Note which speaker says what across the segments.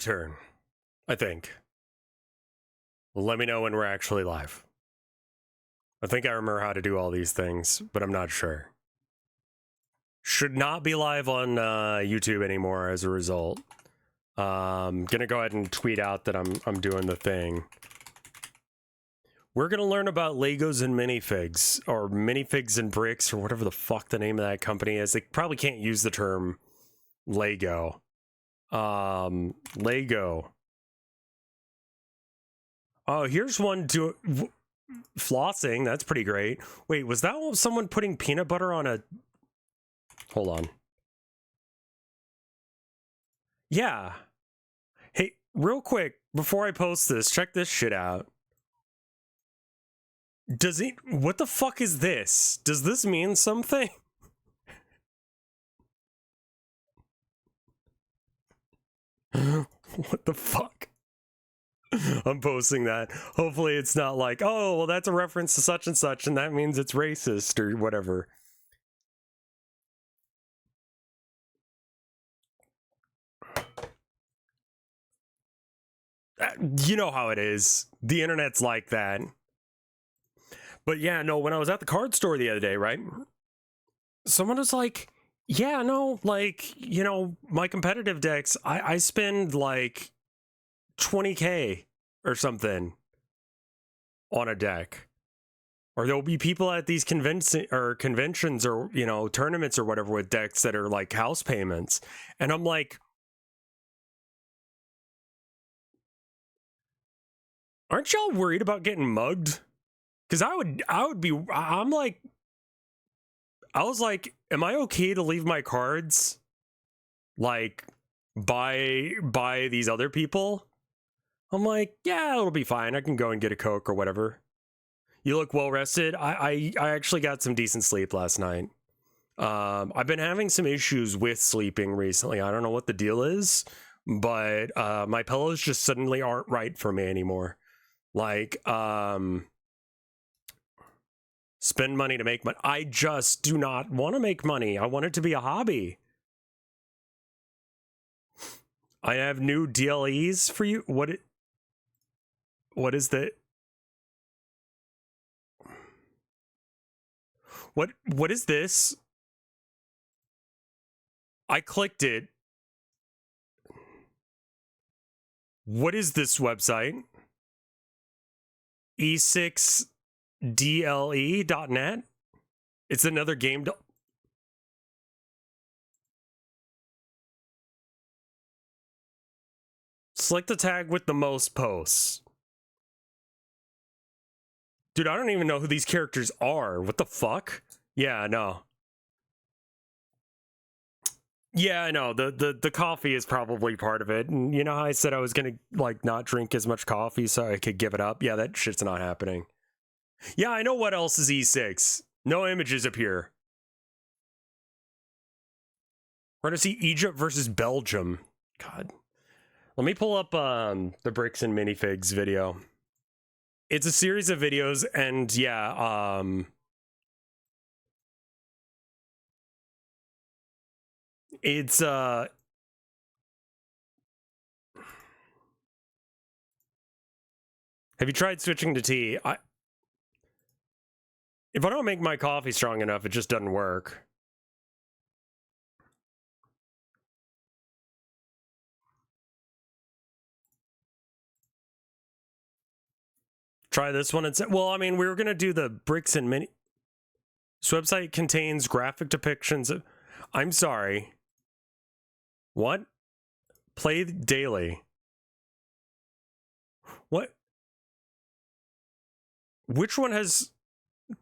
Speaker 1: Turn, I think. Let me know when we're actually live. I think I remember how to do all these things, but I'm not sure. Should not be live on YouTube anymore as a result. Gonna go ahead and tweet out that I'm doing the thing. We're gonna learn about Legos and minifigs, or minifigs and bricks, or whatever the fuck the name of that company is. They probably can't use the term Lego. Lego. Oh, here's one to flossing. That's pretty great. Wait, was that someone putting peanut butter on a... Hold on. Yeah. Hey, real quick, before I post this, check this shit out. Does he... What the fuck is this? Does this mean something? What the fuck? I'm posting that. Hopefully it's not like, oh, well, that's a reference to such and such, and that means it's racist or whatever. You know how it is. The internet's like that. But yeah, no, when I was at the card store the other day, right? Someone was like, yeah, no, like, you know, my competitive decks, I spend like 20K or something on a deck. Or there'll be people at these conventions or, you know, tournaments or whatever with decks that are like house payments. And I'm like, aren't y'all worried about getting mugged? Because I would be, I'm like, I was like, am I okay to leave my cards like by these other people? I'm like, yeah, it'll be fine. I can go and get a Coke or whatever. You look well rested. I actually got some decent sleep last night. I've been having some issues with sleeping recently. I don't know what the deal is, but my pillows just suddenly aren't right for me anymore. Like, spend money to make money. I just do not want to make money. I want it to be a hobby. I have new DLEs for you. What is that? What is this? I clicked it. What is this website? e6dle.net? It's another game. Select the tag with the most posts. Dude, I don't even know who these characters are. What the fuck? Yeah, no. Yeah, I know. The coffee is probably part of it. And you know how I said I was gonna like not drink as much coffee so I could give it up? Yeah, that shit's not happening. Yeah, I know what else is E6. No images appear. We're gonna see Egypt versus Belgium. God. Let me pull up the bricks and minifigs video. It's a series of videos, and yeah, it's have you tried switching to tea? If I don't make my coffee strong enough, it just doesn't work. Try this one instead. Well, I mean, we were gonna do the bricks and mini. This website contains graphic depictions of... I'm sorry. What? Play daily. What? Which one has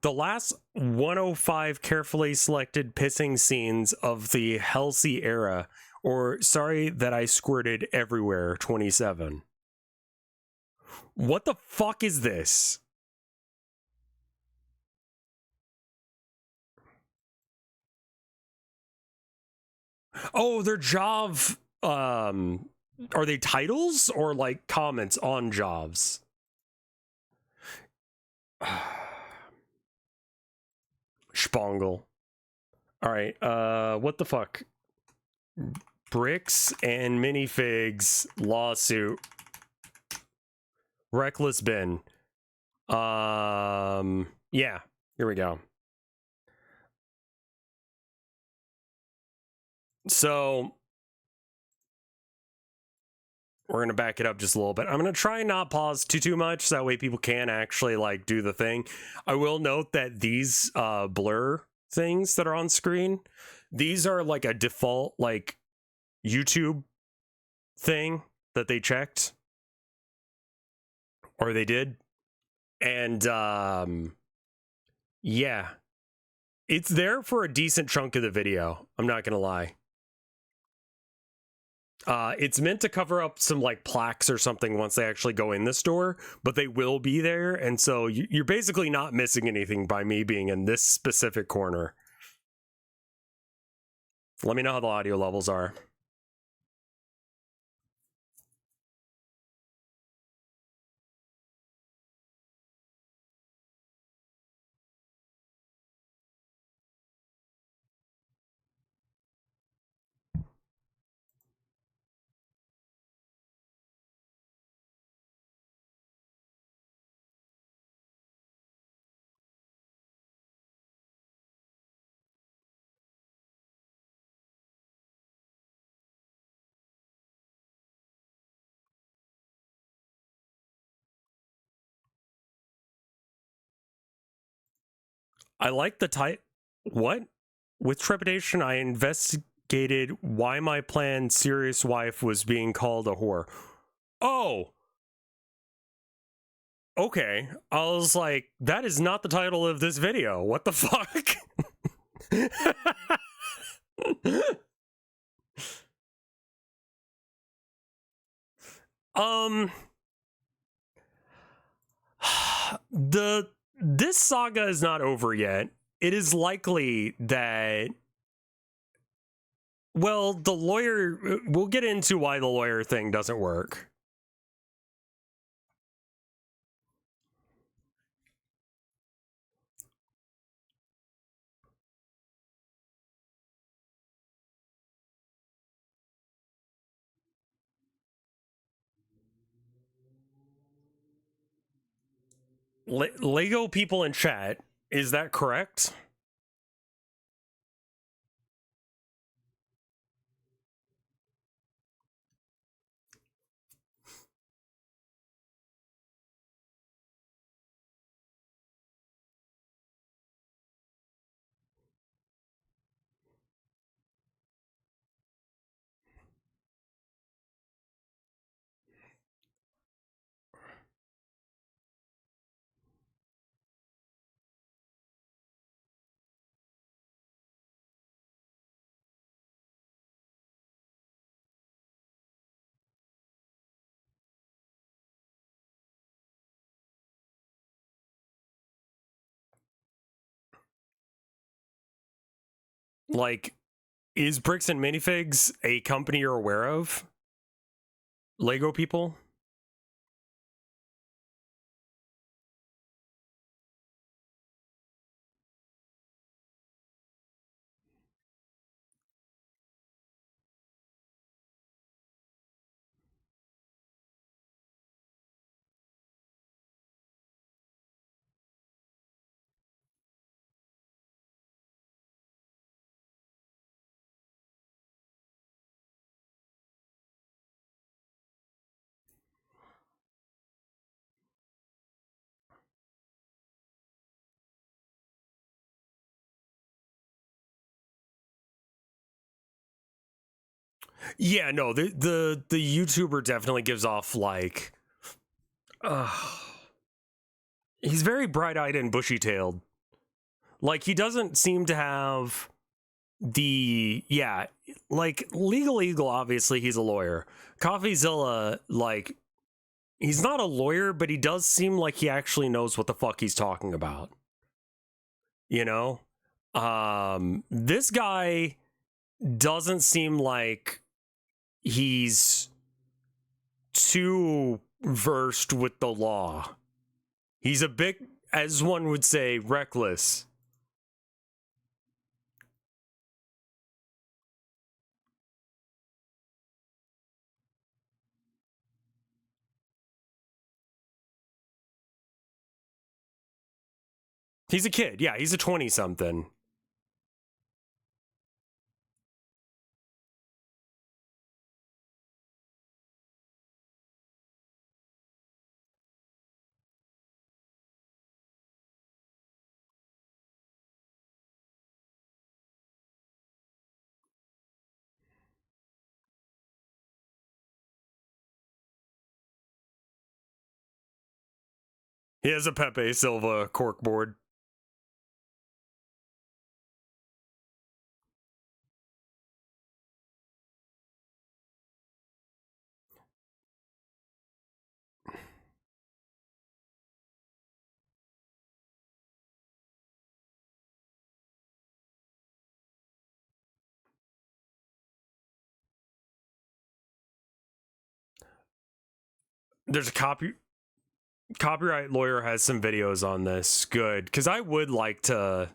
Speaker 1: the last 105 carefully selected pissing scenes of the Halsey era, or sorry that I squirted everywhere 27? What the fuck is this? Oh, they're Jov. Are they titles or like comments on jobs? Spongle. All right. What the fuck? Bricks and minifigs lawsuit. Reckless bin. Yeah, here we go. So we're gonna back it up just a little bit. I'm gonna try and not pause too much, so that way people can actually like do the thing. I will note that these blur things that are on screen, these are like a default like YouTube thing that they checked, or they did, and yeah, it's there for a decent chunk of the video. I'm not gonna lie. It's meant to cover up some like plaques or something once they actually go in the store, but they will be there, and so you're basically not missing anything by me being in this specific corner. Let me know how the audio levels are. I like the type. What? With trepidation, I investigated why my planned serious wife was being called a whore. Oh, okay. I was like, that is not the title of this video. What the fuck? um this saga is not over yet. It is likely that, well, the lawyer, we'll get into why the lawyer thing doesn't work. Lego people in chat, is that correct? Like, is Bricks and Minifigs a company you're aware of? Lego people? Yeah, no, the YouTuber definitely gives off like, he's very bright-eyed and bushy-tailed. Like, he doesn't seem to have the, yeah, like Legal Eagle, obviously he's a lawyer. Coffeezilla, like, he's not a lawyer, but he does seem like he actually knows what the fuck he's talking about. You know? This guy doesn't seem like he's too versed with the law. He's a bit, as one would say, reckless. He's a kid. Yeah, he's a 20-something. He has a Pepe Silva corkboard. There's a copyright lawyer has some videos on this. Good, because I would like to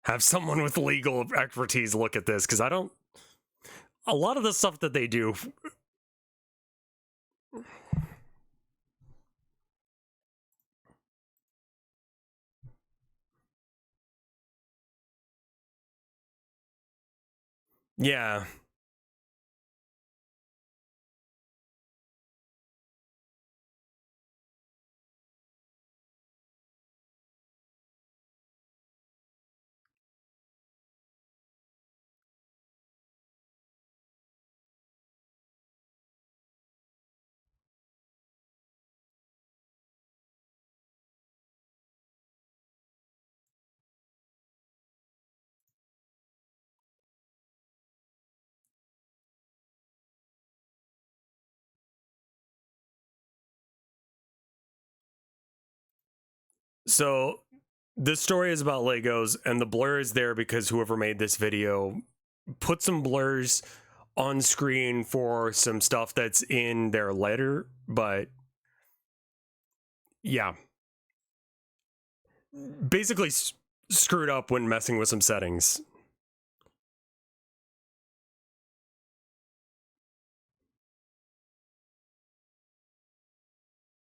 Speaker 1: have someone with legal expertise look at this, because I don't. A lot of the stuff that they do. Yeah. So this story is about Legos, and the blur is there because whoever made this video put some blurs on screen for some stuff that's in their letter, but yeah, basically screwed up when messing with some settings.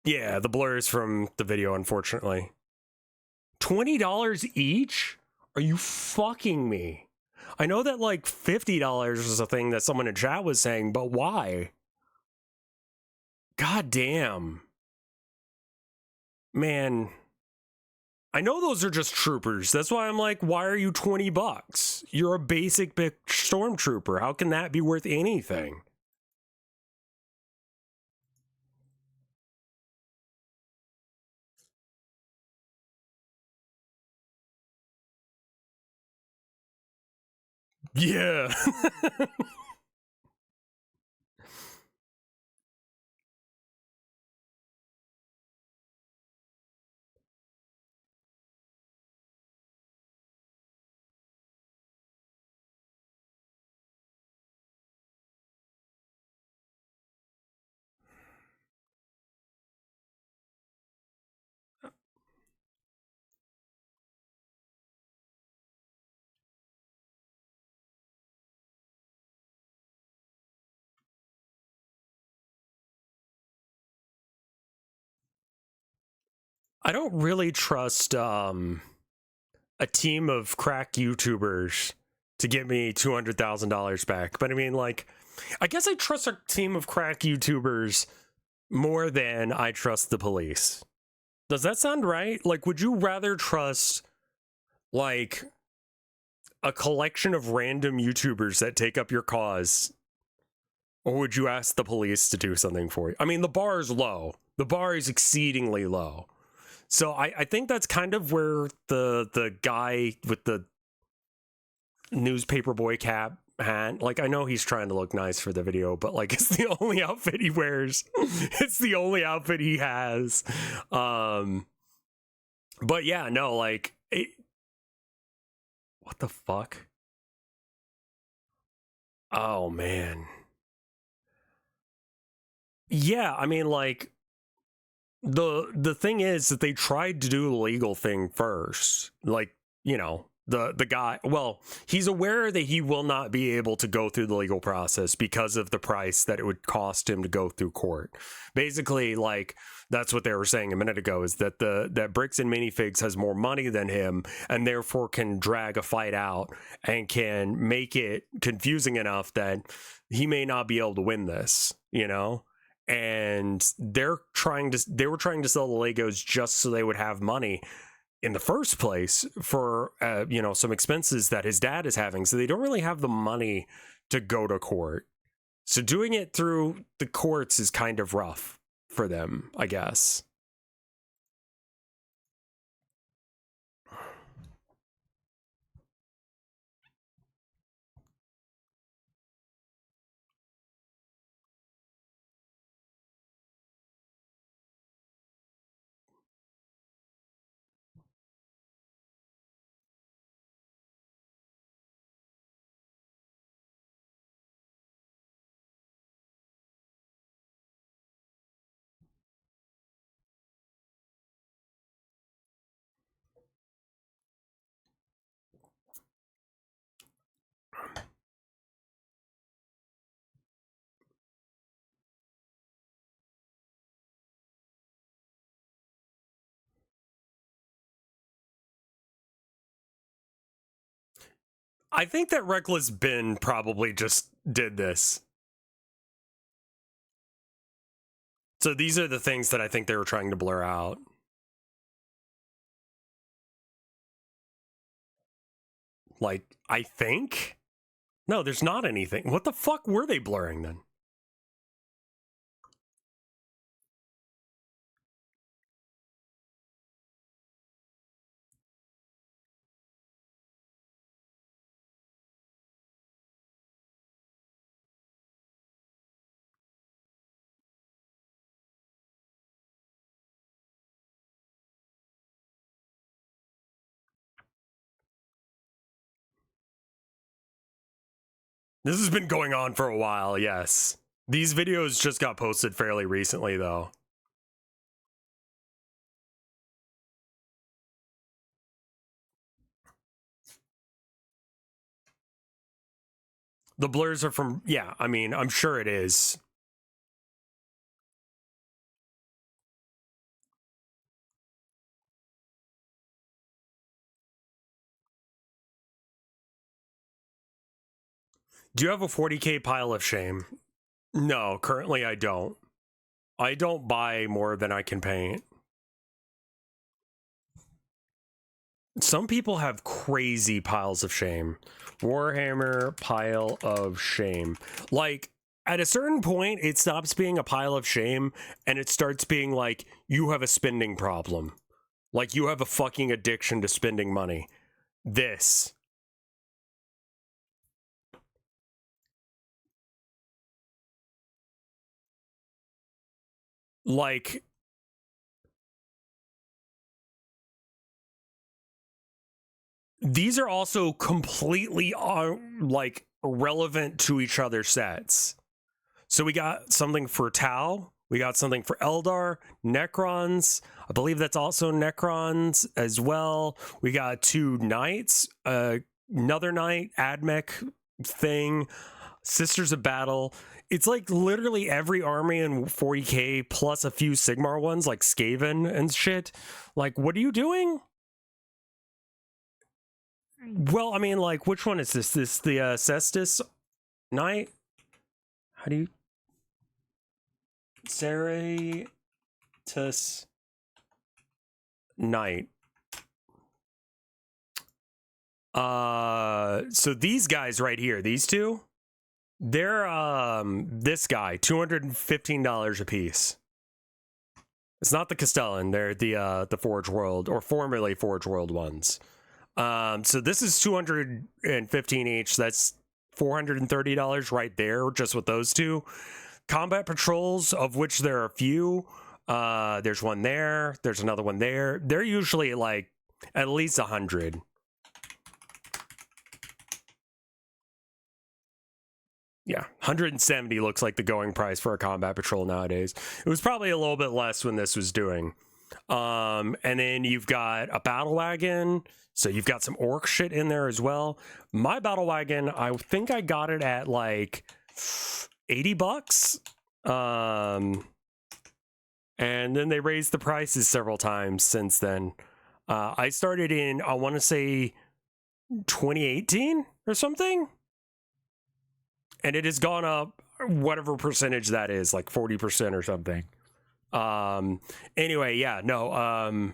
Speaker 1: Yeah, the blurs from the video, unfortunately. $20 each? Are you fucking me? I know that like $50 was a thing that someone in chat was saying, but why? God damn. Man. I know those are just troopers. That's why I'm like, why are you $20? You're a basic stormtrooper. How can that be worth anything? Yeah. I don't really trust a team of crack YouTubers to get me $200,000 back. But I mean, like, I guess I trust a team of crack YouTubers more than I trust the police. Does that sound right? Like, would you rather trust, like, a collection of random YouTubers that take up your cause, or would you ask the police to do something for you? I mean, the bar is low. The bar is exceedingly low. So I think that's kind of where the guy with the newspaper boy cap hat, like, I know he's trying to look nice for the video, but like, it's the only outfit he wears. It's the only outfit he has. But yeah, no, like, what the fuck? Oh man. Yeah, I mean, like, the thing is that they tried to do the legal thing first. Like, you know, the guy, well, he's aware that he will not be able to go through the legal process because of the price that it would cost him to go through court. Basically, like, that's what they were saying a minute ago, is that that Bricks and Minifigs has more money than him and therefore can drag a fight out and can make it confusing enough that he may not be able to win this, you know? And they were trying to sell the Legos just so they would have money in the first place for you know, some expenses that his dad is having, so they don't really have the money to go to court. So doing it through the courts is kind of rough for them, I guess. I think that Reckless Ben probably just did this. So these are the things that I think they were trying to blur out. Like, I think? No, there's not anything. What the fuck were they blurring then? This has been going on for a while, yes. These videos just got posted fairly recently, though. The blurs are from, yeah, I mean, I'm sure it is. Do you have a 40K pile of shame? No, currently I don't. I don't buy more than I can paint. Some people have crazy piles of shame. Warhammer pile of shame. Like, at a certain point, it stops being a pile of shame and it starts being like, you have a spending problem. Like, you have a fucking addiction to spending money. This. Like, these are also completely like relevant to each other's sets. So we got something for Tau, we got something for Eldar, Necrons. I believe that's also Necrons as well. We got 2 knights, another knight, Admech thing, Sisters of Battle. It's like literally every army in 40K plus a few Sigmar ones like Skaven and shit. Like, what are you doing? Well, I mean, like, which one is this? This the Cestus Knight? How do you... Serratus Knight. So these guys right here, these two, they're this guy, $215 a piece. It's not the Castellan, they're the Forge World, or formerly Forge World ones. So this is $215 each. That's $430 right there, just with those two. Combat patrols, of which there are a few. There's one there. There's another one there. They're usually like at least 100. Yeah, 170 looks like the going price for a combat patrol nowadays. It was probably a little bit less when this was doing. And then you've got a battle wagon. So you've got some orc shit in there as well. My battle wagon, I think I got it at like $80. And then they raised the prices several times since then. I started in, I want to say 2018 or something. And it has gone up whatever percentage that is, like 40% or something. Anyway, yeah, no.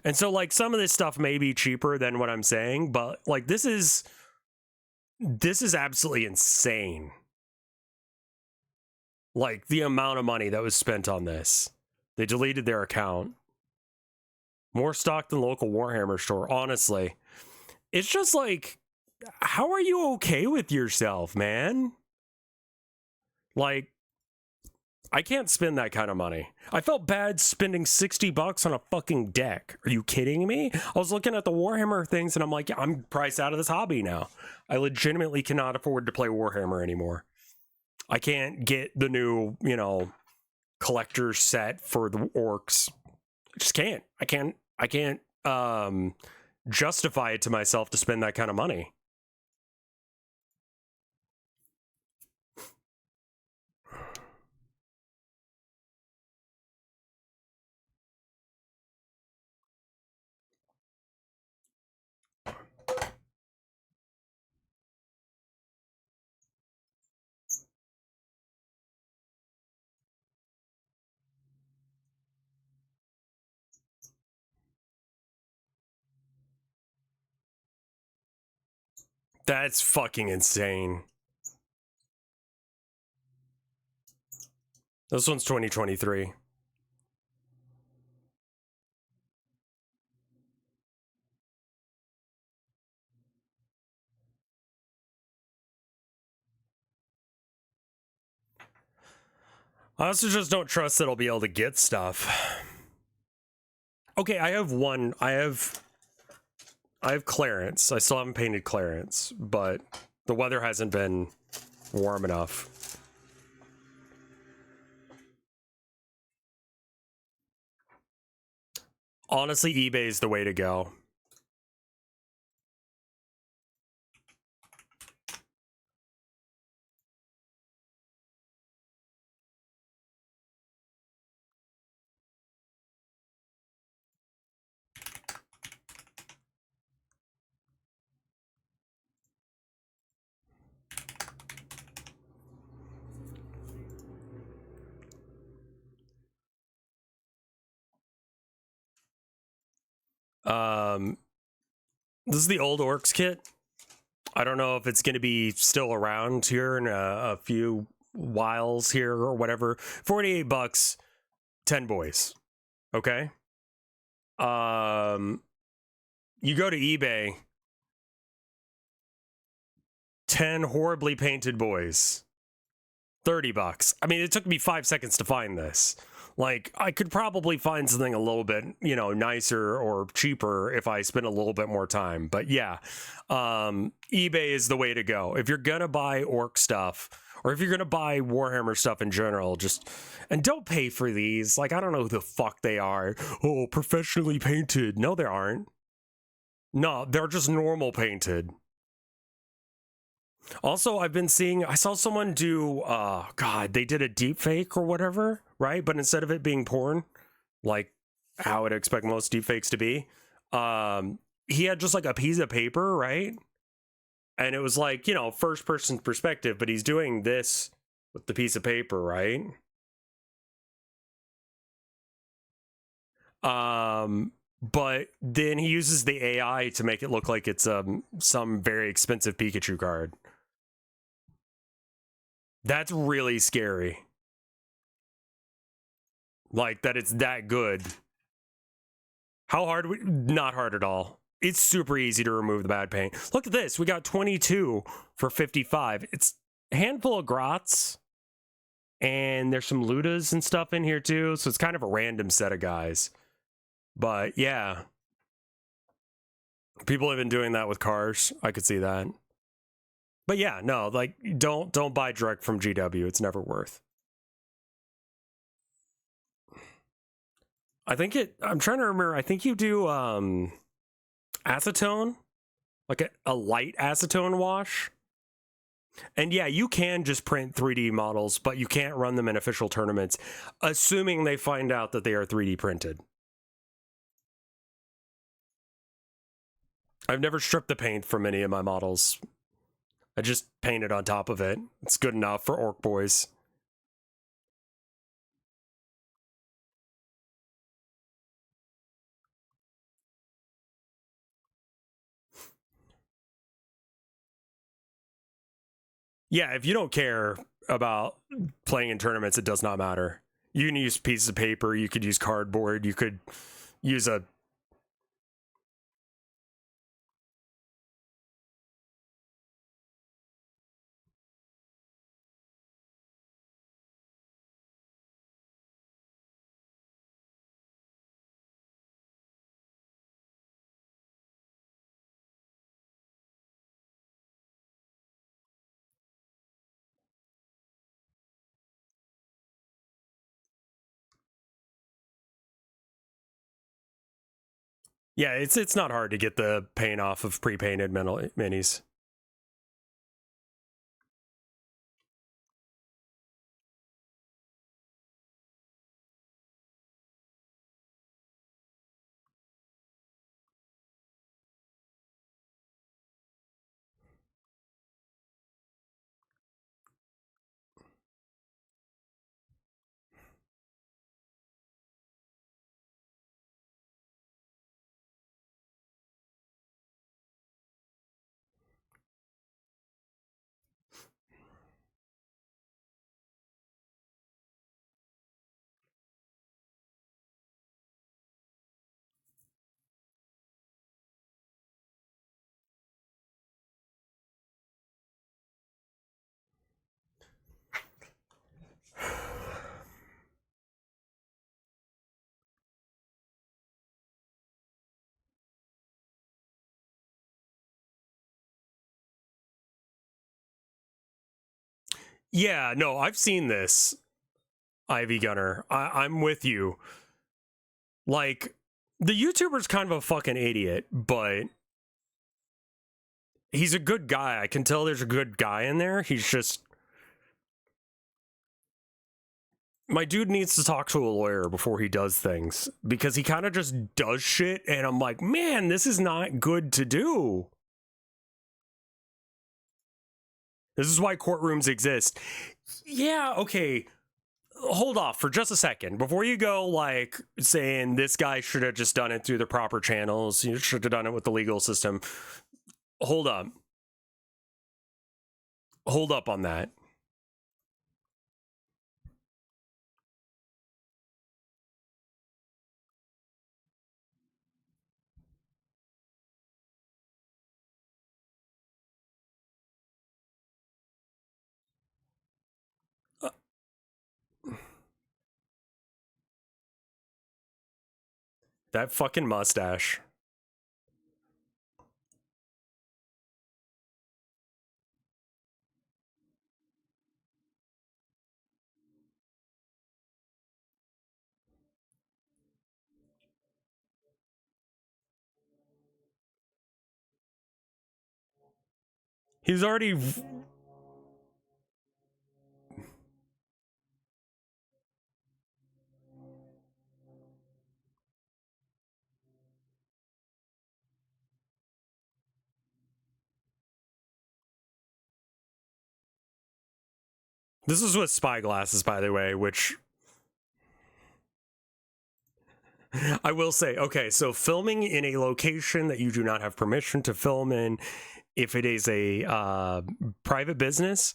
Speaker 1: And so like some of this stuff may be cheaper than what I'm saying, but like this is absolutely insane. Like the amount of money that was spent on this. They deleted their account. More stock than local Warhammer store, honestly. It's just like, how are you okay with yourself, man? Like, I can't spend that kind of money. I felt bad spending $60 on a fucking deck. Are you kidding me? I was looking at the Warhammer things and I'm like, yeah, I'm priced out of this hobby now. I legitimately cannot afford to play Warhammer anymore. I can't get the new, you know, collector set for the orcs. I just can't. I can't justify it to myself to spend that kind of money. That's fucking insane. This one's 2023. I also just don't trust that I'll be able to get stuff. Okay, I have Clarence. I still haven't painted Clarence, but the weather hasn't been warm enough. Honestly, eBay is the way to go. This is the old Orcs kit. I don't know if it's going to be still around here in a few whiles here or whatever. $48, 10 boys. Okay. You go to eBay, 10 horribly painted boys, $30. I mean, it took me 5 seconds to find this. Like, I could probably find something a little bit, you know, nicer or cheaper if I spent a little bit more time. But yeah, eBay is the way to go. If you're going to buy orc stuff, or if you're going to buy Warhammer stuff in general, and don't pay for these. Like, I don't know who the fuck they are. Oh, professionally painted. No, they aren't. No, they're just normal painted. Also, I saw someone do, God, they did a deep fake or whatever, right? But instead of it being porn, like how I'd expect most deep fakes to be, he had just like a piece of paper, right? And it was like, you know, first person perspective, but he's doing this with the piece of paper, right? But then he uses the AI to make it look like it's some very expensive Pikachu card. That's really scary. Like, that it's that good. How hard? Not hard at all. It's super easy to remove the bad paint. Look at this. We got 22 for 55. It's a handful of grots. And there's some Ludas and stuff in here too. So it's kind of a random set of guys. But yeah. People have been doing that with cars. I could see that. But yeah, no, like don't buy direct from GW. It's never worth. I'm trying to remember. I think you do acetone, like a light acetone wash. And yeah, you can just print 3D models, but you can't run them in official tournaments, assuming they find out that they are 3D printed. I've never stripped the paint from any of my models. I just painted on top of it. It's good enough for Orc Boys. Yeah, if you don't care about playing in tournaments, it does not matter. You can use pieces of paper, you could use cardboard, you could use a... Yeah, it's not hard to get the paint off of pre-painted minis. Yeah, no, I've seen this, Ivy Gunner. I'm with you. Like, the YouTuber's kind of a fucking idiot, but he's a good guy. I can tell there's a good guy in there. He's just... My dude needs to talk to a lawyer before he does things, because he kind of just does shit, and I'm like, man, this is not good to do. This is why courtrooms exist. Yeah, okay. Hold off for just a second before you go like saying this guy should have just done it through the proper channels. You should have done it with the legal system. Hold up. Hold up on that. Uh, that fucking mustache. He's already... This is with spyglasses, by the way, which... I will say, okay, so filming in a location that you do not have permission to film in, if it is a private business,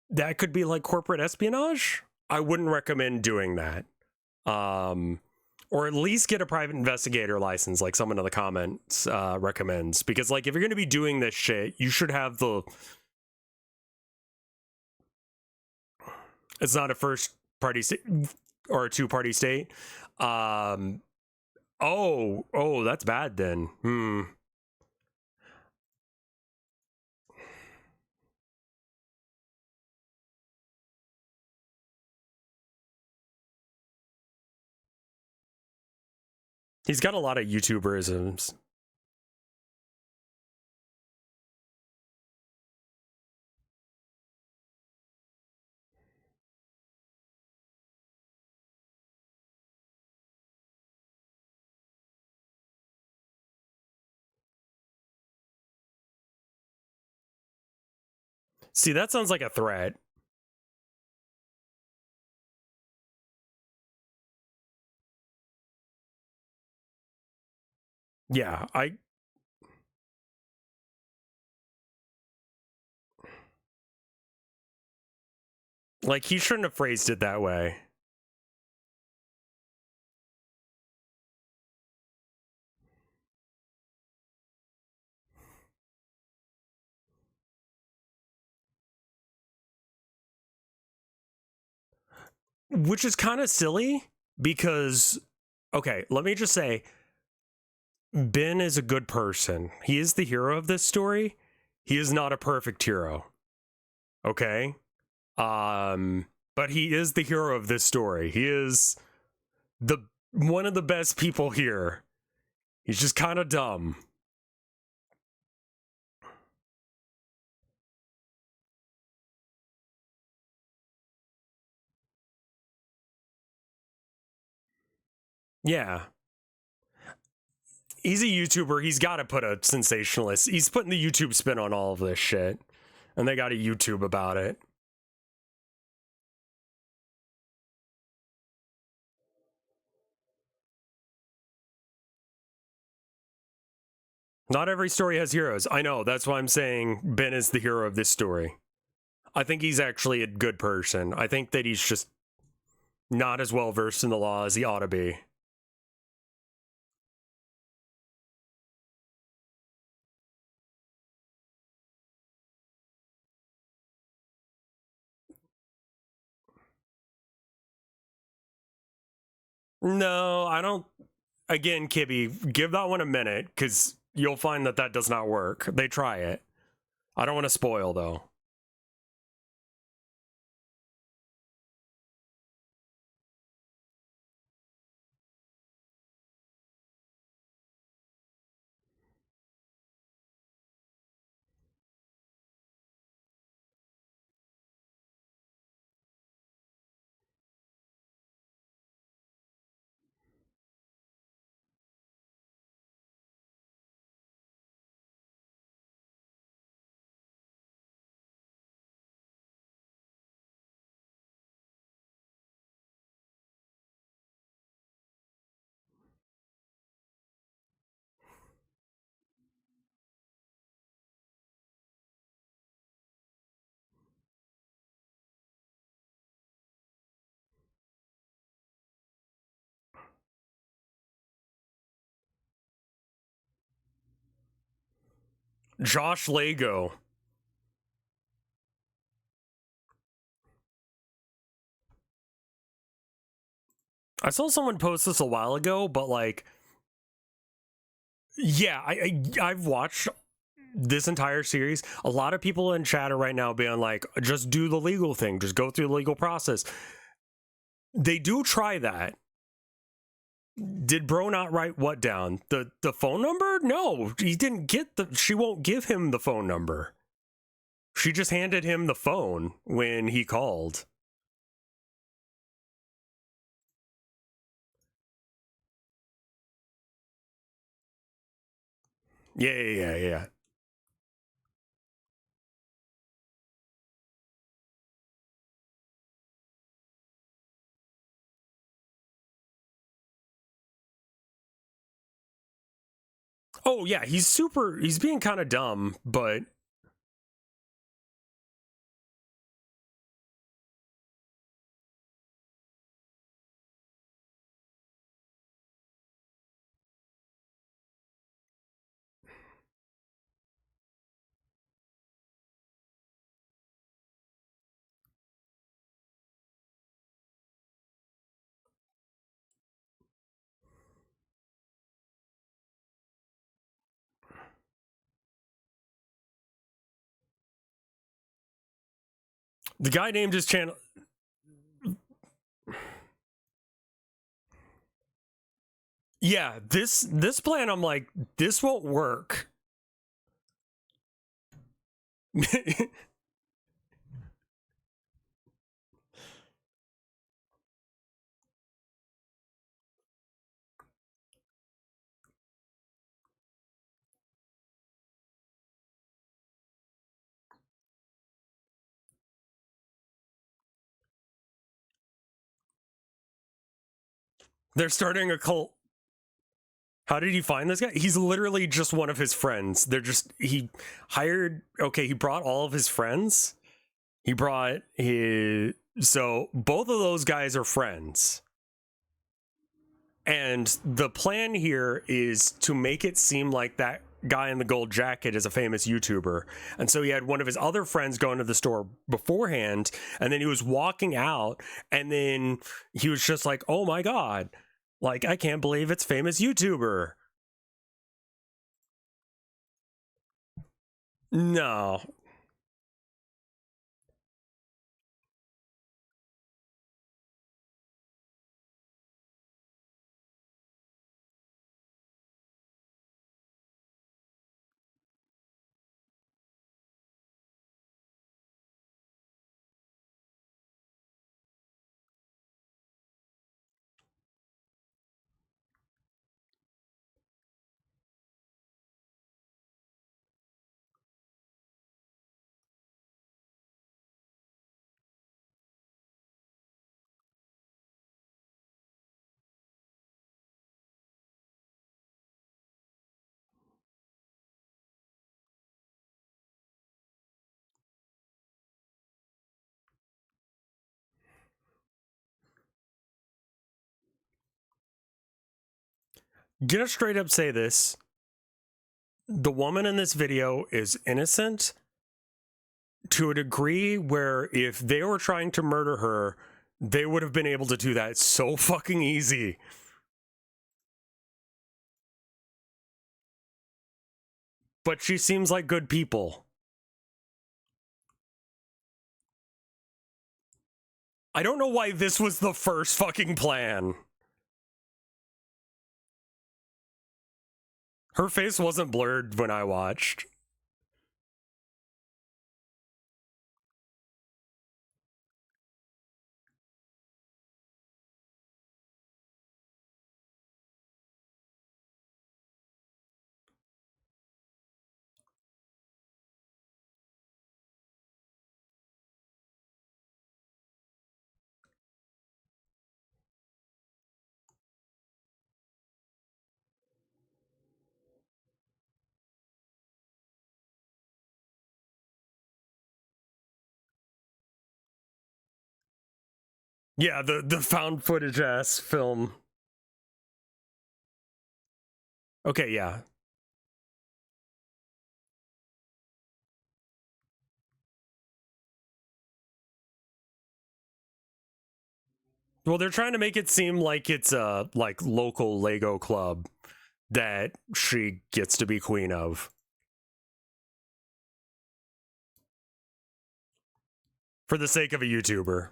Speaker 1: that could be like corporate espionage. I wouldn't recommend doing that. Or at least get a private investigator license, like someone in the comments recommends. Because, like, if you're going to be doing this shit, you should have the... It's not a first-party state or a two-party state. Oh, that's bad then. He's got a lot of YouTuberisms. See, that sounds like a threat. Yeah, like, he shouldn't have phrased it that way. Which is kind of silly because, okay, let me just say, Ben is a good person. He is the hero of this story. He is not a perfect hero. Okay? But he is the hero of this story. He is the one of the best people here. He's just kind of dumb. Yeah. He's a YouTuber. He's got to put a sensationalist. He's putting the YouTube spin on all of this shit. And they got a YouTube about it. Not every story has heroes. I know. That's why I'm saying Ben is the hero of this story. I think he's actually a good person. I think that he's just not as well versed in the law as he ought to be. No, I don't. Again, Kibby, give that one a minute because you'll find that that does not work. They try it. I don't want to spoil though. Josh Lego. I saw someone post this a while ago, but like, yeah, I've watched this entire series. A lot of people in chat are right now being like, just do the legal thing, just go through the legal process. They do try that. Did bro not write what down? The phone number? No, he didn't get the. She won't give him the phone number. She just handed him the phone when he called. Yeah. Oh yeah, he's being kind of dumb, but the guy named his channel. Yeah, this plan, I'm like, this won't work. They're starting a cult. How did you find this guy? He's literally just one of his friends. He hired, okay, he brought all of his friends. He brought his, so both of those guys are friends. And the plan here is to make it seem like that guy in the gold jacket is a famous YouTuber. And so he had one of his other friends go into the store beforehand, and then he was walking out, and then he was just like, oh my God, like, I can't believe it's famous YouTuber. No. Gonna straight up say this. The woman in this video is innocent to a degree where if they were trying to murder her, they would have been able to do that so fucking easy. But she seems like good people. I don't know why this was the first fucking plan. Her face wasn't blurred when I watched. Yeah, the found footage ass film. Okay, yeah. Well, they're trying to make it seem like it's a like local Lego club that she gets to be queen of. For the sake of a YouTuber.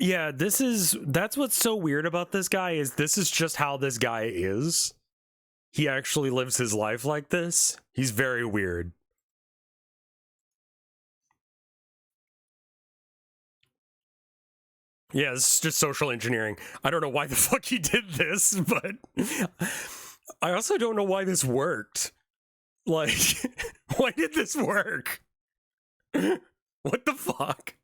Speaker 1: Yeah, that's what's so weird about this guy is this is just how this guy is. He actually lives his life like this. He's very weird. Yeah, this is just social engineering. I don't know why the fuck he did this, but I also don't know why this worked. Like, why did this work? What the fuck?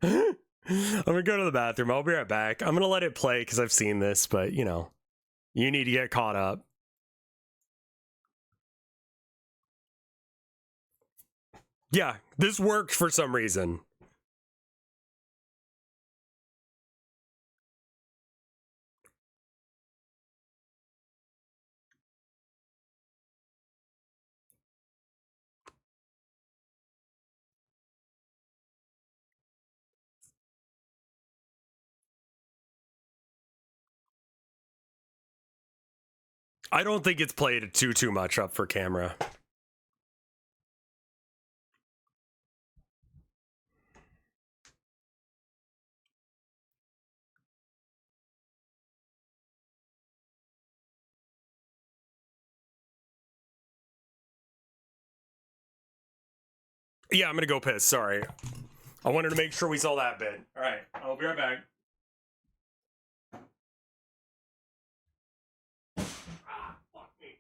Speaker 1: I'm gonna go to the bathroom. I'll be right back. I'm gonna let it play because I've seen this, but you know, you need to get caught up. Yeah, this worked for some reason. I don't think it's played too much up for camera. Yeah, I'm gonna go piss. Sorry. I wanted to make sure we saw that bit. All right, I'll be right back. Ah, fuck me.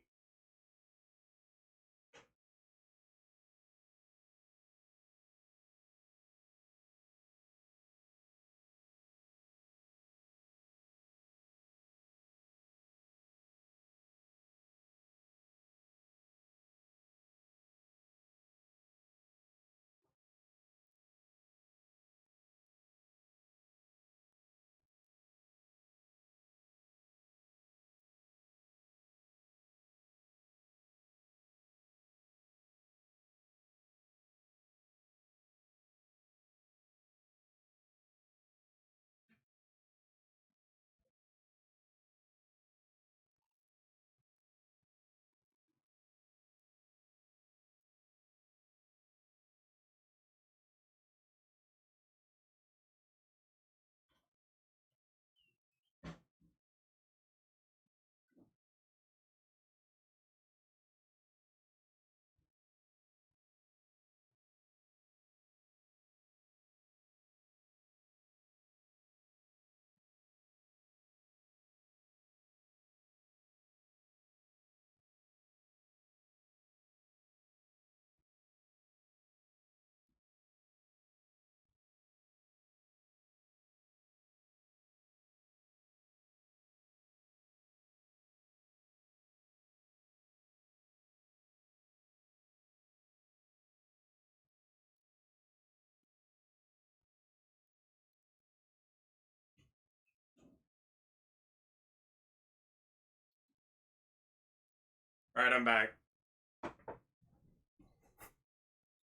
Speaker 1: All right, I'm back.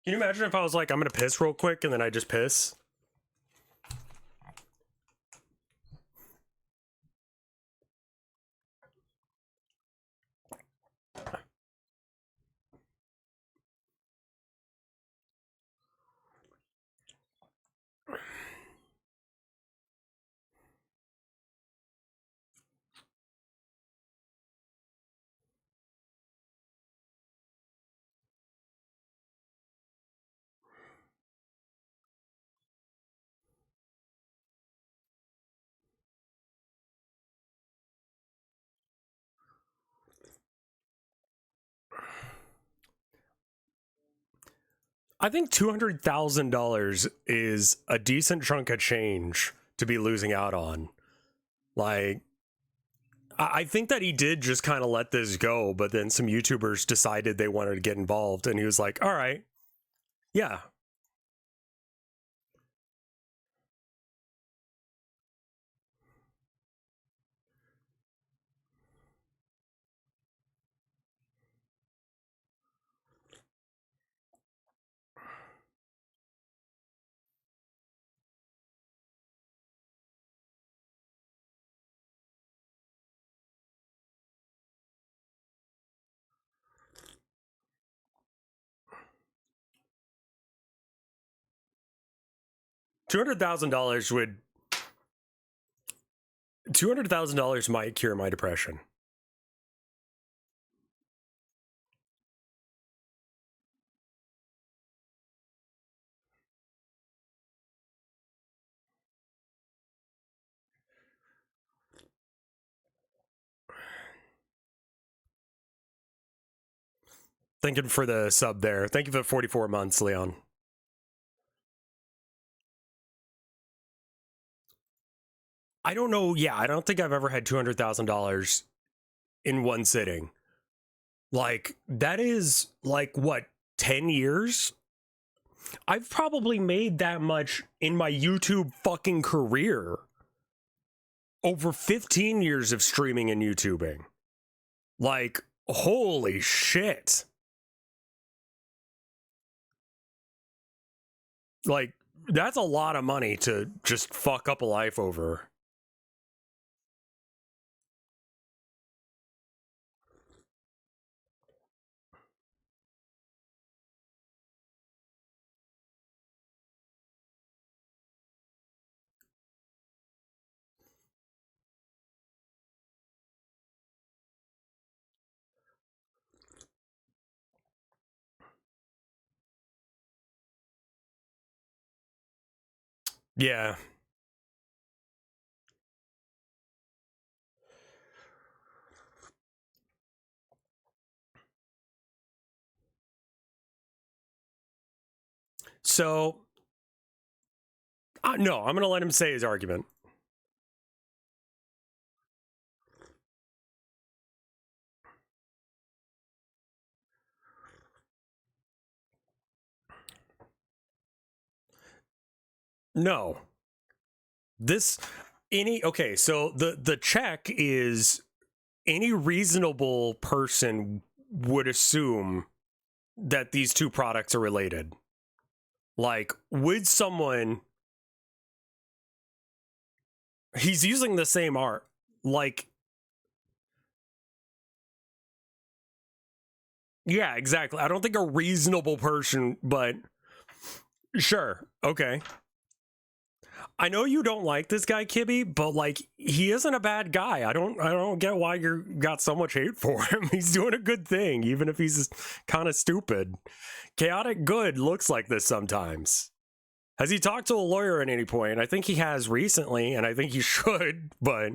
Speaker 1: Can you imagine if I was like, I'm gonna piss real quick and then I just piss? I think $200,000 is a decent chunk of change to be losing out on. Like, I think that he did just kind of let this go, but then some YouTubers decided they wanted to get involved, and he was like, all right, yeah. $200,000 would $200,000 might cure my depression. Thank you for the sub there. Thank you for the 44 months, Leon. I don't know. Yeah, I don't think I've ever had $200,000 in one sitting. Like, that is like what, 10 years? I've probably made that much in my YouTube fucking career. Over 15 years of streaming and YouTubing. Like, holy shit. Like, that's a lot of money to just fuck up a life over. Yeah. So, no, I'm going to let him say his argument. No. Okay, so the check is any reasonable person would assume that these two products are related. Like, would someone, he's using the same art. Like, yeah, exactly. I don't think a reasonable person, but sure. Okay. I know you don't like this guy, Kibby, but like, he isn't a bad guy. I don't get why you got so much hate for him. He's doing a good thing, even if he's kind of stupid. Chaotic good looks like this sometimes. Has he talked to a lawyer at any point? I think he has recently, and I think he should, but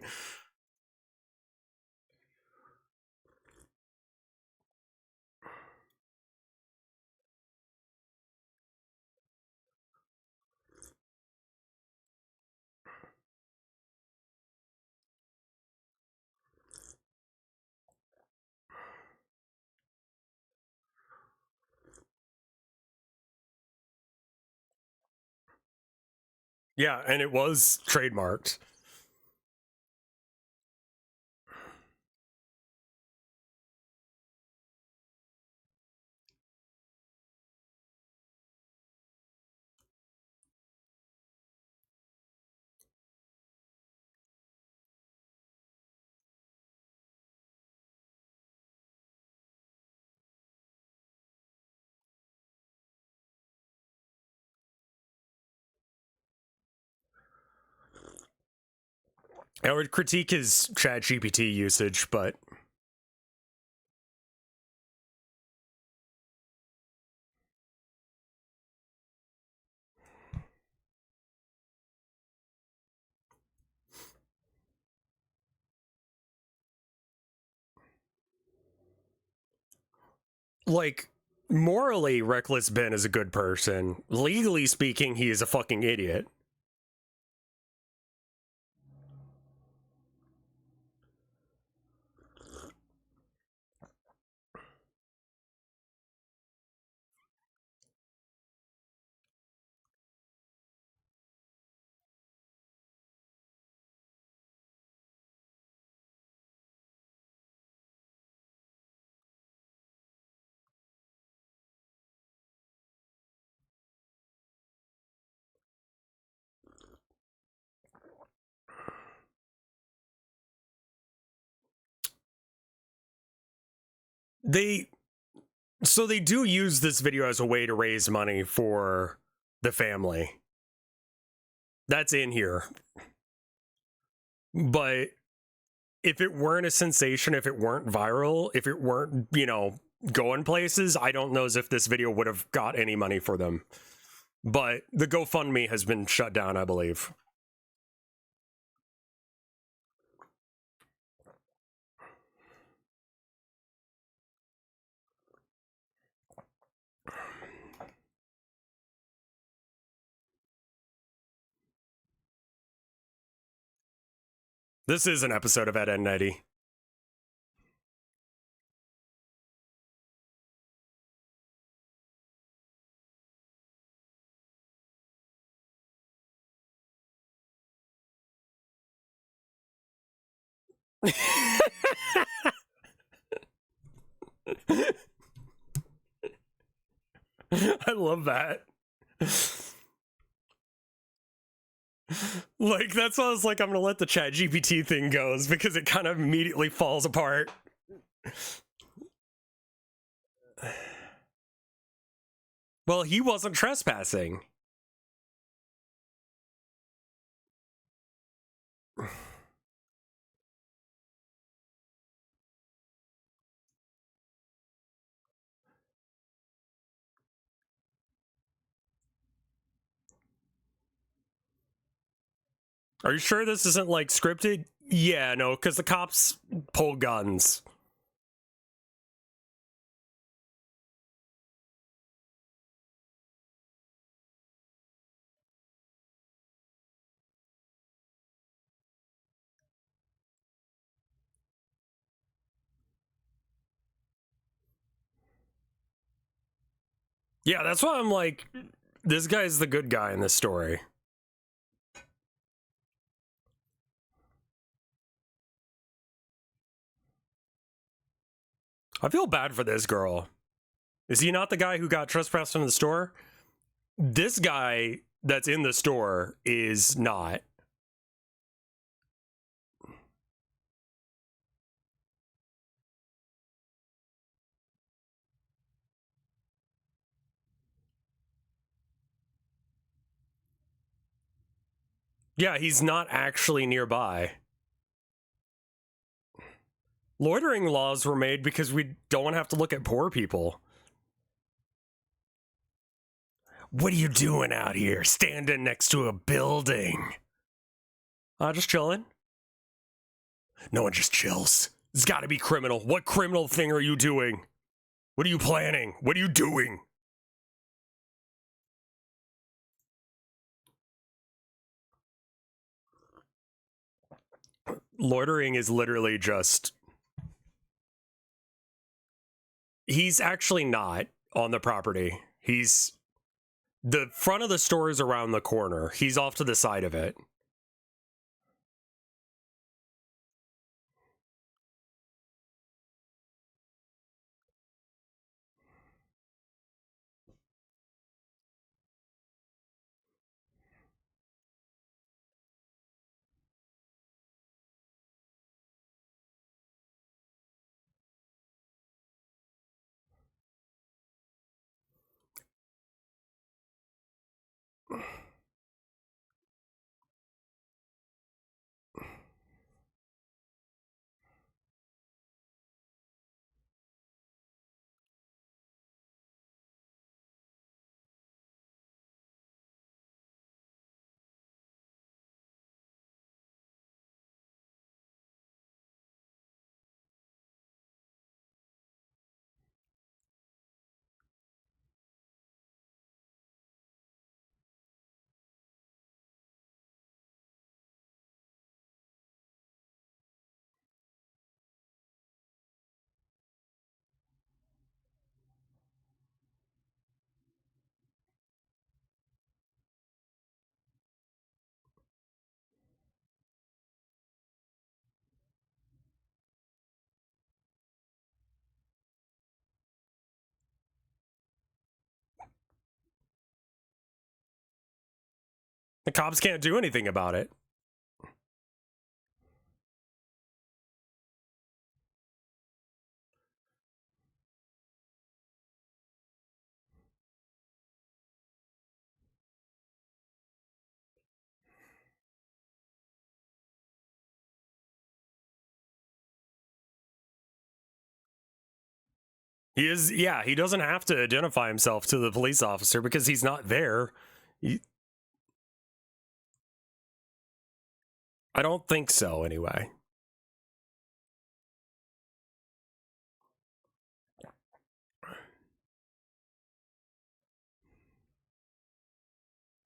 Speaker 1: yeah, and it was trademarked. I would critique his ChatGPT usage, but like, morally, Reckless Ben is a good person. Legally speaking, he is a fucking idiot. They they do use this video as a way to raise money for the family. That's in here. But if it weren't a sensation, if it weren't viral, if it weren't, going places, I don't know as if this video would have got any money for them. But the GoFundMe has been shut down, I believe. This is an episode of Ed, Edd, and Eddy. I love that. Like, that's why I was like, I'm gonna let the chat GPT thing goes because it kind of immediately falls apart. Well, he wasn't trespassing. Are you sure this isn't like scripted? Yeah, no, because the cops pull guns. Yeah, that's why I'm like, this guy's the good guy in this story. I feel bad for this girl. Is he not the guy who got trespassed in the store? This guy that's in the store is not. Yeah, he's not actually nearby. Loitering laws were made because we don't have to look at poor people. What are you doing out here, standing next to a building? Just chilling. No one just chills. It's gotta be criminal. What criminal thing are you doing? What are you planning? What are you doing? Loitering is literally just... He's actually not on the property. He's... The front of the store is around the corner. He's off to the side of it. The cops can't do anything about it. He is, yeah, he doesn't have to identify himself to the police officer because he's not there. I don't think so, anyway.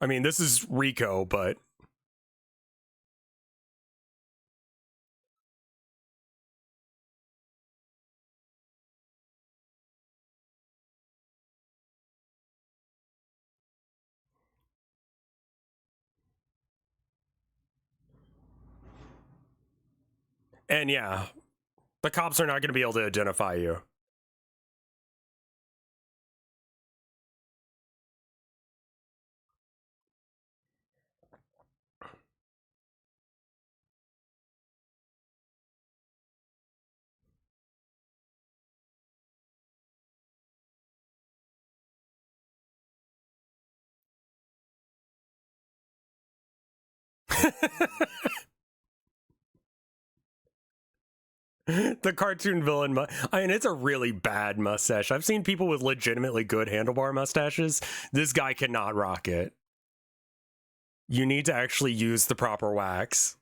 Speaker 1: I mean, this is Rico, but And yeah, the cops are not going to be able to identify you. The cartoon villain. I mean, it's a really bad mustache. I've seen people with legitimately good handlebar mustaches. This guy cannot rock it. You need to actually use the proper wax.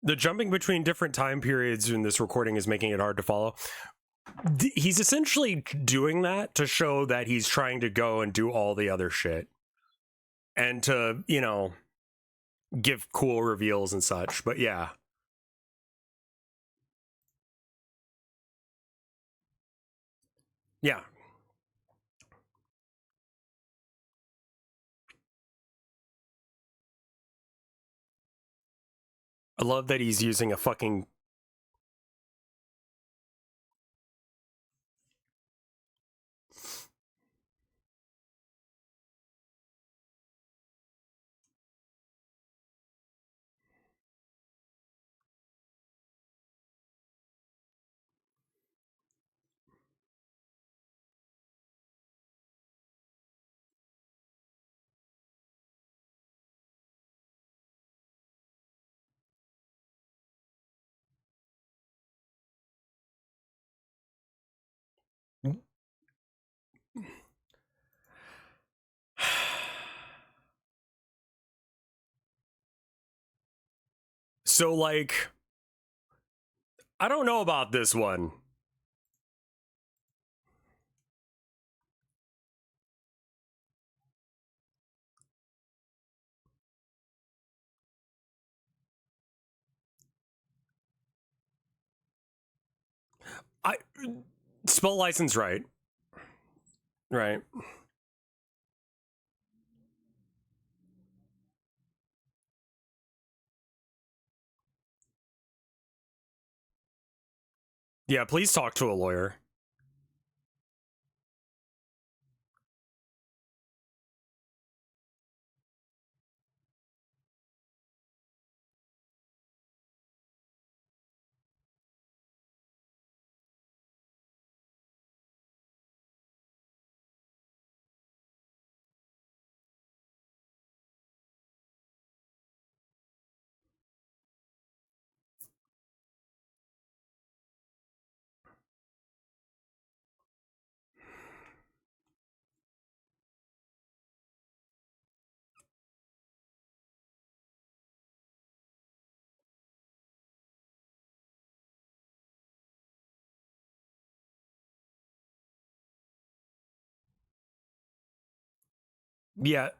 Speaker 1: The jumping between different time periods in this recording is making it hard to follow. He's essentially doing that to show that he's trying to go and do all the other shit. And to, you know, give cool reveals and such. But yeah. Yeah. I love that he's using a fucking... So, like, I don't know about this one. I spell license right. Right. Yeah, please talk to a lawyer. Yeah,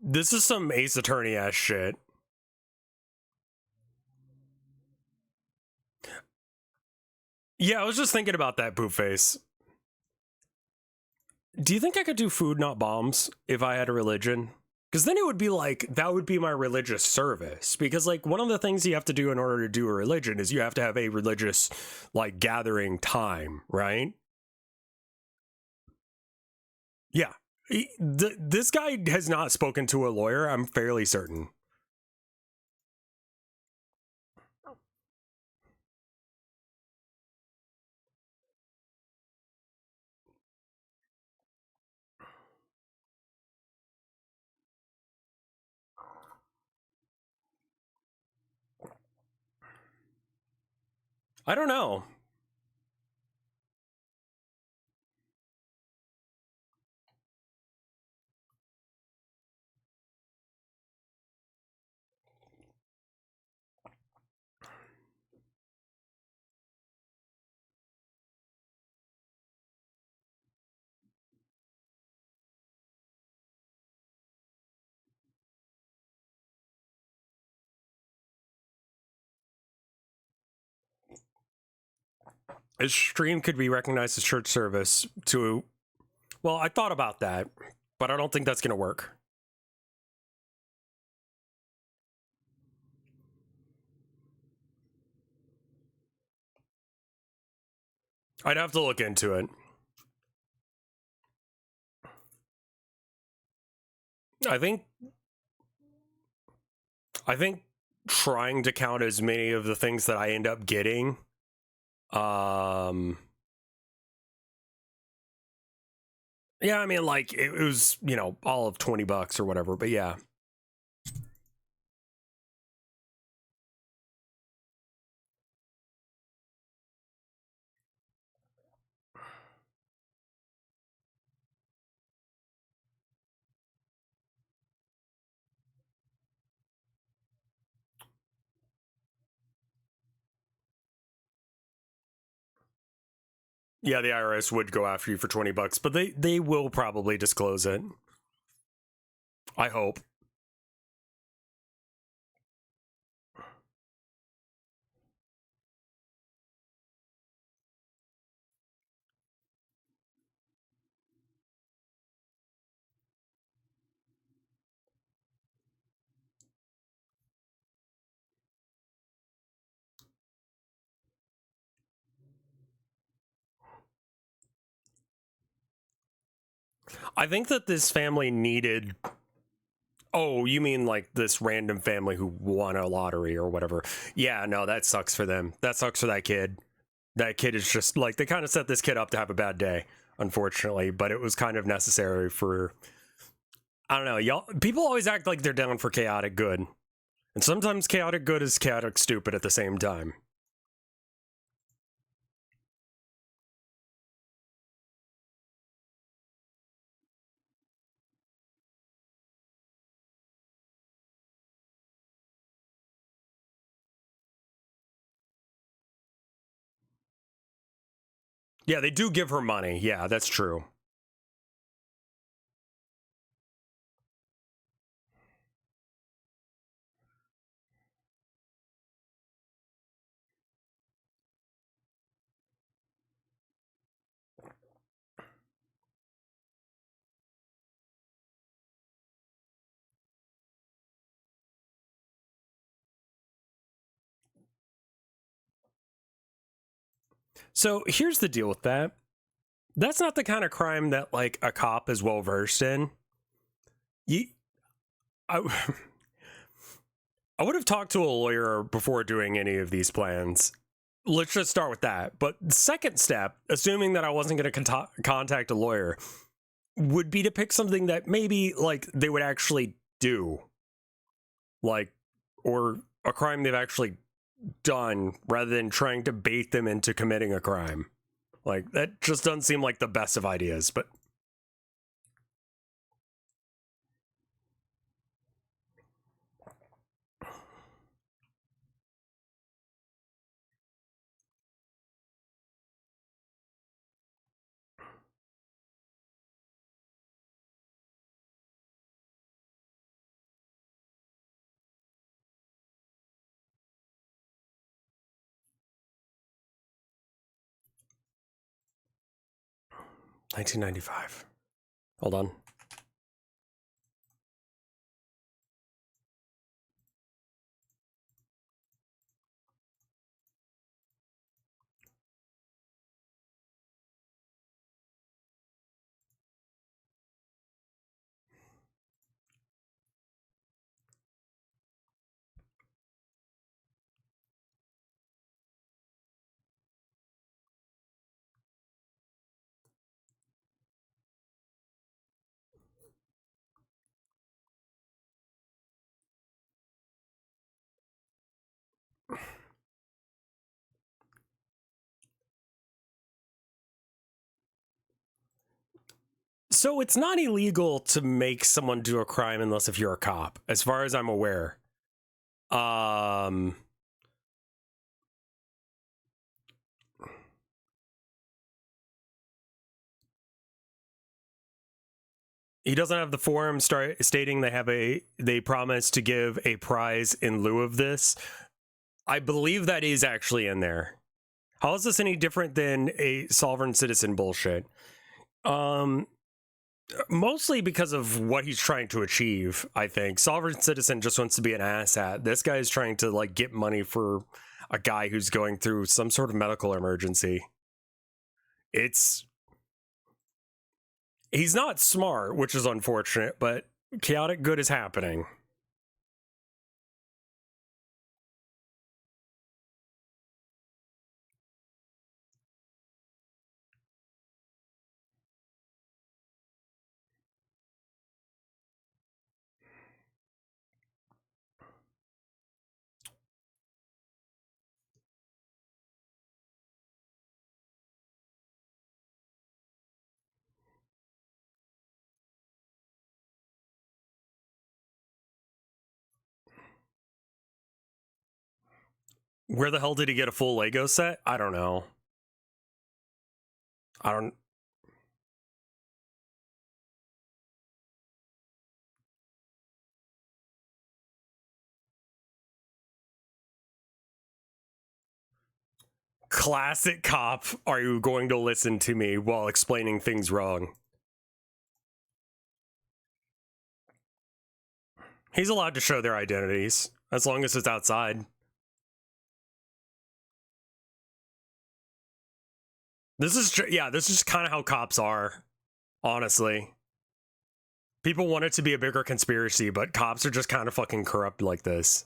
Speaker 1: this is some Ace Attorney ass shit. Yeah, I was just thinking about that, poop face. Do you think I could do food, not bombs, if I had a religion? Because then it would be like, that would be my religious service. Because, like, one of the things you have to do in order to do a religion is you have to have a religious, like, gathering time, right? Yeah. This guy has not spoken to a lawyer, I'm fairly certain. I don't know. A stream could be recognized as church service to... Well, I thought about that, but I don't think that's going to work. I'd have to look into it. I think trying to count as many of the things that I end up getting, yeah, I mean, like, it was, you know, all of $20 or whatever, but yeah. Yeah, the IRS would go after you for $20, but they will probably disclose it. I hope. I think that this family needed... Oh, you mean like this random family who won a lottery or whatever? Yeah, no, that sucks for them. That sucks for that kid. That kid is just like, they kind of set this kid up to have a bad day, unfortunately, but it was kind of necessary for... I don't know, y'all. People always act like they're down for chaotic good, and sometimes chaotic good is chaotic stupid at the same time. Yeah, they do give her money. Yeah, that's true. So here's the deal with that. That's not the kind of crime that like a cop is well versed in. I, I would have talked to a lawyer before doing any of these plans. Let's just start with that. But the second step, assuming that I wasn't going to contact a lawyer, would be to pick something that maybe like they would actually do, like, or a crime they've actually done, rather than trying to bait them into committing a crime. Like, that just doesn't seem like the best of ideas, but... $19.95. Hold on. So it's not illegal to make someone do a crime unless if you're a cop, as far as I'm aware. He doesn't have the form stating they promise to give a prize in lieu of this. I believe that is actually in there. How is this any different than a sovereign citizen bullshit? Mostly because of what he's trying to achieve, I think. Sovereign citizen just wants to be an asshat. This guy is trying to like get money for a guy who's going through some sort of medical emergency. He's not smart, which is unfortunate, but chaotic good is happening. Where the hell did he get a full Lego set? I don't know. I don't. Classic cop. Are you going to listen to me while explaining things wrong? He's allowed to show their identities as long as it's outside. This is kind of how cops are, honestly. People want it to be a bigger conspiracy, but cops are just kind of fucking corrupt like this.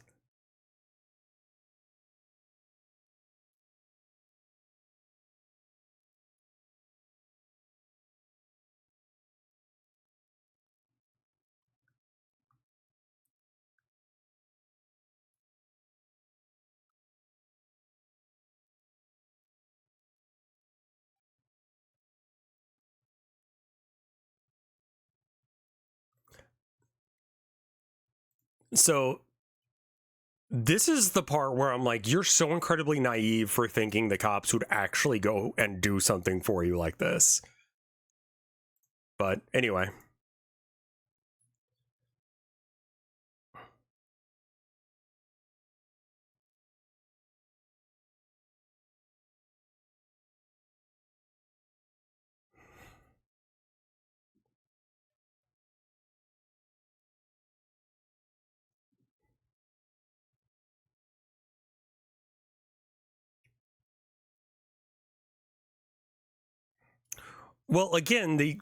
Speaker 1: So this is the part where I'm like, you're so incredibly naive for thinking the cops would actually go and do something for you like this. But anyway. Well, again, the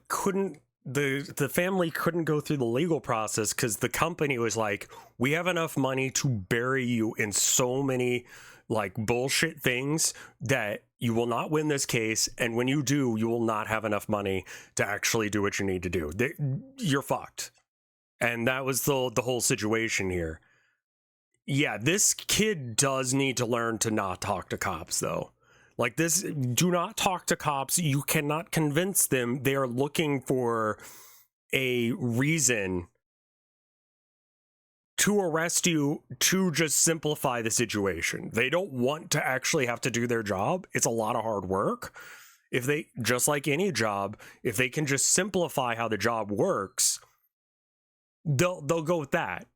Speaker 1: family couldn't go through the legal process because the company was like, we have enough money to bury you in so many like bullshit things that you will not win this case, and when you do, you will not have enough money to actually do what you need to do. You're fucked. And that was the whole situation here. Yeah, this kid does need to learn to not talk to cops, though. Like this, do not talk to cops. You cannot convince them. They are looking for a reason to arrest you to just simplify the situation. They don't want to actually have to do their job. It's a lot of hard work. If they, just like any job, if they can just simplify how the job works, they'll go with that.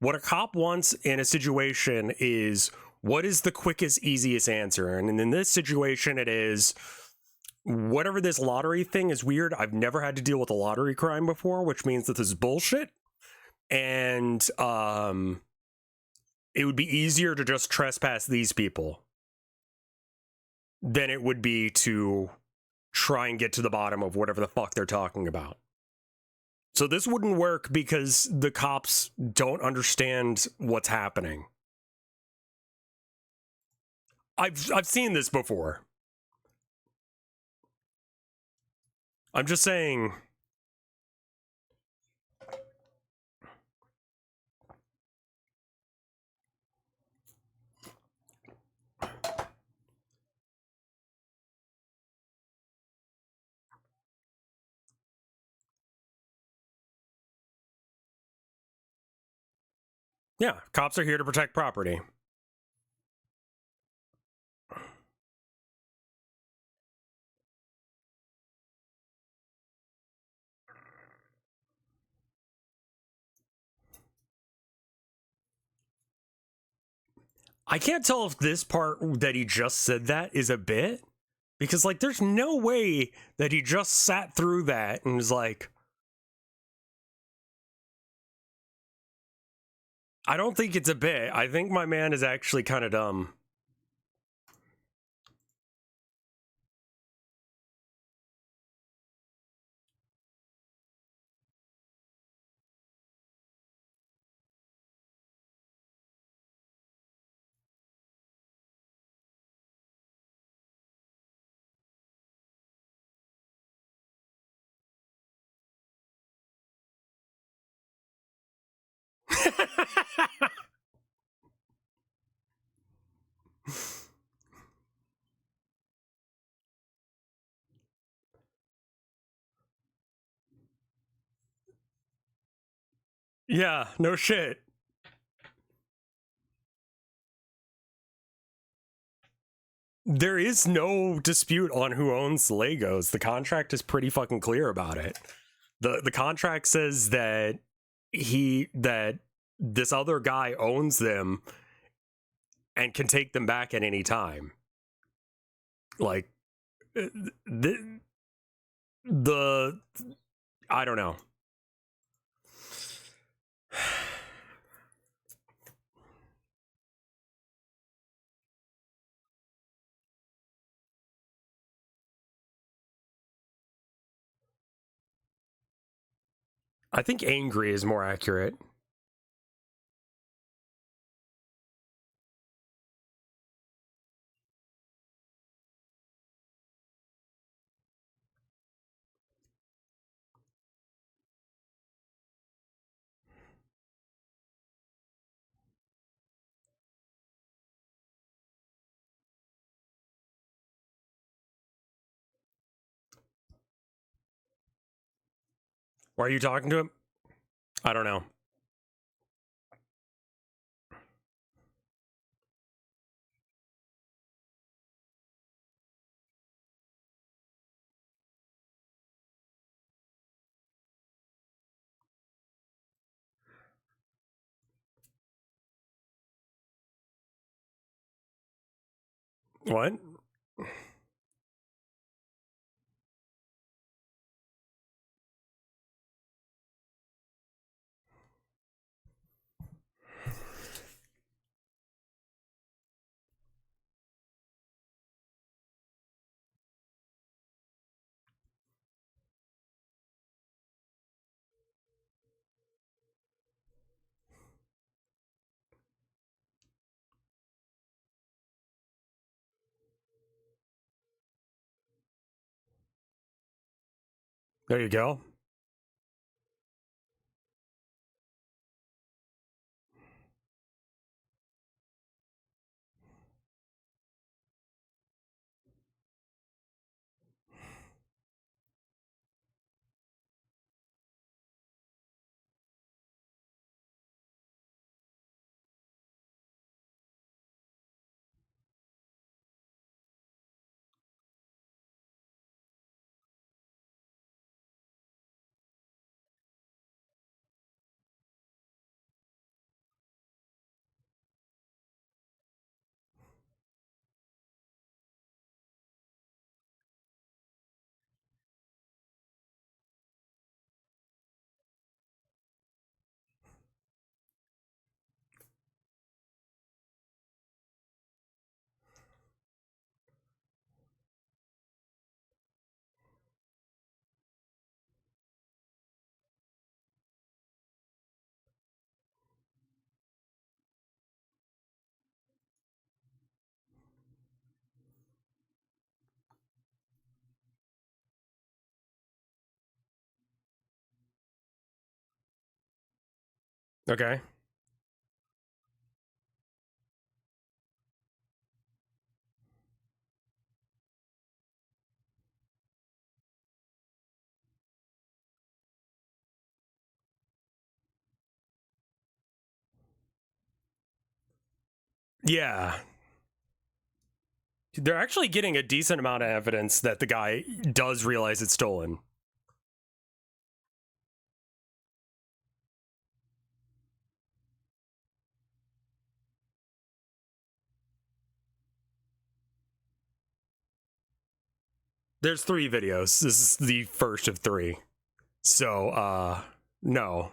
Speaker 1: What a cop wants in a situation is, what is the quickest, easiest answer? And in this situation, it is whatever this lottery thing is weird. I've never had to deal with a lottery crime before, which means that this is bullshit. And it would be easier to just trespass these people than it would be to try and get to the bottom of whatever the fuck they're talking about. So this wouldn't work because the cops don't understand what's happening. I've seen this before. I'm just saying. Yeah, cops are here to protect property. I can't tell if this part that he just said that is a bit, because like there's no way that he just sat through that and was like, I don't think it's a bit. I think my man is actually kind of dumb. Yeah, no shit. There is no dispute on who owns the Legos. The contract is pretty fucking clear about it. The contract says that that this other guy owns them and can take them back at any time. Like the I don't know. I think angry is more accurate. Why are you talking to him? I don't know. What? There you go. Okay. Yeah. They're actually getting a decent amount of evidence that the guy does realize it's stolen. There's 3 videos. This is the first of 3. So, no.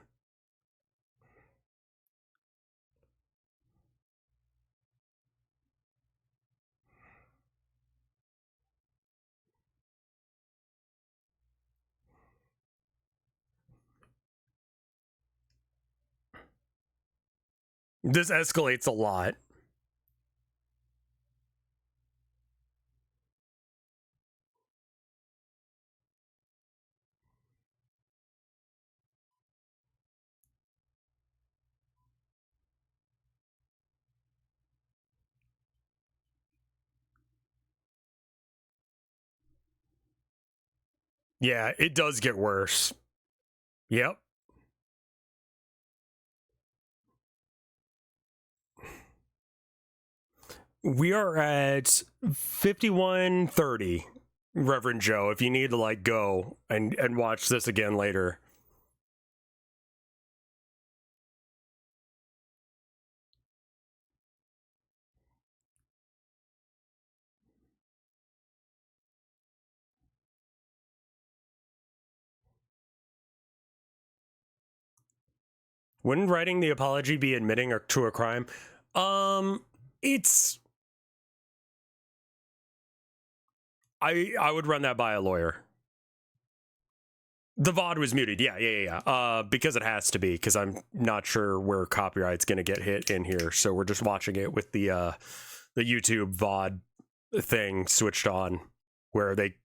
Speaker 1: This escalates a lot. Yeah, it does get worse. Yep. We are at 51:30, Reverend Joe, if you need to like go and watch this again later. Wouldn't writing the apology be admitting to a crime? It's I would run that by a lawyer. The VOD was muted. Yeah. Because it has to be, because I'm not sure where copyright's gonna get hit in here. So we're just watching it with the YouTube VOD thing switched on, where they.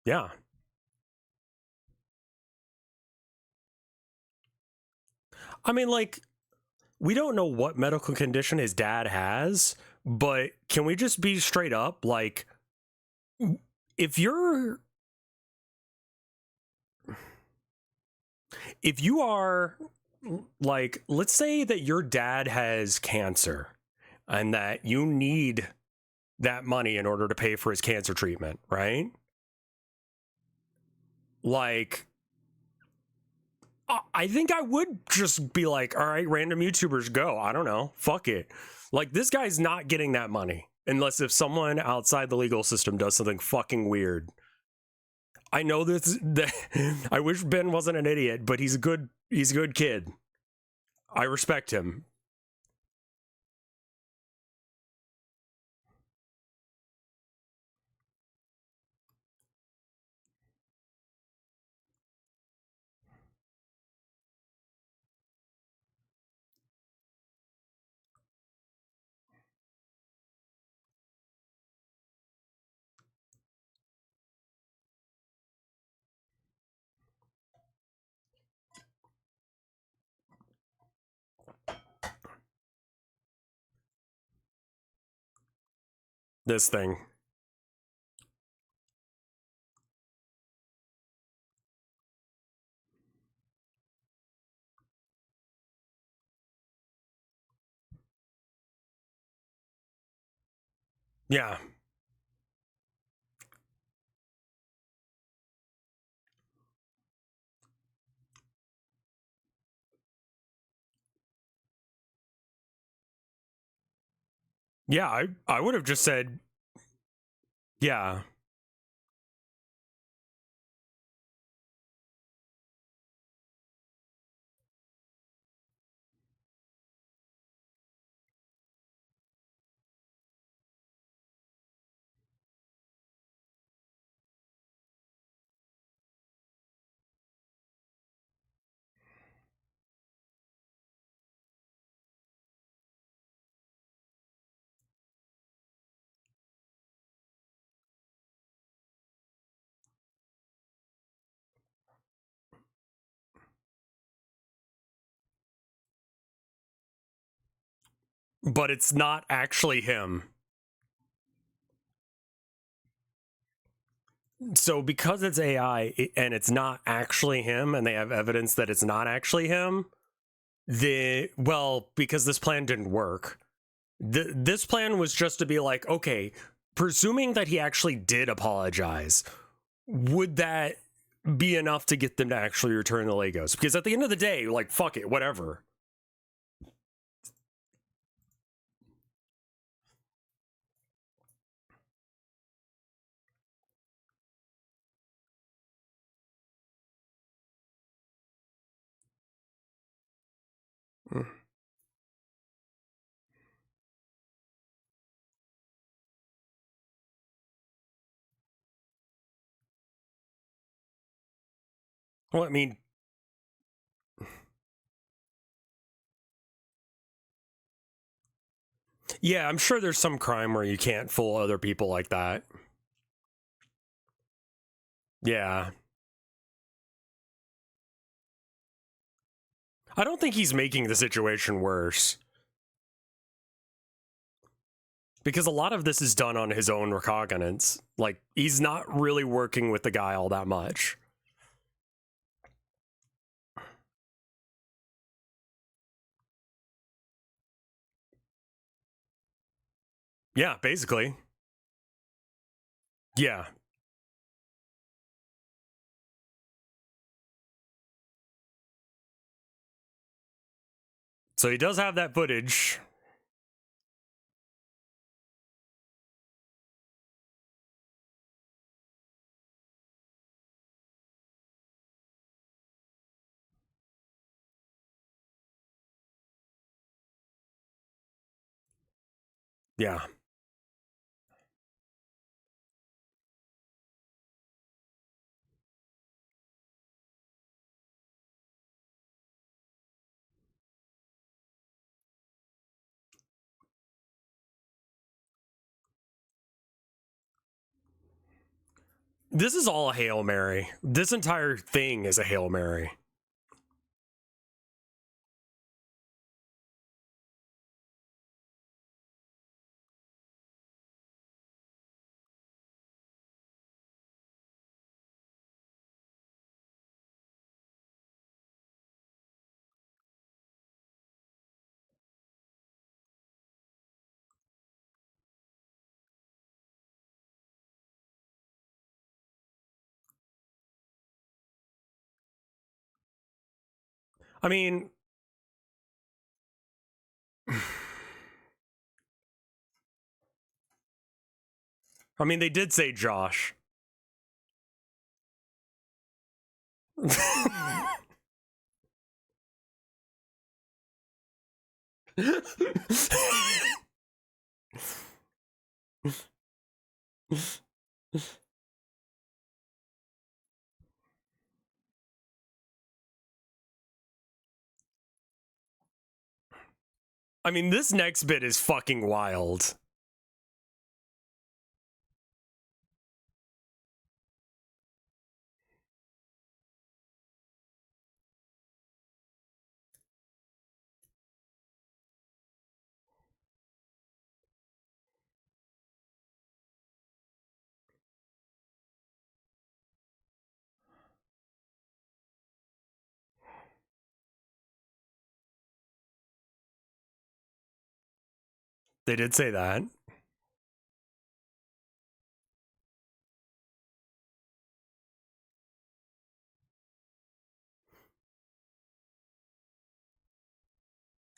Speaker 1: Yeah. I mean, like, we don't know what medical condition his dad has, but can we just be straight up? Like, if you are, like, let's say that your dad has cancer and that you need that money in order to pay for his cancer treatment, right? Like, I think I would just be like, all right, random YouTubers, go. I don't know. Fuck it. Like, this guy's not getting that money unless if someone outside the legal system does something fucking weird. I know this. I wish Ben wasn't an idiot, but he's a good kid. I respect him. This thing. Yeah. Yeah, I would have just said, yeah. But it's not actually him. So because it's AI and it's not actually him, and they have evidence that it's not actually him, because this plan didn't work, This plan was just to be like, okay, presuming that he actually did apologize, would that be enough to get them to actually return the Legos? Because at the end of the day, like, fuck it, whatever. Well, I mean, yeah, I'm sure there's some crime where you can't fool other people like that. Yeah. I don't think he's making the situation worse. Because a lot of this is done on his own recognizance. Like, he's not really working with the guy all that much. Yeah, basically. Yeah. So he does have that footage. Yeah. This is all a Hail Mary. This entire thing is a Hail Mary. I mean, they did say Josh. I mean, this next bit is fucking wild. They did say that.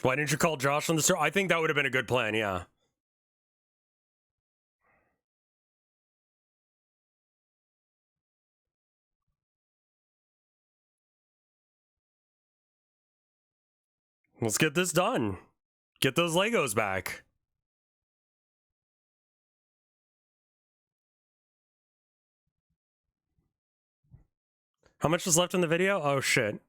Speaker 1: Why didn't you call Josh on the store? I think that would have been a good plan, yeah. Let's get this done. Get those Legos back. How much is left in the video? Oh, shit.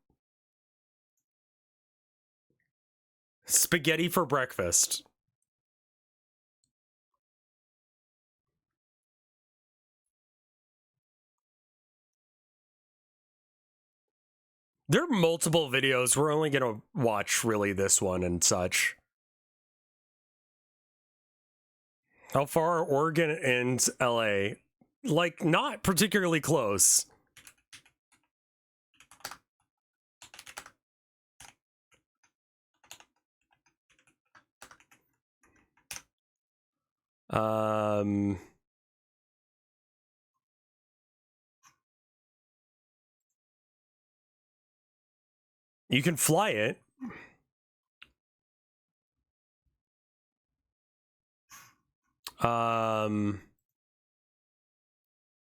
Speaker 1: Spaghetti for breakfast. There are multiple videos. We're only going to watch, really, this one and such. How far are Oregon and LA? Like, not particularly close. Um, you can fly it.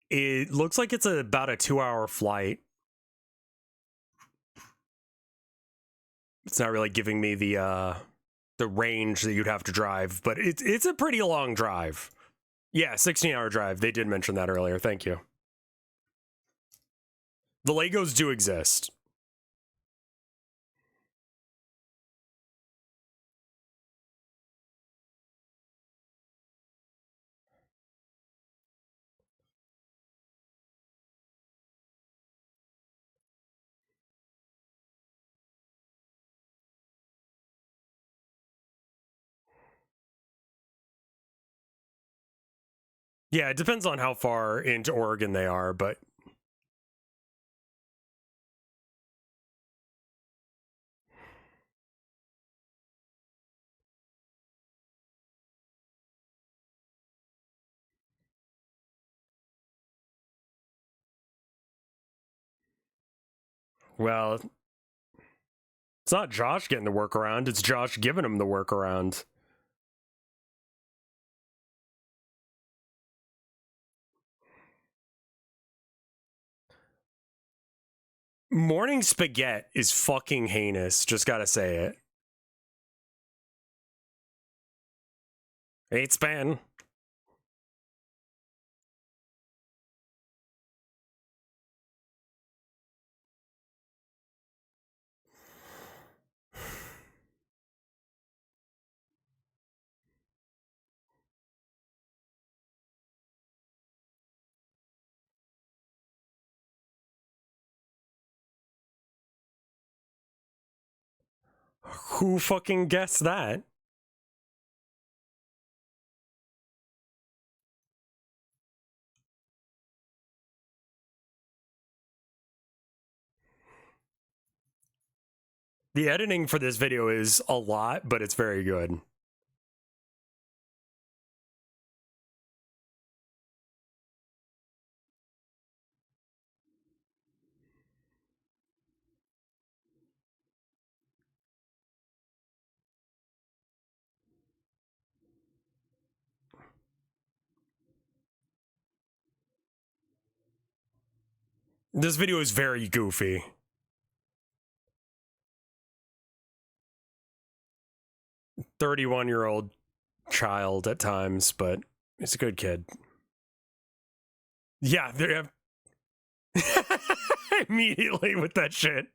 Speaker 1: It looks like it's about a 2-hour flight. It's not really giving me the range that you'd have to drive, but it's a pretty long drive. Yeah, 16-hour drive. They did mention that earlier. Thank you. The Legos do exist. Yeah, it depends on how far into Oregon they are, but well, it's not Josh getting the workaround, it's Josh giving him the workaround. Morning spaghetti is fucking heinous, just gotta say it. It's been. Who fucking guessed that? The editing for this video is a lot, but it's very good. This video is very goofy. 31-year-old child at times, but he's a good kid. Yeah, they have immediately with that shit.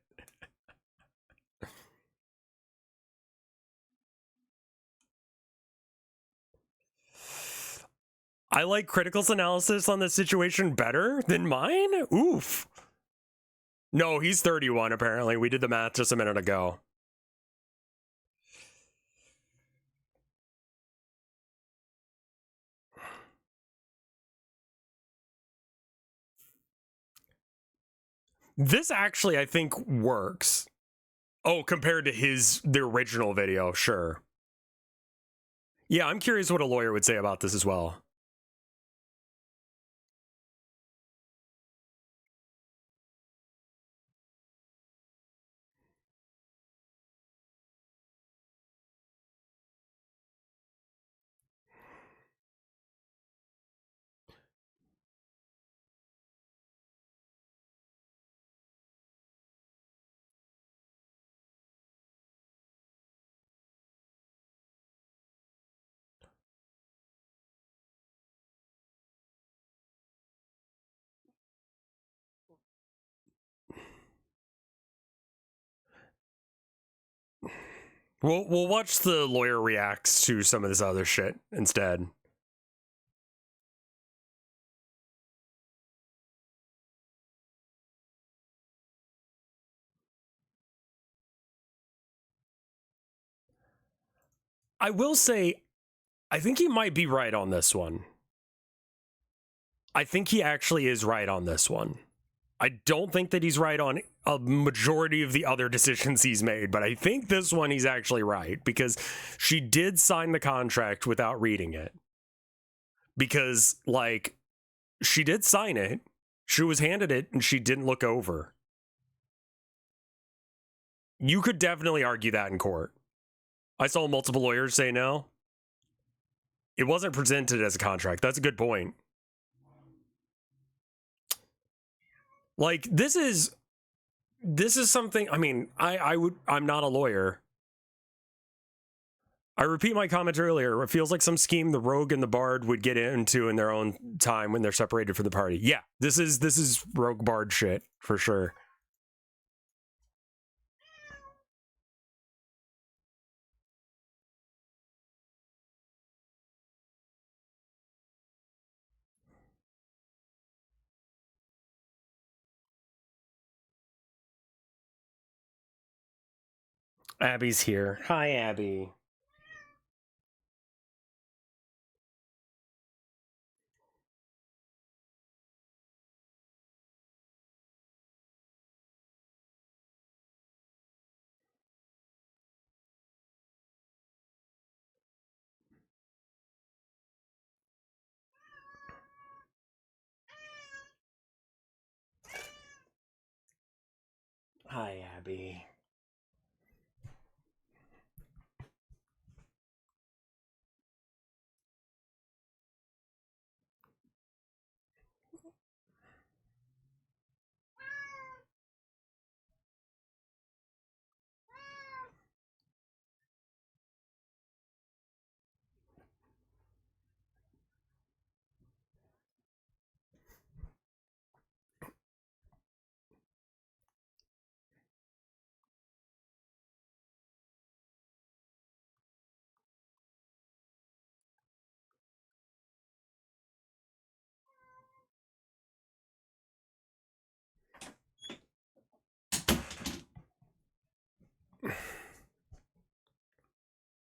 Speaker 1: I like Critical's analysis on this situation better than mine? Oof. No, he's 31 apparently. We did the math just a minute ago. This actually, I think, works. Oh, compared to the original video, sure. Yeah, I'm curious what a lawyer would say about this as well. We'll watch the lawyer reacts to some of this other shit instead. I will say, I think he might be right on this one. I think he actually is right on this one. I don't think that he's right on a majority of the other decisions he's made, but I think this one he's actually right because she did sign the contract without reading it. because, like, she did sign it. She was handed it and she didn't look over. You could definitely argue that in court. I saw multiple lawyers say no. It wasn't presented as a contract. That's a good point. Like, this is something, I mean, I'm not a lawyer. I repeat my comment earlier. It feels like some scheme the rogue and the bard would get into in their own time when they're separated from the party. Yeah, this is rogue bard shit for sure. Abby's here. Hi, Abby. Hi, Abby.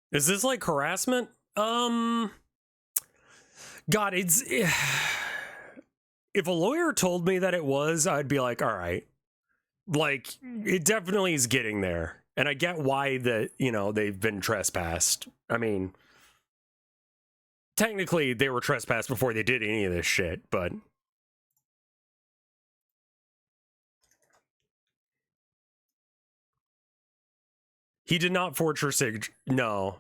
Speaker 1: Is this like harassment? God, it's if a lawyer told me that it was, I'd be like, all right. Like, it definitely is getting there. And I get why that, you know, they've been trespassed. I mean, technically they were trespassed before they did any of this shit, but he did not forge her signature. No.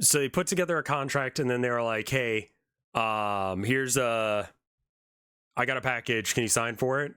Speaker 1: So they put together a contract and then they were like, hey, here's I got a package. Can you sign for it?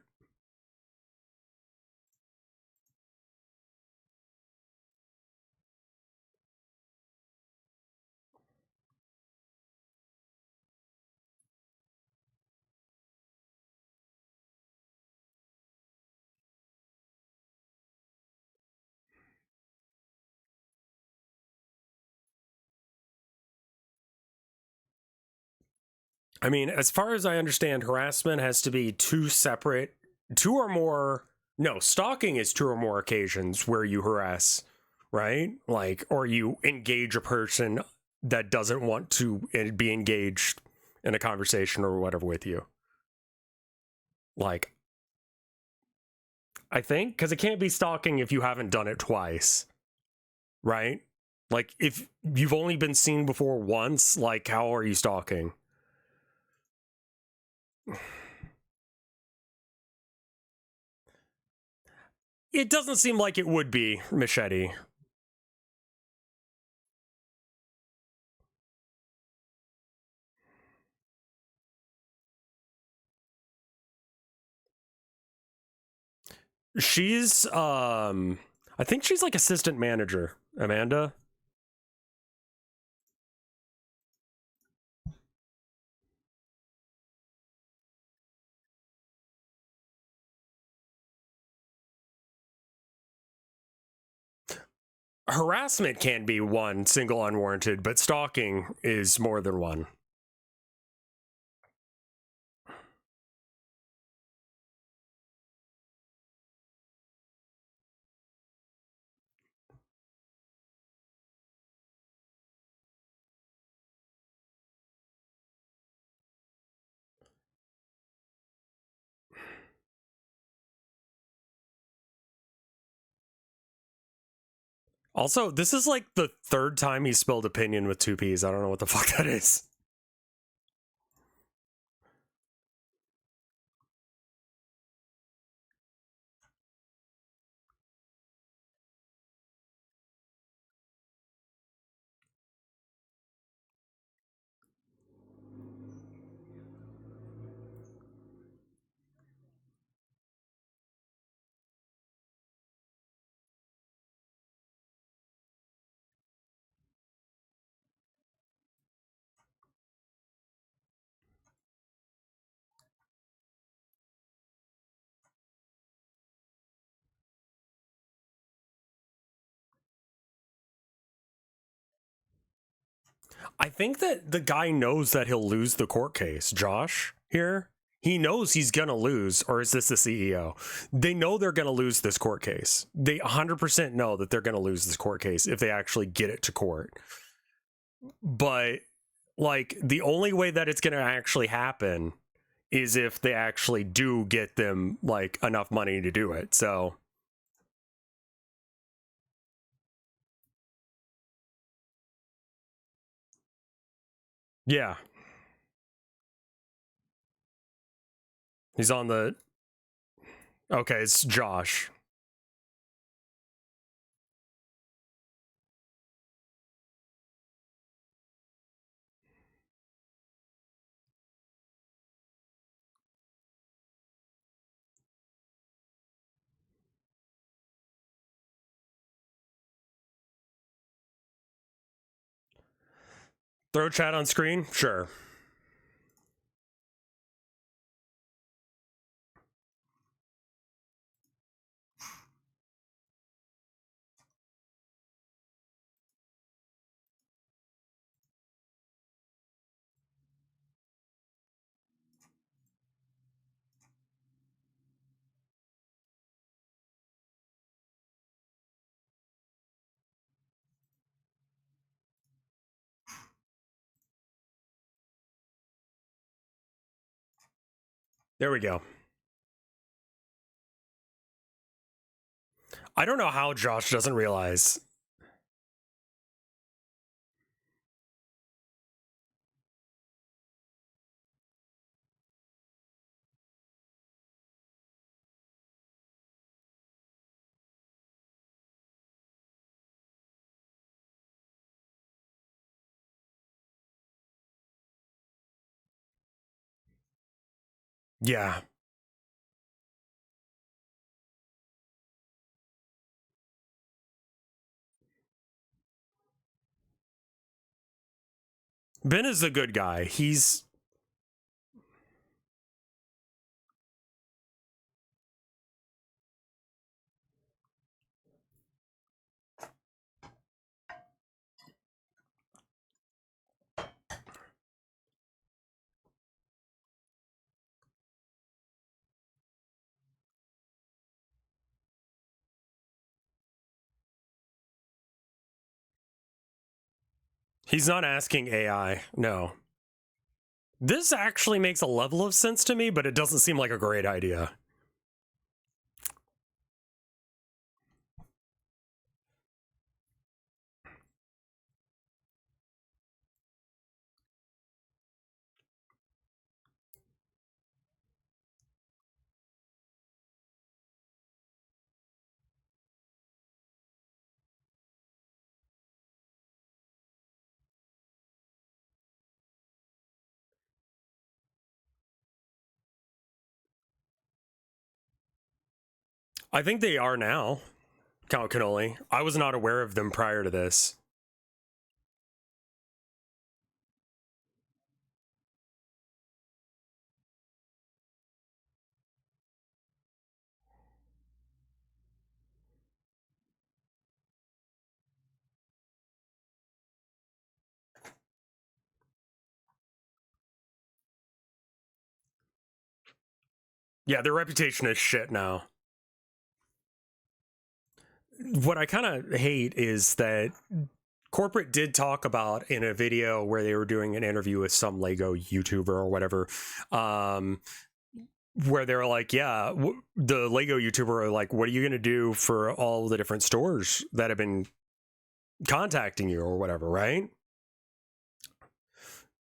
Speaker 1: I mean, as far as I understand, harassment has to be two or more. No, stalking is two or more occasions where you harass, right? Like, or you engage a person that doesn't want to be engaged in a conversation or whatever with you. Like, I think, because it can't be stalking if you haven't done it twice, right? Like, if you've only been seen before once, like, how are you stalking? It doesn't seem like it would be, Machete. She's I think she's like assistant manager, Amanda. Harassment can be one single unwarranted, but stalking is more than one. Also, this is like the third time he spilled opinion with two P's. I don't know what the fuck that is. I think that the guy knows that he'll lose the court case, Josh, here. He knows he's going to lose, or is this the CEO? They know they're going to lose this court case. They 100% know that they're going to lose this court case if they actually get it to court. But, like, the only way that it's going to actually happen is if they actually do get them, like, enough money to do it. So, yeah. He's on the... Okay, it's Josh. Throw chat on screen? Sure. There we go. I don't know how Josh doesn't realize. Yeah. Ben is a good guy. He's... He's not asking AI. No. This actually makes a level of sense to me, but it doesn't seem like a great idea. I think they are now, Count Cannoli. I was not aware of them prior to this. Yeah, their reputation is shit now. What I kind of hate is that corporate did talk about in a video where they were doing an interview with some Lego YouTuber or whatever, where they were like, yeah, the Lego YouTuber are like, what are you going to do for all the different stores that have been contacting you or whatever, right?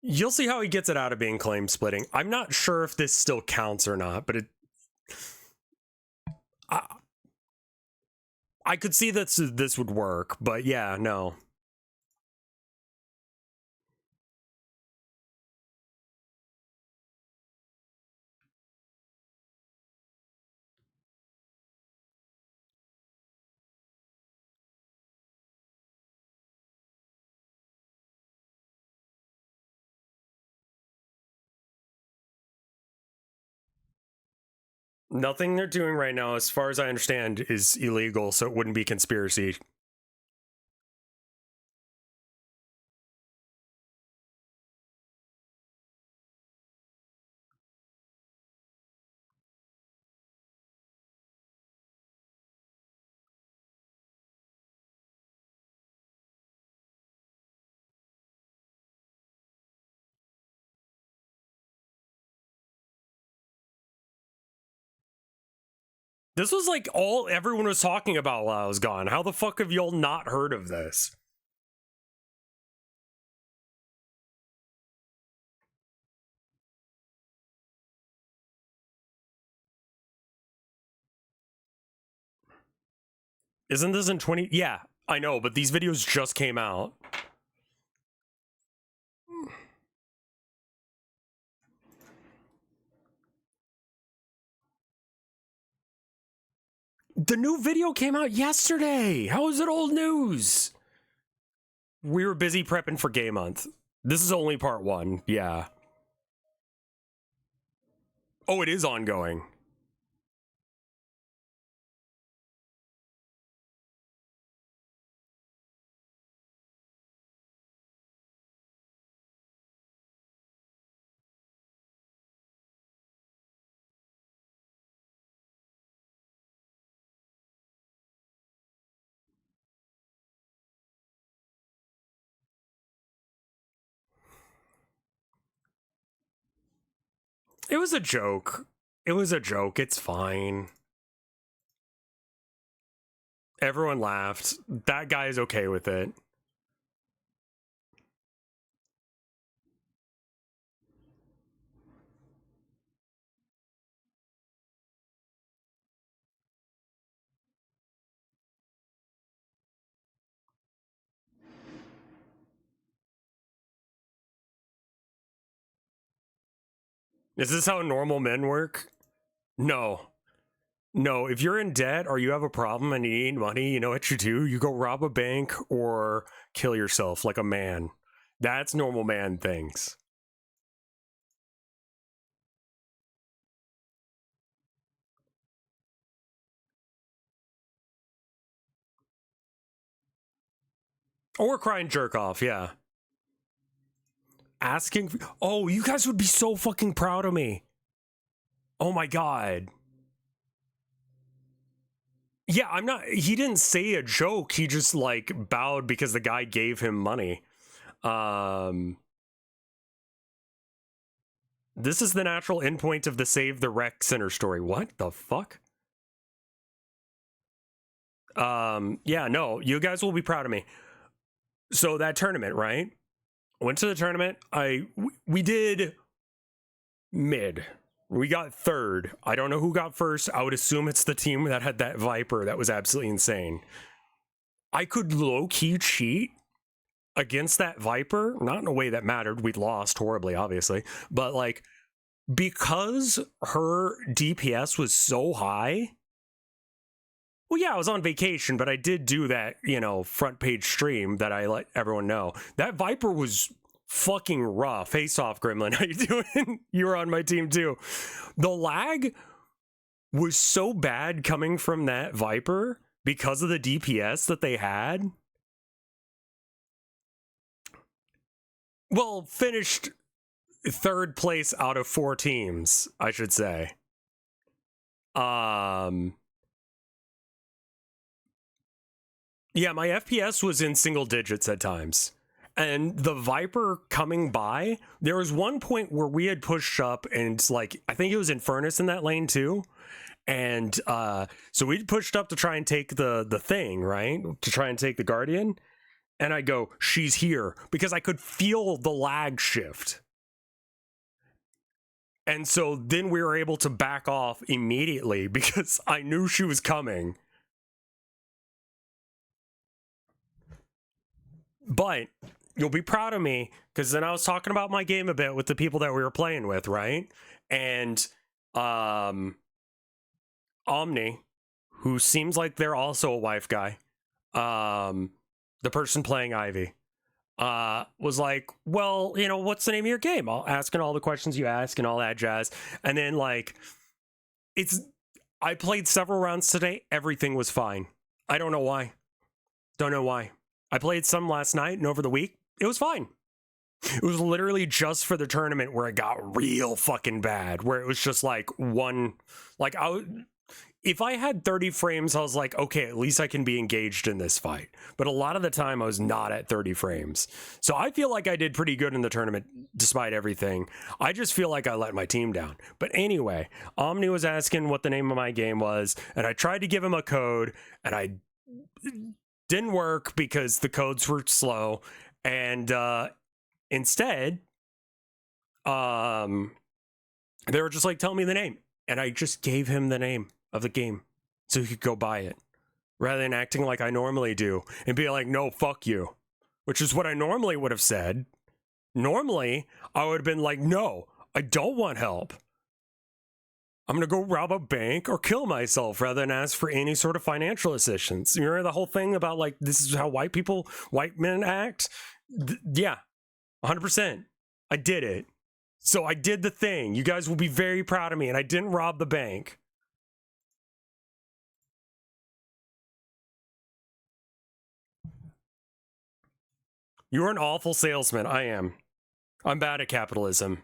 Speaker 1: You'll see how he gets it out of being claim splitting. I'm not sure if this still counts or not, but I could see that this would work, but yeah, no. Nothing they're doing right now, as far as I understand, is illegal, so it wouldn't be conspiracy. This was like all everyone was talking about while I was gone. How the fuck have y'all not heard of this? Isn't this in 20? Yeah, I know, but these videos just came out. The new video came out yesterday. How is it old news? We were busy prepping for Gay Month. This is only part 1. Yeah. Oh, it is ongoing. It was a joke. It was a joke. It's fine. Everyone laughed. That guy is okay with it. Is this how normal men work? No. No, if you're in debt or you have a problem and you need money, you know what you do? You go rob a bank or kill yourself like a man. That's normal man things. Or cry and jerk off, yeah. Asking. Oh, you guys would be so fucking proud of me. Oh my god. Yeah, I'm not. He didn't say a joke. He just like bowed because the guy gave him money. This is the natural endpoint of the Save the Wreck Center story. What the fuck? Yeah, no, you guys will be proud of me. So that tournament, right? Went to the tournament. We did mid. We got third. I don't know who got first. I would assume it's the team that had that Viper that was absolutely insane. I could low-key cheat against that Viper, not in a way that mattered. We'd lost horribly, obviously, but like because her DPS was so high. Well, yeah, I was on vacation, but I did do that, front page stream that I let everyone know. That Viper was fucking rough. Face off, Gremlin. How you doing? You were on my team too. The lag was so bad coming from that Viper because of the DPS that they had. Well, finished third place out of 4 teams, I should say. Yeah, my FPS was in single digits at times. And the Viper coming by, there was one point where we had pushed up and like, I think it was Infernus in that lane too. And so we pushed up to try and take the thing, right? To try and take the Guardian. And I go, she's here, because I could feel the lag shift. And so then we were able to back off immediately because I knew she was coming. But you'll be proud of me because then I was talking about my game a bit with the people that we were playing with, right? And Omni, who seems like they're also a wife guy, the person playing Ivy, was like, well, what's the name of your game? I'll asking all the questions you ask and all that jazz. And then like, I played several rounds today. Everything was fine. I don't know why. Don't know why. I played some last night and over the week. It was fine. It was literally just for the tournament where it got real fucking bad, where it was just like one, like if I had 30 frames, I was like, okay, at least I can be engaged in this fight. But a lot of the time, I was not at 30 frames. So I feel like I did pretty good in the tournament, despite everything. I just feel like I let my team down. But anyway, Omni was asking what the name of my game was, and I tried to give him a code, and I didn't work because the codes were slow. And instead, they were just like, tell me the name. And I just gave him the name of the game so he could go buy it, rather than acting like I normally do and be like, no, fuck you, which is what I normally would have said. Normally, I would have been like, no, I don't want help. I'm going to go rob a bank or kill myself rather than ask for any sort of financial assistance. You remember the whole thing about like, this is how white men act? Yeah, 100%. I did it. So I did the thing. You guys will be very proud of me, and I didn't rob the bank. You're an awful salesman. I am. I'm bad at capitalism.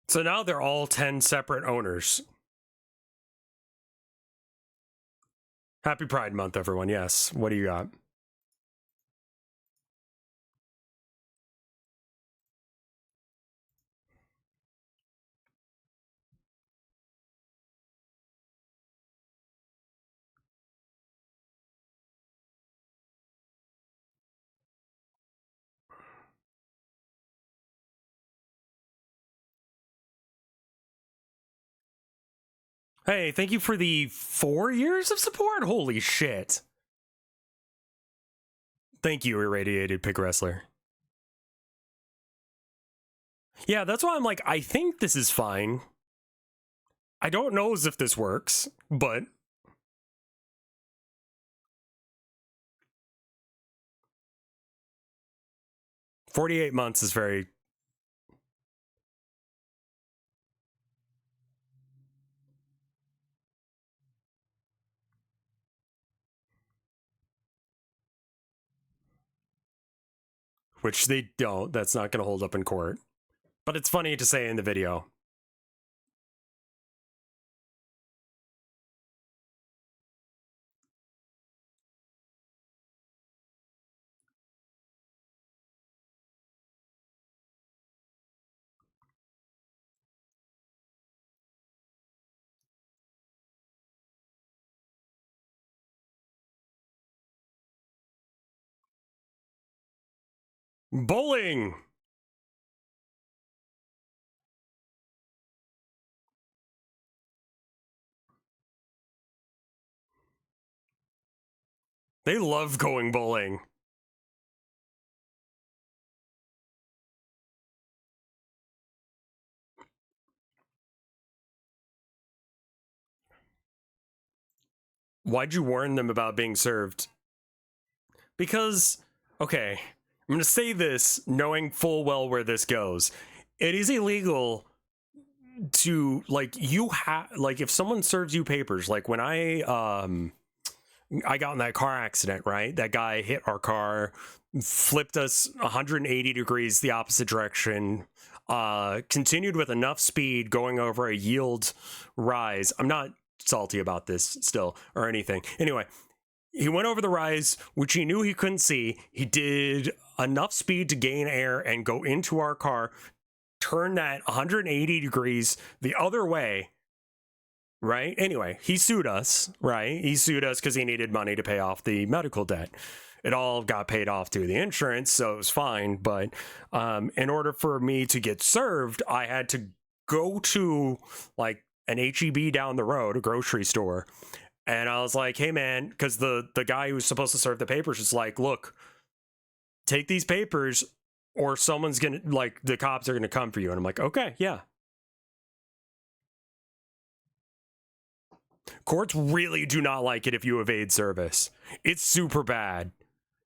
Speaker 1: So now they're all 10 separate owners. Happy Pride Month, everyone. Yes. What do you got? Hey, thank you for the 4 years of support. Holy shit. Thank you, Irradiated Pig Wrestler. Yeah, that's why I'm like, I think this is fine. I don't know as if this works, but 48 months is very... Which they don't. That's not going to hold up in court. But it's funny to say in the video. Bowling! They love going bowling. Why'd you warn them about being served? Because, okay, I'm going to say this knowing full well where this goes. It is illegal to, like, if someone serves you papers, like when I got in that car accident, right? That guy hit our car, flipped us 180 degrees the opposite direction, continued with enough speed going over a yield rise. I'm not salty about this still or anything. Anyway, he went over the rise, which he knew he couldn't see. He did enough speed to gain air and go into our car, turn that 180 degrees the other way, right? Anyway, he sued us, right? He sued us because he needed money to pay off the medical debt. It all got paid off through the insurance, so it was fine. But in order for me to get served, I had to go to like an HEB down the road, a grocery store. And I was like, hey, man, because the guy who was supposed to serve the papers is like, look, take these papers or someone's going to, like, the cops are going to come for you. And I'm like, okay, yeah. Courts really do not like it if you evade service. It's super bad.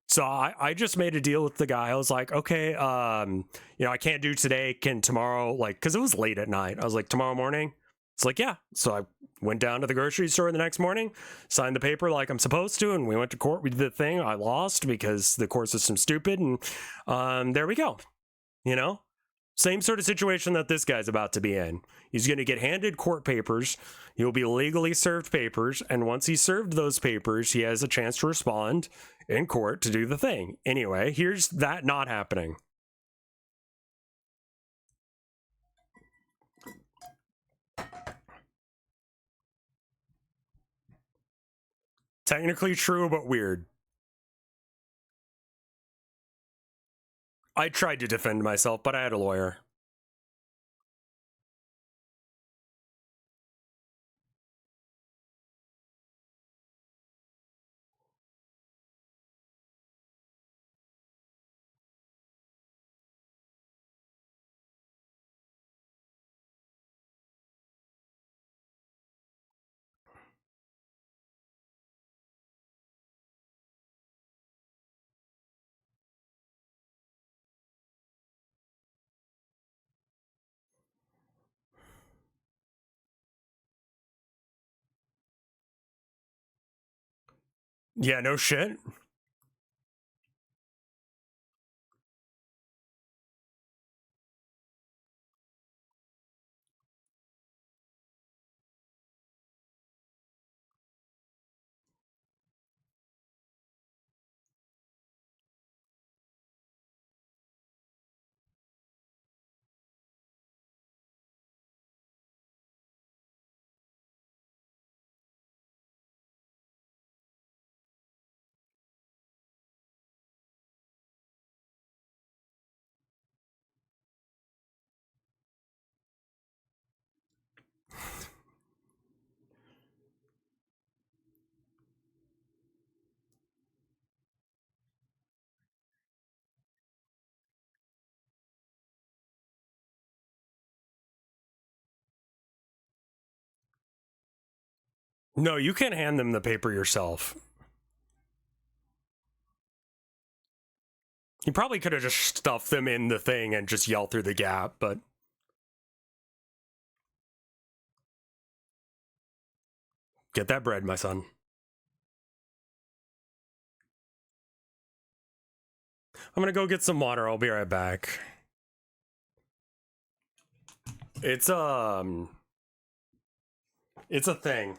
Speaker 1: So I just made a deal with the guy. I was like, okay, I can't do today. Can tomorrow, like, because it was late at night. I was like, tomorrow morning? It's like, yeah. So I went down to the grocery store the next morning, signed the paper like I'm supposed to, and we went to court. We did the thing. I lost because the court system's stupid, and there we go. Same sort of situation that this guy's about to be in. He's going to get handed court papers. He'll be legally served papers. And once he's served those papers, he has a chance to respond in court to do the thing. Anyway, here's that not happening. Technically true, but weird. I tried to defend myself, but I had a lawyer. Yeah, no shit. No, you can't hand them the paper yourself. You probably could have just stuffed them in the thing and just yelled through the gap, but get that bread, my son. I'm gonna go get some water. I'll be right back. It's it's a thing.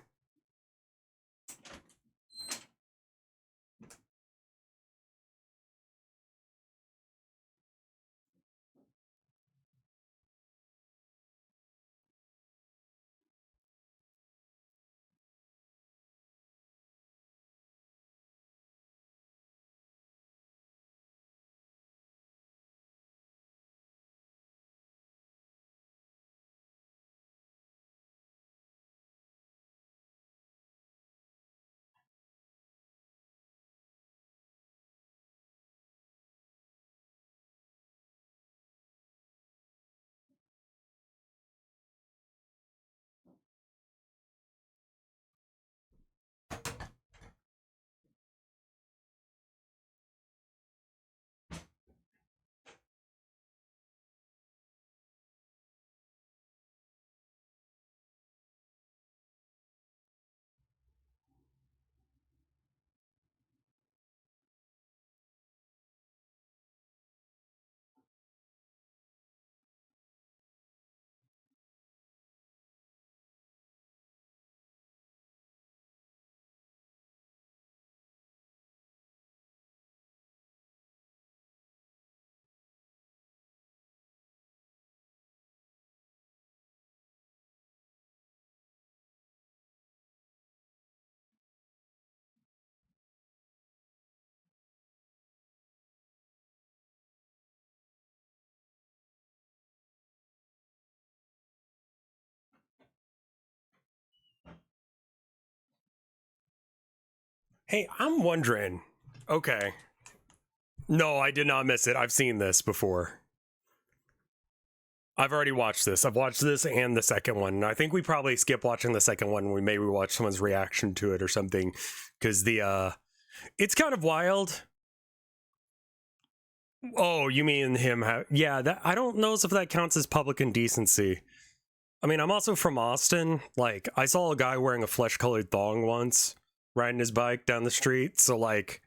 Speaker 1: Hey, I'm wondering. Okay. No, I did not miss it. I've seen this before. I've already watched this. I've watched this and the second one. I think we probably skip watching the second one. We maybe watch someone's reaction to it or something, because it's kind of wild. Oh, you mean him? Yeah, that I don't know if that counts as public indecency. I mean, I'm also from Austin. Like, I saw a guy wearing a flesh-colored thong once, riding his bike down the street. So, like,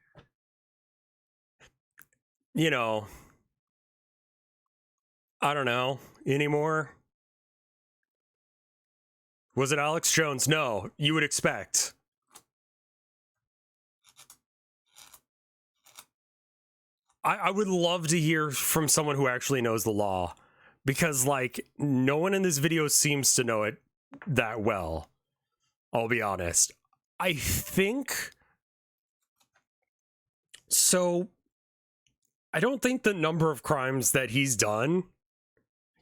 Speaker 1: you know, I don't know anymore. Was it Alex Jones? No, you would expect. I would love to hear from someone who actually knows the law, because, like, no one in this video seems to know it that well. I'll be honest. I think so. I don't think the number of crimes that he's done.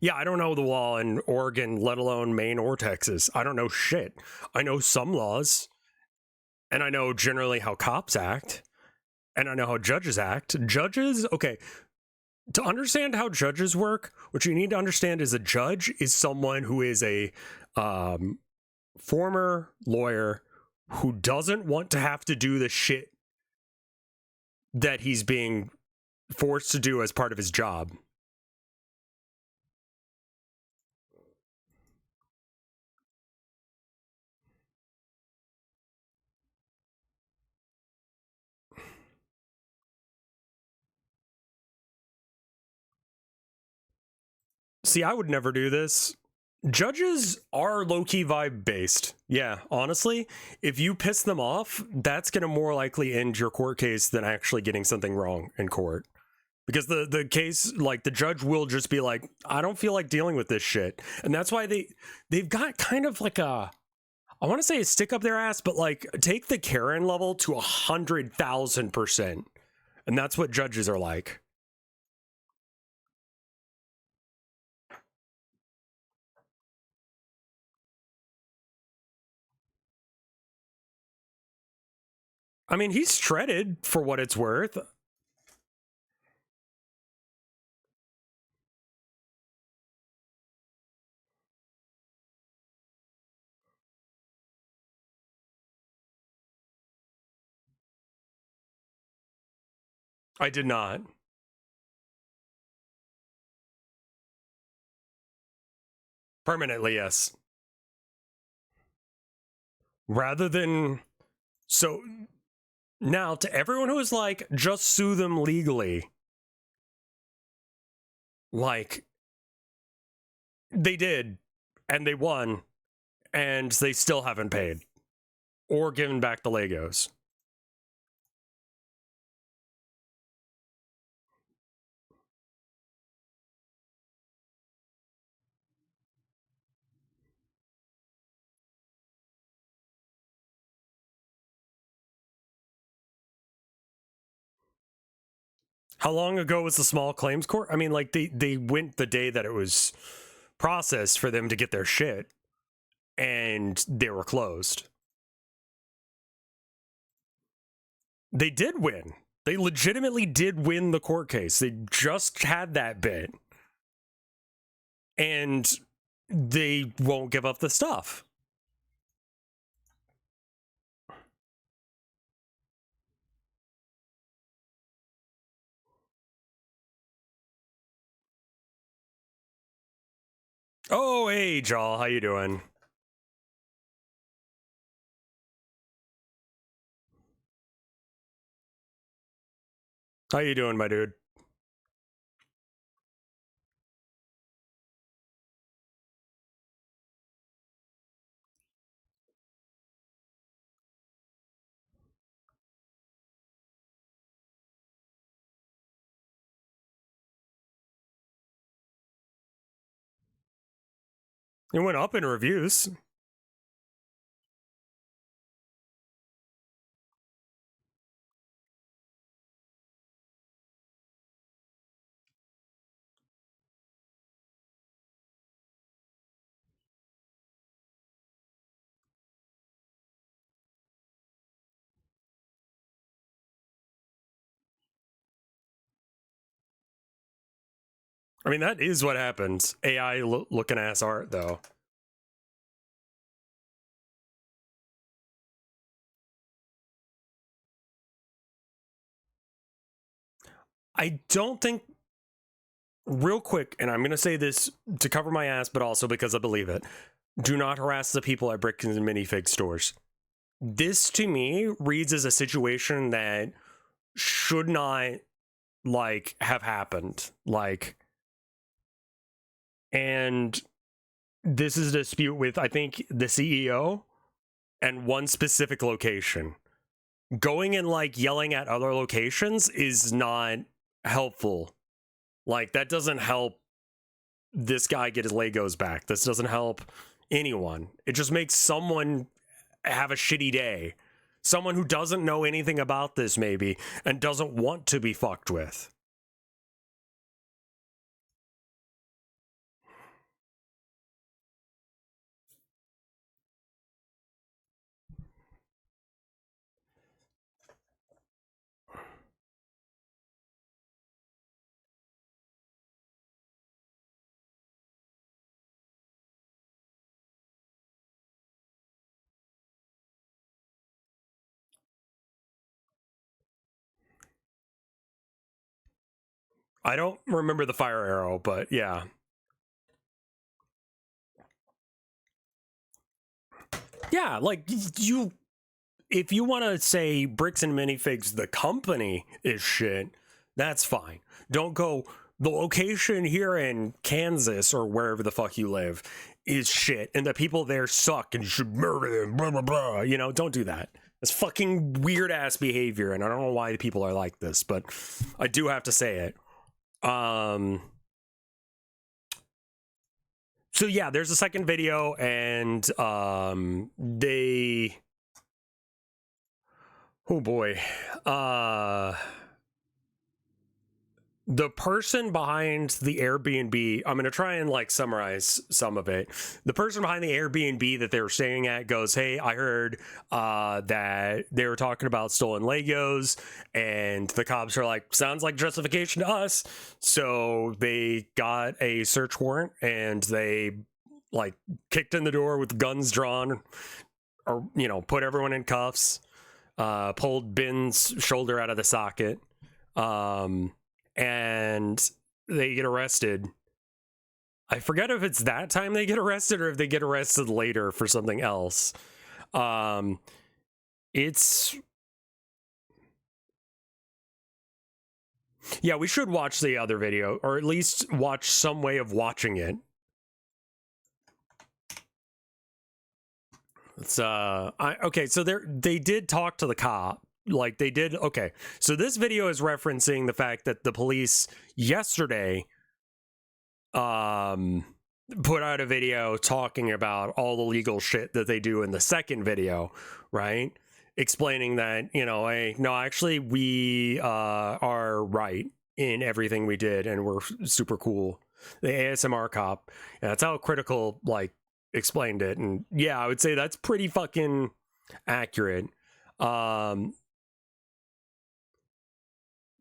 Speaker 1: Yeah, I don't know the law in Oregon, let alone Maine or Texas. I don't know shit. I know some laws, and I know generally how cops act, and I know how judges act. Judges, okay, to understand how judges work, what you need to understand is a judge is someone who is a former lawyer who doesn't want to have to do the shit that he's being forced to do as part of his job. See, I would never do this. Judges are low-key vibe based. Yeah, honestly, if you piss them off, that's going to more likely end your court case than actually getting something wrong in court. Because the case, like, the judge will just be like, I don't feel like dealing with this shit. And that's why they've got kind of like I want to say a stick up their ass, but, like, take the Karen level to 100,000%. And that's what judges are like. I mean, he's shredded for what it's worth. I did not. Permanently, yes. Rather than. So now, to everyone who is like, just sue them legally, like, they did, and they won, and they still haven't paid or given back the Legos. How long ago was the small claims court? I mean, like, they went the day that it was processed for them to get their shit, and they were closed. They did win. They legitimately did win the court case. They just had that bit. And they won't give up the stuff. Oh, hey, Jaw, how you doing? How you doing, my dude? It went up in reviews. I mean, that is what happens. AI looking ass art, though. I don't think, real quick, and I'm going to say this to cover my ass, but also because I believe it. Do not harass the people at Bricks and Minifig stores. This, to me, reads as a situation that should not, like, have happened. Like, and this is a dispute with, I think, the CEO and one specific location. Going and, like, yelling at other locations is not helpful. Like, that doesn't help this guy get his Legos back. This doesn't help anyone. It just makes someone have a shitty day. Someone who doesn't know anything about this, maybe, and doesn't want to be fucked with. I don't remember the fire arrow, but yeah. Yeah, like, you, if you want to say Bricks and Minifigs, the company, is shit, that's fine. Don't go, the location here in Kansas or wherever the fuck you live is shit, and the people there suck and you should murder them, blah, blah, blah. You know, don't do that. It's fucking weird ass behavior, and I don't know why people are like this, but I do have to say it. So yeah, there's a second video, and they, oh boy, the person behind the Airbnb, I'm going to try and, like, summarize some of it. The person behind the Airbnb that they were staying at goes, hey, I heard that they were talking about stolen Legos, and the cops are like, sounds like justification to us. So they got a search warrant, and they, like, kicked in the door with guns drawn, or, you know, put everyone in cuffs, pulled Ben's shoulder out of the socket, and they get arrested. I forget if it's that time they get arrested or if they get arrested later for something else. It's, yeah, we should watch the other video, or at least watch some way of watching it. It's okay, so they did talk to the cop. Like, they did. Okay, so this video is referencing the fact that the police yesterday put out a video talking about all the legal shit that they do in the second video, right? Explaining that, you know, hey, no, actually, we are right in everything we did, and we're super cool. The ASMR cop, and that's how Critical, like, explained it. And yeah, I would say that's pretty fucking accurate.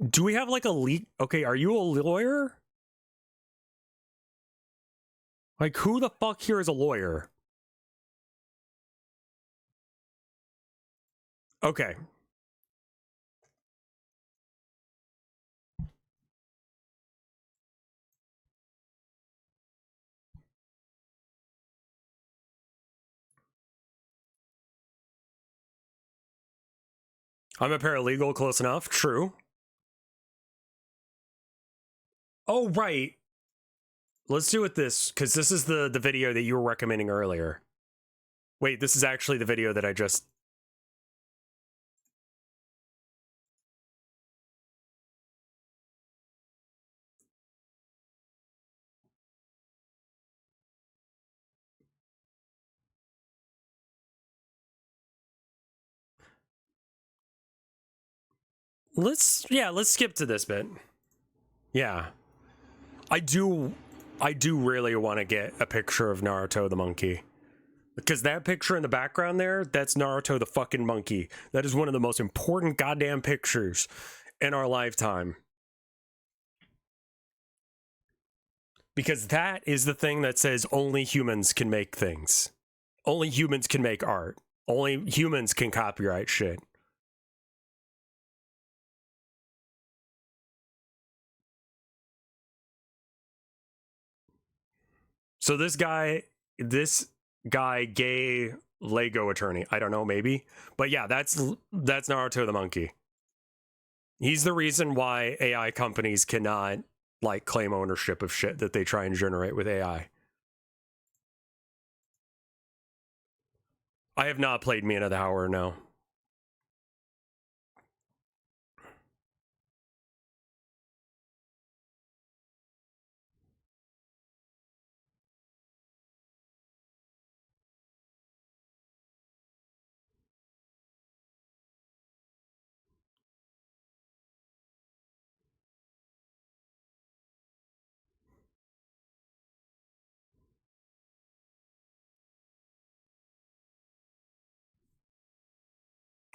Speaker 1: Do we have, like, a leak? Okay, are you a lawyer? Like, who the fuck here is a lawyer? Okay. I'm a paralegal, close enough. True. Oh, right. Let's do it this, because this is the video that you were recommending earlier. Wait, this is actually the video that I just... let's skip to this bit. Yeah. I do really want to get a picture of Naruto the monkey. Because that picture in the background there, that's Naruto the fucking monkey. That is one of the most important goddamn pictures in our lifetime. because that is the thing that says only humans can make things. Only humans can make art. Only humans can copyright shit. So this guy, gay Lego attorney. I don't know, maybe, but yeah, that's Naruto the monkey. He's the reason why AI companies cannot like claim ownership of shit that they try and generate with AI. I have not played Mina the Hour, no.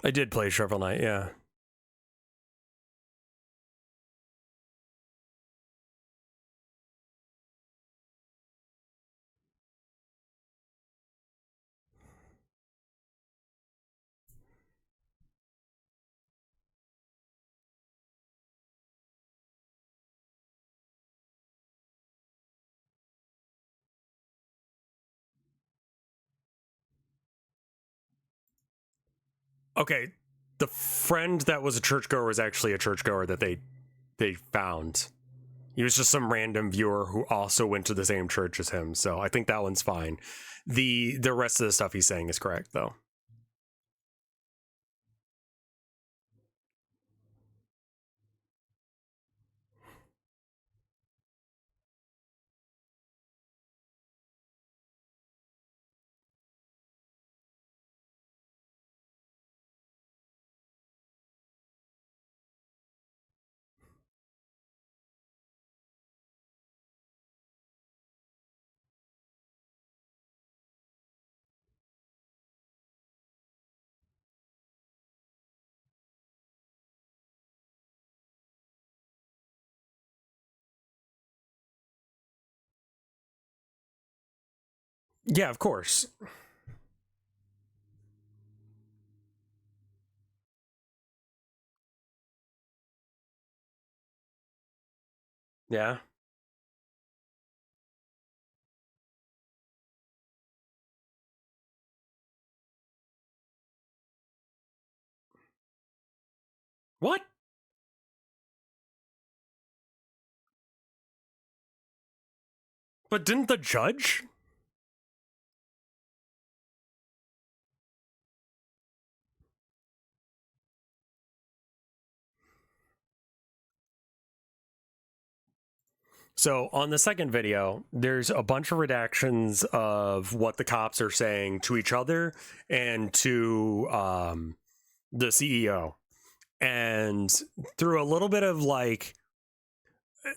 Speaker 1: I did play Shovel Knight, yeah. Okay, the friend that was a churchgoer was actually a churchgoer that they found. He was just some random viewer who also went to the same church as him, so I think that one's fine. The rest of the stuff he's saying is correct, though. Yeah, of course. Yeah. What? But didn't the judge? So on the second video, there's a bunch of redactions of what the cops are saying to each other and to the CEO. And through a little bit of like,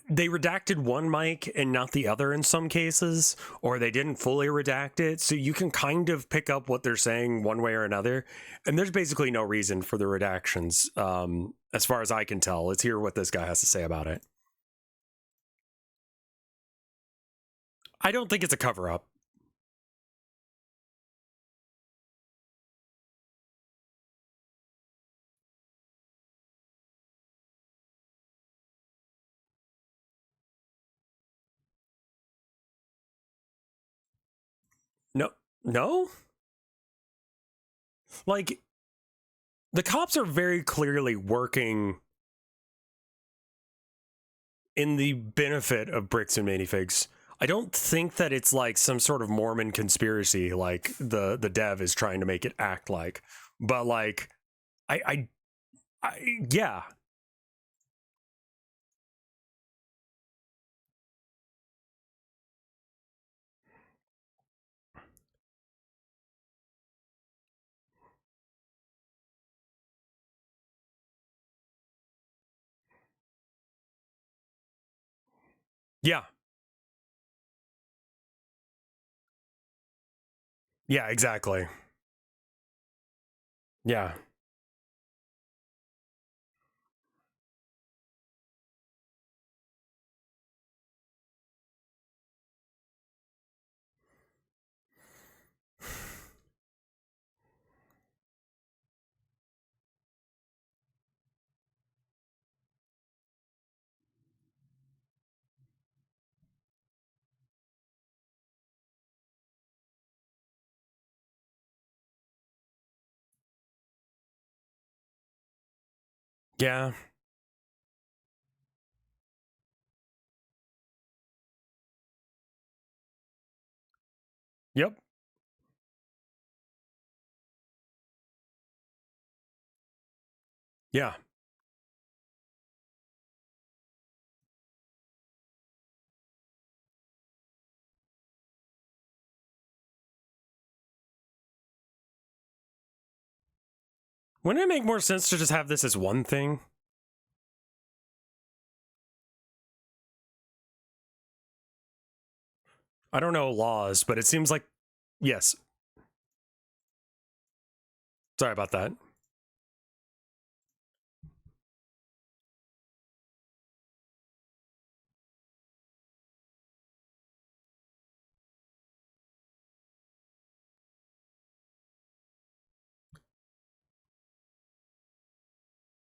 Speaker 1: they redacted one mic and not the other in some cases, or they didn't fully redact it. So you can kind of pick up what they're saying one way or another. And there's basically no reason for the redactions, as far as I can tell. Let's hear what this guy has to say about it. I don't think it's a cover up. No, no? Like, the cops are very clearly working in the benefit of bricks and minifigs. I don't think that it's like some sort of Mormon conspiracy like the dev is trying to make it act like. But like I yeah. Yeah. Yeah, exactly. Yeah. Yeah. Yep. Yeah. Wouldn't it make more sense to just have this as one thing? I don't know laws, but it seems like yes. Sorry about that.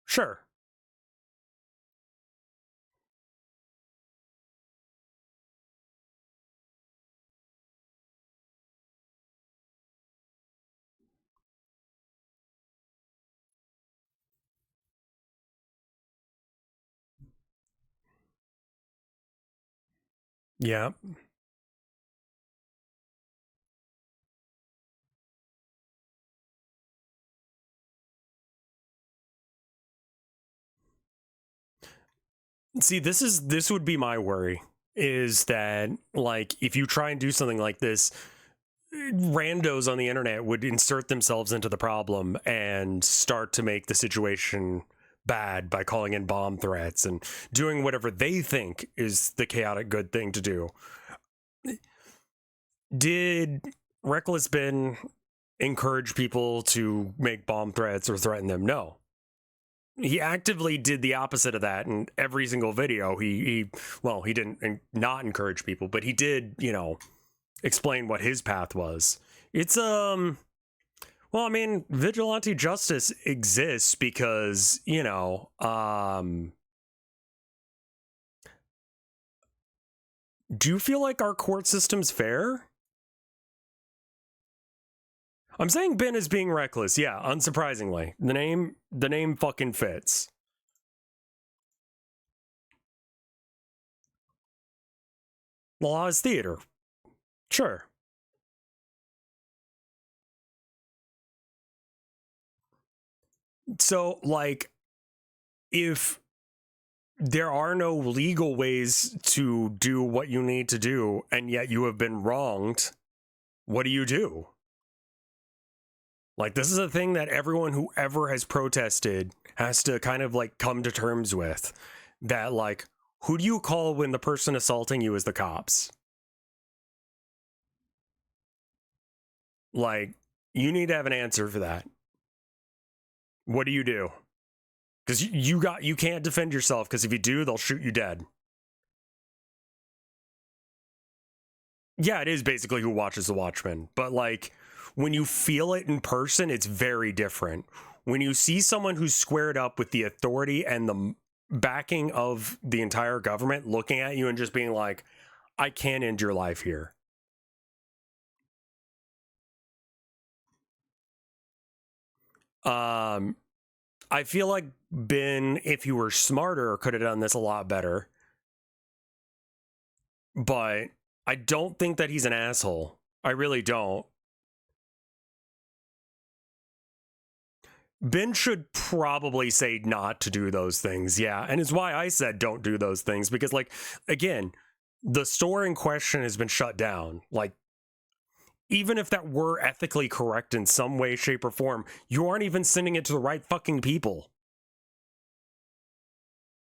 Speaker 1: Sure. Yeah. See, this would be my worry is that like if you try and do something like this, randos on the internet would insert themselves into the problem and start to make the situation bad by calling in bomb threats and doing whatever they think is the chaotic good thing to do. Did Reckless Ben encourage people to make bomb threats or threaten them? No. He actively did the opposite of that in every single video. He didn't not encourage people, but he did, explain what his path was. It's well, I mean, vigilante justice exists because, do you feel like our court system's fair? I'm saying Ben is being reckless. Yeah, unsurprisingly. The name fucking fits. The law is theater. Sure. So, like, if there are no legal ways to do what you need to do, and yet you have been wronged, what do you do? Like, this is a thing that everyone who ever has protested has to kind of like come to terms with. That, like, who do you call when the person assaulting you is the cops? Like, you need to have an answer for that. What do you do? Because you can't defend yourself, because if you do, they'll shoot you dead. Yeah, it is basically Who Watches the Watchmen, but like when you feel it in person, it's very different. When you see someone who's squared up with the authority and the backing of the entire government looking at you and just being like, I can't end your life here. Um, I feel like Ben, if he were smarter, could have done this a lot better. But I don't think that he's an asshole. I really don't. Ben should probably say not to do those things. Yeah. And it's why I said don't do those things because, like, again, the store in question has been shut down. Like, even if that were ethically correct in some way, shape, or form, you aren't even sending it to the right fucking people.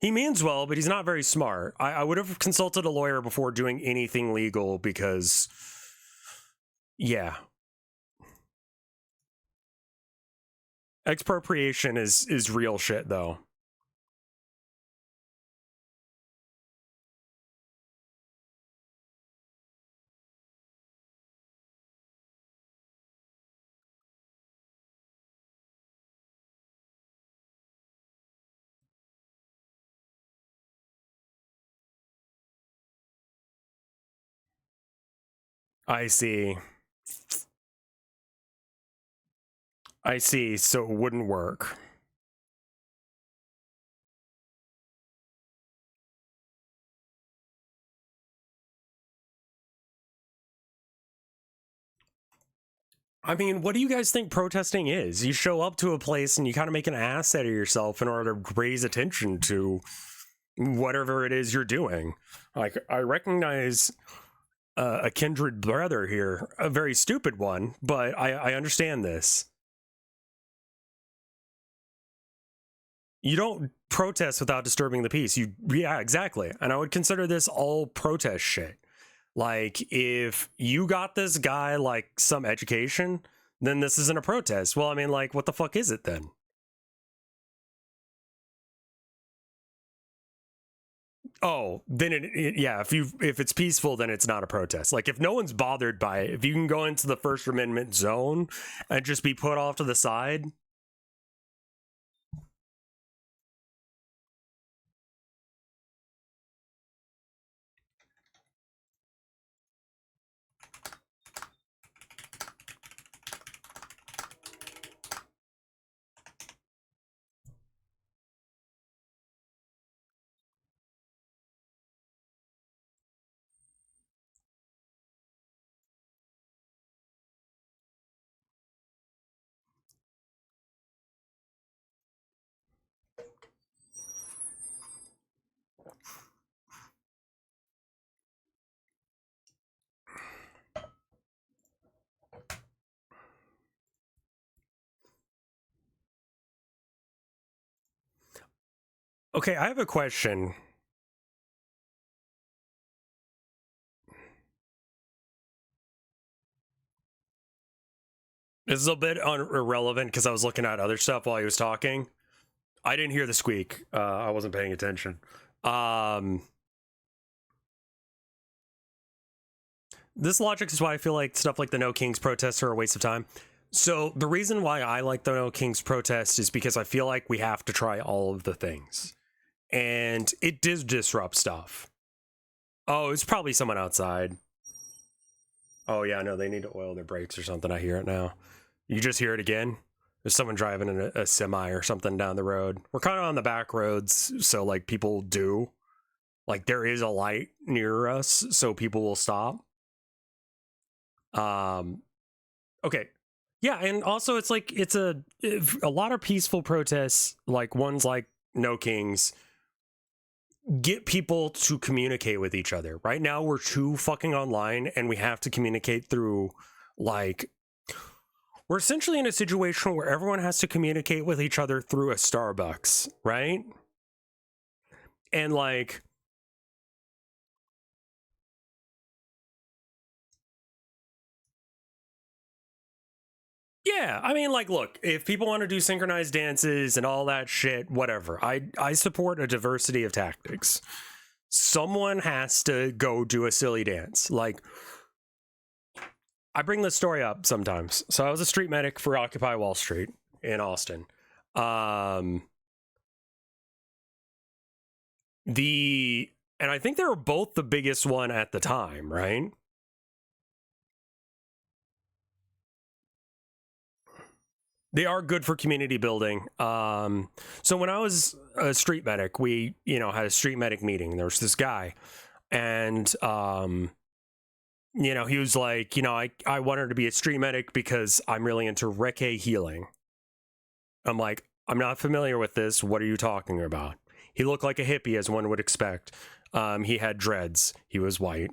Speaker 1: He means well, but he's not very smart. I would have consulted a lawyer before doing anything legal because, yeah. Expropriation is real shit, though. I see. I see. So it wouldn't work. I mean, what do you guys think protesting is? You show up to a place and you kind of make an ass out of yourself in order to raise attention to whatever it is you're doing. Like, I recognize a kindred brother here, a very stupid one, but I understand this. You don't protest without disturbing the peace. Yeah, exactly. And I would consider this all protest shit. Like, if you got this guy like some education, then this isn't a protest. Well, I mean, like, what the fuck is it then? Oh, then yeah, if it's peaceful, then it's not a protest. Like, if no one's bothered by it, if you can go into the First Amendment zone and just be put off to the side. Okay, I have a question. This is a bit irrelevant because I was looking at other stuff while he was talking. I didn't hear the squeak. I wasn't paying attention. This logic is why I feel like stuff like the No Kings protests are a waste of time. So the reason why I like the No Kings protest is because I feel like we have to try all of the things. And it does disrupt stuff. Oh, it's probably someone outside. Oh yeah, no, they need to oil their brakes or something. I hear it now. You just hear it again? There's someone driving in a semi or something down the road. We're kind of on the back roads, so like people do. Like there is a light near us, so people will stop. Okay. Yeah, and also it's like it's a lot of peaceful protests, like ones like No Kings, get people to communicate with each other. Right now we're too fucking online and we have to communicate through like we're essentially in a situation where everyone has to communicate with each other through a Starbucks, right? And like yeah, I mean, like, look, if people want to do synchronized dances and all that shit, whatever. I support a diversity of tactics. Someone has to go do a silly dance. Like, I bring this story up sometimes. So I was a street medic for Occupy Wall Street in Austin. And I think they were both the biggest one at the time, right? They are good for community building. So when I was a street medic, we, had a street medic meeting. There was this guy, and he was like, I wanted to be a street medic because I'm really into Reiki healing. I'm like, I'm not familiar with this. What are you talking about? He looked like a hippie, as one would expect. He had dreads. He was white.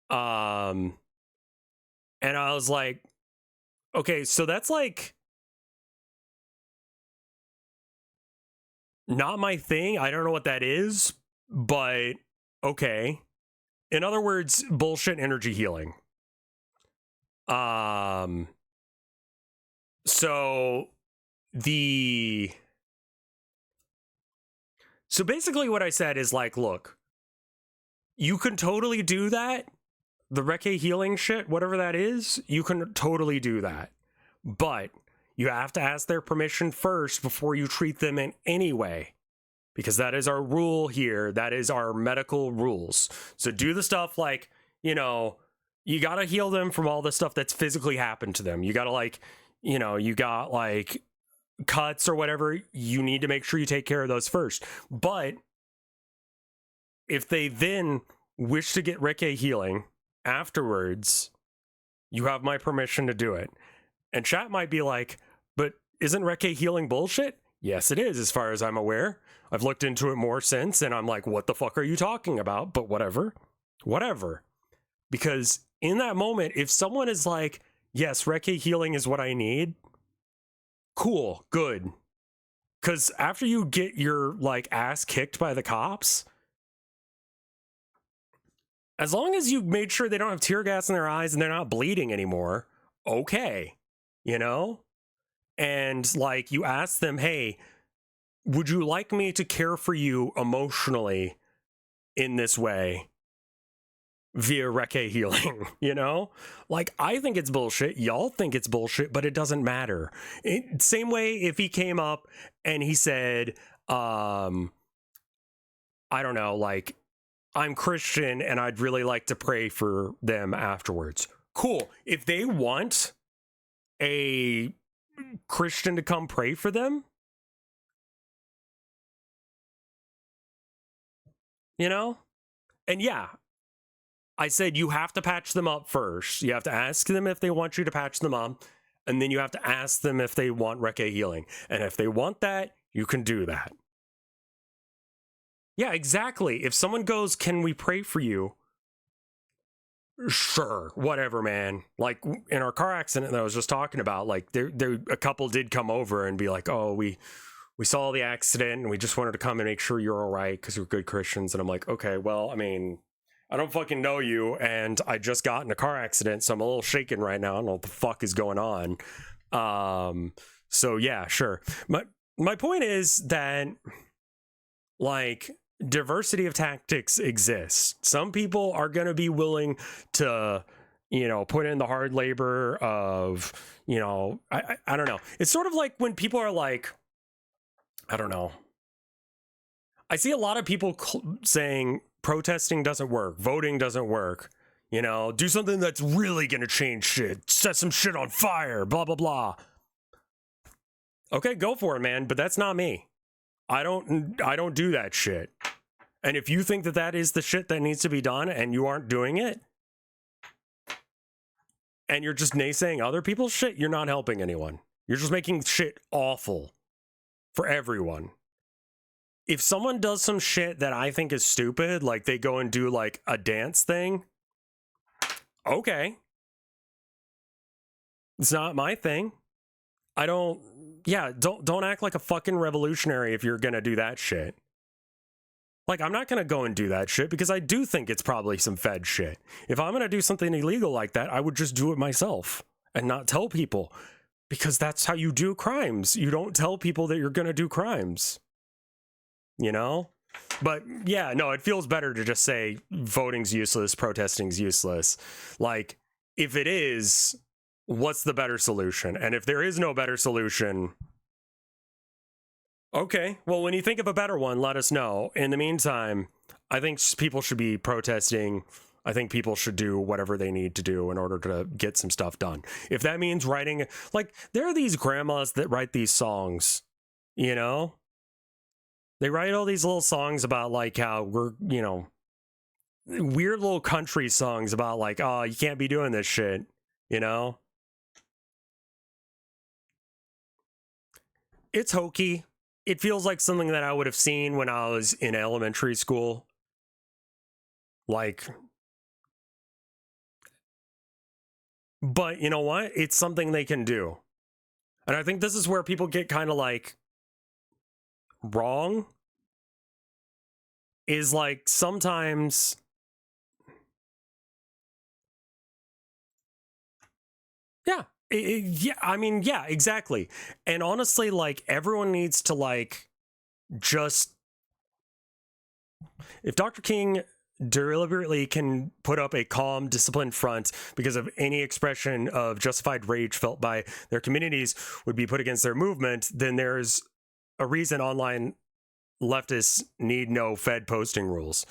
Speaker 1: And I was like, okay, so that's like not my thing. I don't know what that is, but okay. In other words, bullshit energy healing. So basically what I said is like, look, you can totally do that. The Reiki healing shit, whatever that is, you can totally do that. But you have to ask their permission first before you treat them in any way. Because that is our rule here. That is our medical rules. So do the stuff like, you got to heal them from all the stuff that's physically happened to them. You got to like, you got like cuts or whatever. You need to make sure you take care of those first. But if they then wish to get Reiki healing afterwards, You have my permission to do it. And chat might be like, but isn't Reke healing bullshit? Yes, it is, as far as I'm aware. I've looked into it more since, and I'm like, what the fuck are you talking about? But whatever. Whatever. Because in that moment, if someone is like, yes, Reke healing is what I need, cool, good. Because after you get your, like, ass kicked by the cops, as long as you made sure they don't have tear gas in their eyes and they're not bleeding anymore, okay, you know? And, like, you ask them, hey, would you like me to care for you emotionally in this way via Reke healing, you know? Like, I think it's bullshit. Y'all think it's bullshit, but it doesn't matter. Same way if he came up and he said, I don't know, like, I'm Christian and I'd really like to pray for them afterwards. Cool. If they want a Christian to come pray for them, you know? And yeah, I said you have to patch them up first. You have to ask them if they want you to patch them up, and then you have to ask them if they want Reke healing. And if they want that, you can do that. Yeah, exactly. If someone goes, can we pray for you? Sure, whatever, man. Like in our car accident that I was just talking about, like there a couple did come over and be like, oh, we saw the accident and we just wanted to come and make sure you're all right because we're good Christians. And I'm like, okay, well, I mean, I don't fucking know you, and I just got in a car accident, so I'm a little shaken right now. I don't know what the fuck is going on. So yeah, sure. My point is that, like, diversity of tactics exists. Some people are going to be willing to, you know, put in the hard labor of, you know, I don't know. It's sort of like when people are like, I don't know. I see a lot of people saying protesting doesn't work, voting doesn't work, you know, do something that's really going to change shit, set some shit on fire, blah, blah, blah. Okay, go for it, man. But that's not me. I don't do that shit. And if you think that that is the shit that needs to be done and you aren't doing it, and you're just naysaying other people's shit, you're not helping anyone. You're just making shit awful for everyone. If someone does some shit that I think is stupid, like they go and do like a dance thing, okay. It's not my thing. Don't act like a fucking revolutionary if you're gonna do that shit. Like, I'm not gonna go and do that shit because I do think it's probably some Fed shit. If I'm gonna do something illegal like that, I would just do it myself and not tell people, because that's how you do crimes. You don't tell people that you're gonna do crimes. You know? But yeah, no, it feels better to just say voting's useless, protesting's useless. Like, if it is, what's the better solution? And if there is no better solution, okay, well, when you think of a better one, let us know. In the meantime, I think people should be protesting. I think people should do whatever they need to do in order to get some stuff done. If that means writing, like, there are these grandmas that write these songs, you know? They write all these little songs about, like, how we're, you know, weird little country songs about, like, oh, you can't be doing this shit, you know? It's hokey. It feels like something that I would have seen when I was in elementary school. Like, but you know what? It's something they can do. And I think this is where people get kind of like wrong. Is like sometimes, yeah, yeah, I mean, yeah, exactly. And honestly, like, everyone needs to, like, just, if Dr. King deliberately can put up a calm, disciplined front because of any expression of justified rage felt by their communities would be put against their movement, then there's a reason online leftists need no Fed posting rules.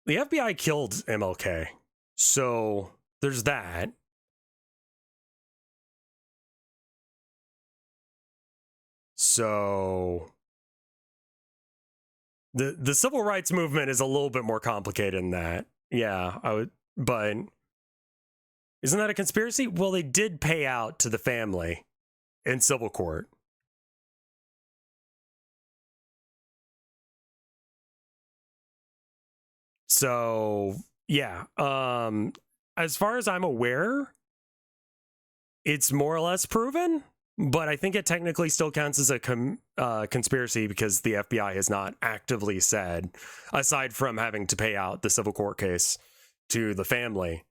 Speaker 1: The FBI killed MLK, so there's that. So The civil rights movement is a little bit more complicated than that. Yeah, I would, but isn't that a conspiracy? Well, they did pay out to the family in civil court. So, yeah, as far as I'm aware, it's more or less proven, but I think it technically still counts as a conspiracy because the FBI has not actively said, aside from having to pay out the civil court case to the family.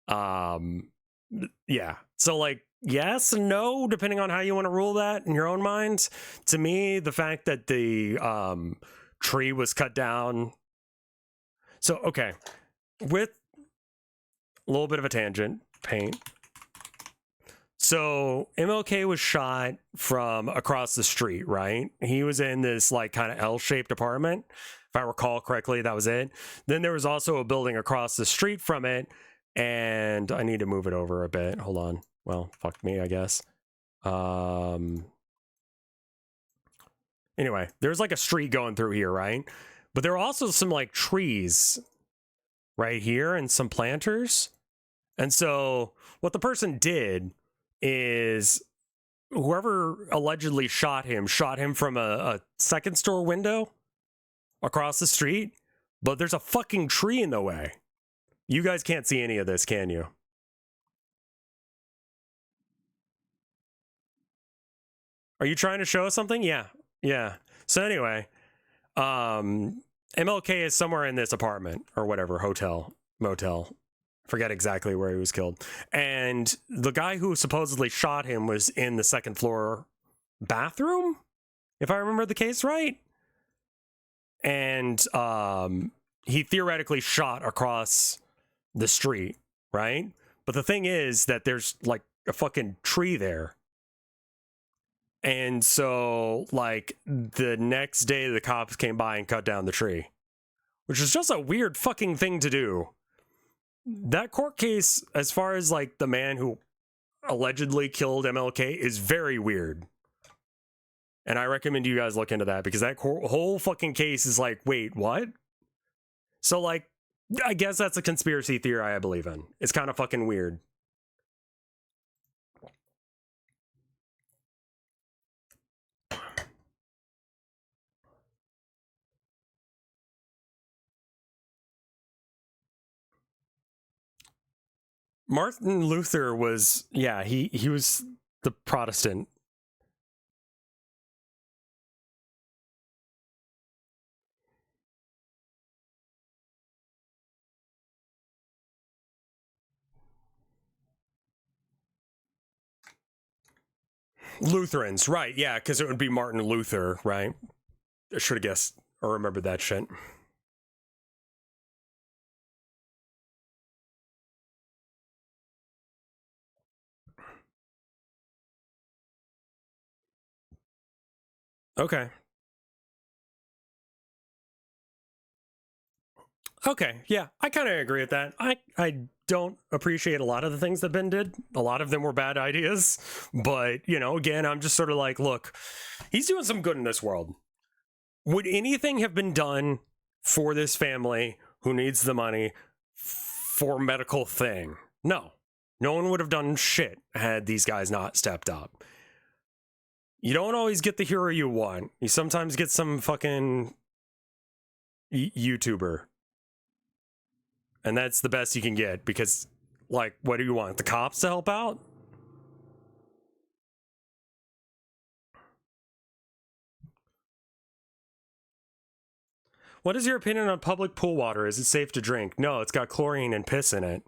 Speaker 1: Yeah. So, like, yes and no, depending on how you want to rule that in your own mind. To me, the fact that the tree was cut down. So, okay, with a little bit of a tangent, paint. So MLK was shot from across the street, right? He was in this like kind of L-shaped apartment. If I recall correctly, that was it. Then there was also a building across the street from it. And I need to move it over a bit. Hold on. Well, fuck me, I guess. Anyway, there's like a street going through here, right? But there are also some like trees right here and some planters. And so what the person did is whoever allegedly shot him from a second store window across the street, but there's a fucking tree in the way. You guys can't see any of this, can you? Are you trying to show us something? Yeah. Yeah. So anyway, MLK is somewhere in this apartment or whatever, hotel, motel. Forget exactly where he was killed. And the guy who supposedly shot him was in the second floor bathroom, if I remember the case right. And he theoretically shot across the street, right? But the thing is that there's like a fucking tree there. And so, like, the next day, the cops came by and cut down the tree, which is just a weird fucking thing to do. That court case, as far as, like, the man who allegedly killed MLK, is very weird. And I recommend you guys look into that, because that whole fucking case is like, wait, what? So, like, I guess that's a conspiracy theory I believe in. It's kind of fucking weird. Martin Luther was, yeah, he was the Protestant. Lutherans, right, yeah, because it would be Martin Luther, right? I should have guessed or remembered that shit. Okay. Okay, yeah, I kind of agree with that. I don't appreciate a lot of the things that Ben did. A lot of them were bad ideas. But, you know, again, I'm just sort of like, look, he's doing some good in this world. Would anything have been done for this family who needs the money for medical thing? No. No one would have done shit had these guys not stepped up. You don't always get the hero you want. You sometimes get some fucking YouTuber. And that's the best you can get because, like, what do you want? The cops to help out? What is your opinion on public pool water? Is it safe to drink? No, it's got chlorine and piss in it.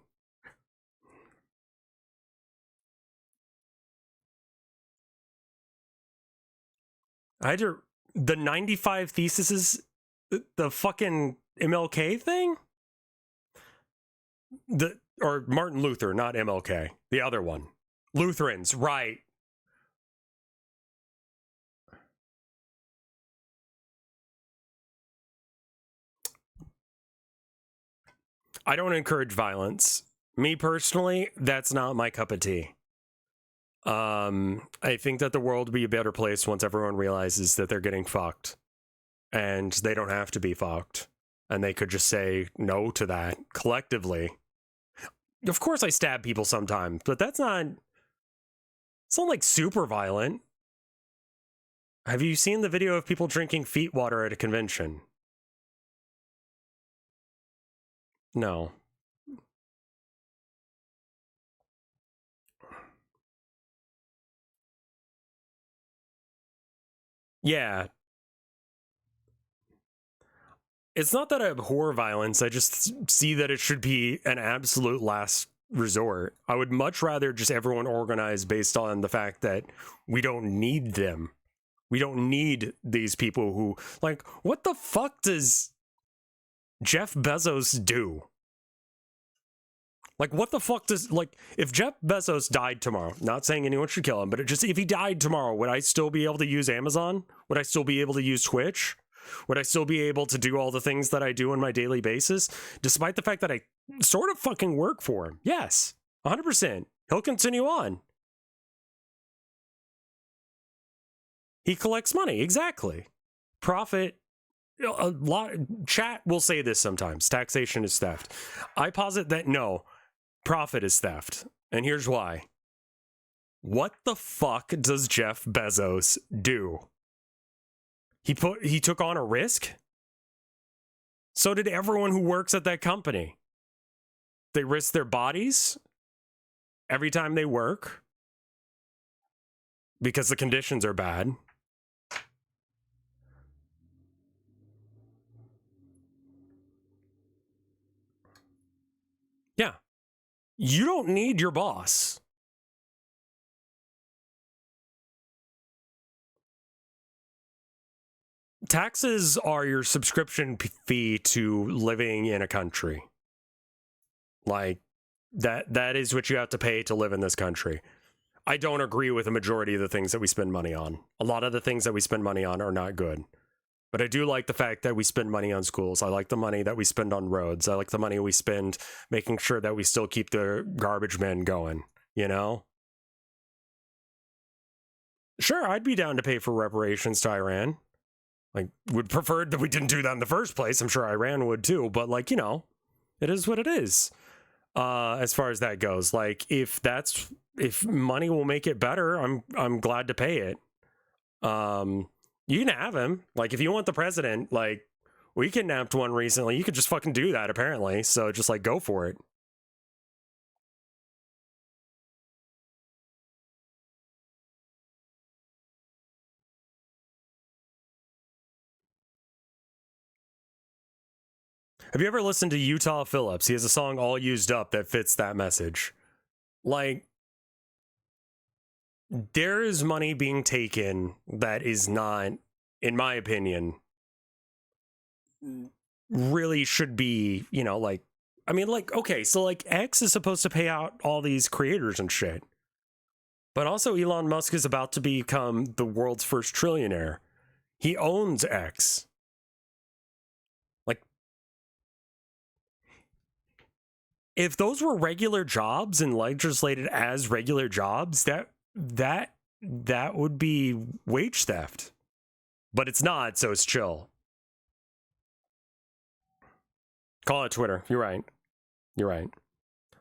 Speaker 1: I had to, the 95 theses, the fucking MLK thing? Or Martin Luther, not MLK. The other one. Lutherans, right. I don't encourage violence. Me personally, that's not my cup of tea. I think that the world will be a better place once everyone realizes that they're getting fucked. and they don't have to be fucked. And they could just say no to that collectively. Of course I stab people sometimes, but it's not like super violent. Have you seen the video of people drinking feet water at a convention? No. Yeah. It's not that I abhor violence, I just see that it should be an absolute last resort. I would much rather just everyone organize based on the fact that we don't need them. We don't need these people who, like, what the fuck does Jeff Bezos do? Like, what the fuck does, like, if Jeff Bezos died tomorrow, not saying anyone should kill him, but just if he died tomorrow, would I still be able to use Amazon? Would I still be able to use Twitch? Would I still be able to do all the things that I do on my daily basis, despite the fact that I sort of fucking work for him? Yes, 100%. He'll continue on. He collects money, exactly. Profit. A lot. Chat will say this sometimes. Taxation is theft. I posit that no, profit is theft, and here's why. What the fuck does Jeff Bezos do? He took on a risk? So did everyone who works at that company. They risk their bodies every time they work because the conditions are bad. Yeah. You don't need your boss. Taxes are your subscription fee to living in a country. Like, that is what you have to pay to live in this country. I don't agree with a majority of the things that we spend money on. A lot of the things that we spend money on are not good. But I do like the fact that we spend money on schools. I like the money that we spend on roads. I like the money we spend making sure that we still keep the garbage men going, you know? Sure, I'd be down to pay for reparations to Iran. Like, would prefer that we didn't do that in the first place. I'm sure Iran would too, but like, you know, it is what it is. As far as that goes, like, if money will make it better, I'm glad to pay it. You can have him. Like, if you want the president, like, we kidnapped one recently. You could just fucking do that, apparently. So just, like, go for it. Have you ever listened to Utah Phillips? He has a song All Used Up that fits that message. Like, there is money being taken that is not, in my opinion, really should be, you know, like, I mean, like, okay, so like X is supposed to pay out all these creators and shit. But also Elon Musk is about to become the world's first trillionaire. He owns X. Like, if those were regular jobs and legislated as regular jobs, that would be wage theft. But it's not, so it's chill. Call it Twitter. You're right. You're right.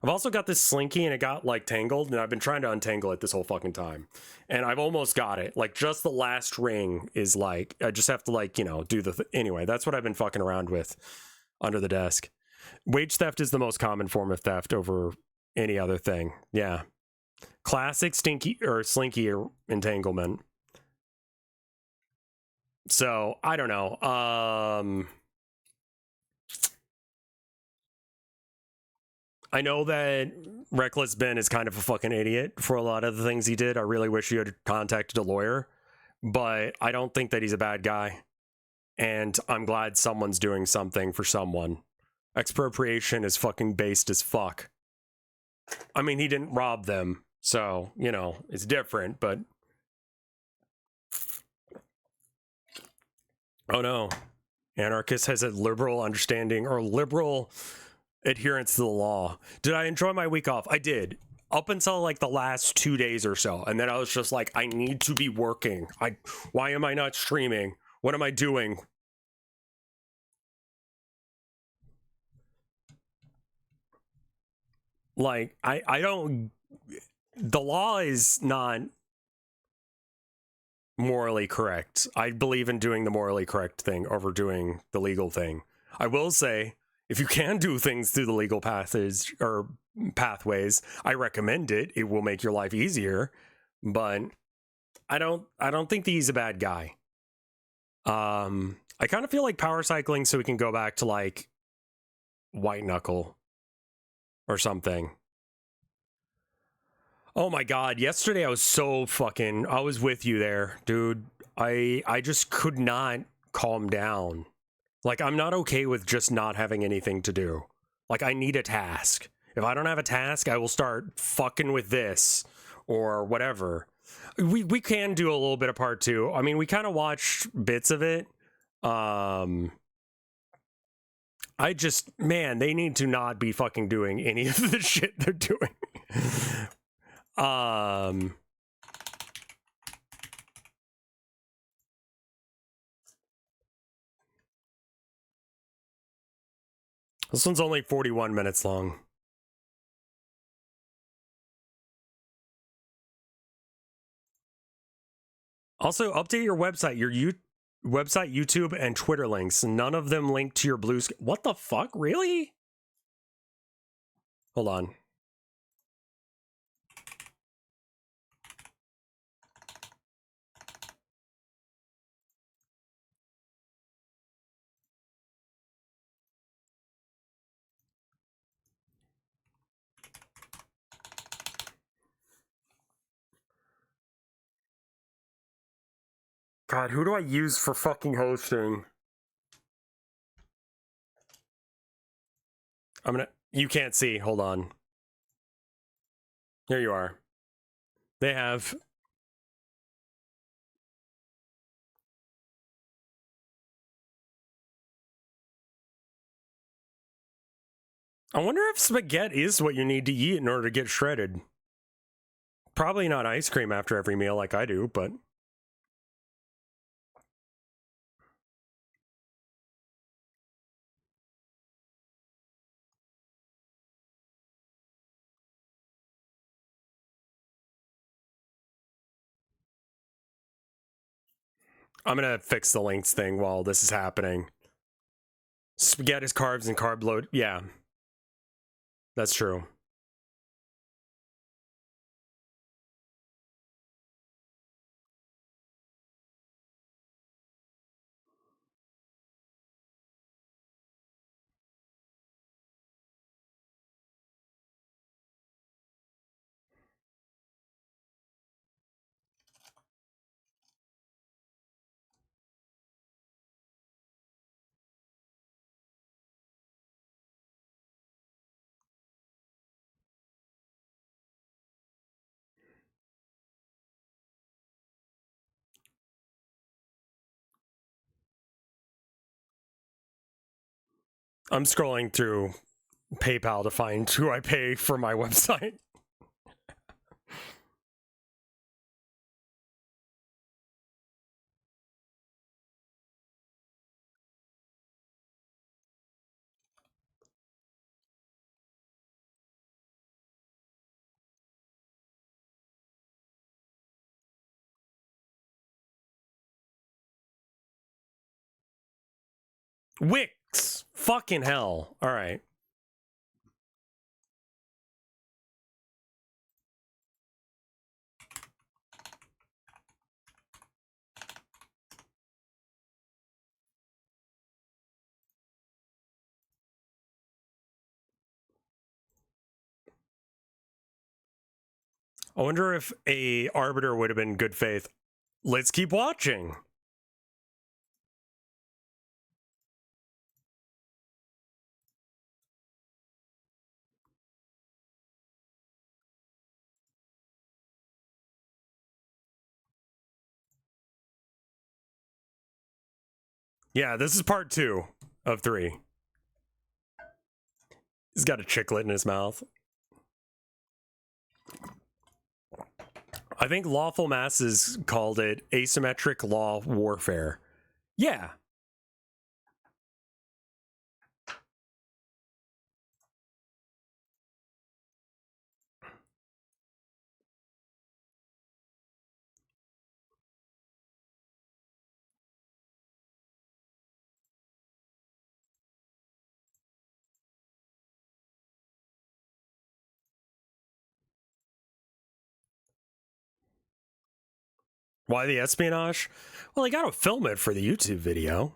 Speaker 1: I've also got this slinky and it got like tangled and I've been trying to untangle it this whole fucking time. And I've almost got it. Like just the last ring is like, I just have to like, you know, do the, anyway, that's what I've been fucking around with under the desk. Wage theft is the most common form of theft over any other thing. Yeah. Classic stinky or slinky entanglement. So I don't know. I know that Reckless Ben is kind of a fucking idiot for a lot of the things he did. I really wish he had contacted a lawyer, but I don't think that he's a bad guy. And I'm glad someone's doing something for someone. Expropriation is fucking based as fuck. I mean, he didn't rob them, so, you know, it's different, but... Oh no. Anarchist has a liberal understanding, or liberal adherence to the law. Did I enjoy my week off? I did. Up until like the last 2 days or so. And then I was just like, I need to be working. Why am I not streaming? What am I doing? Like, I don't, the law is not morally correct. I believe in doing the morally correct thing over doing the legal thing. I will say, if you can do things through the legal paths or pathways, I recommend it. It will make your life easier, but I don't think that he's a bad guy. I kind of feel like power cycling so we can go back to like white knuckle or something. Oh my god, yesterday I was so fucking, I was with you there, dude. I just could not calm down. Like, I'm not okay with just not having anything to do. Like, I need a task. If I don't have a task, I will start fucking with this or whatever. We can do a little bit of part two. I mean, we kind of watched bits of it. I just, man, they need to not be fucking doing any of the shit they're doing. This one's only 41 minutes long. Also, update your website, website, YouTube, and Twitter links. None of them link to your blue sky. What the fuck? Really? Hold on. God, who do I use for fucking hosting? You can't see. Hold on. There you are. They have. I wonder if spaghetti is what you need to eat in order to get shredded. Probably not ice cream after every meal like I do, but. I'm gonna fix the links thing while this is happening. Spaghetti is carbs and carb load. Yeah. That's true. I'm scrolling through PayPal to find who I pay for my website. Wix! Fucking hell. Alright. I wonder if a arbiter would have been good faith. Let's keep watching. Yeah, this is part 2 of 3. He's got a chiclet in his mouth. I think Lawful Masses called it asymmetric law warfare. Yeah. Why the espionage? Well, they gotta film it for the YouTube video.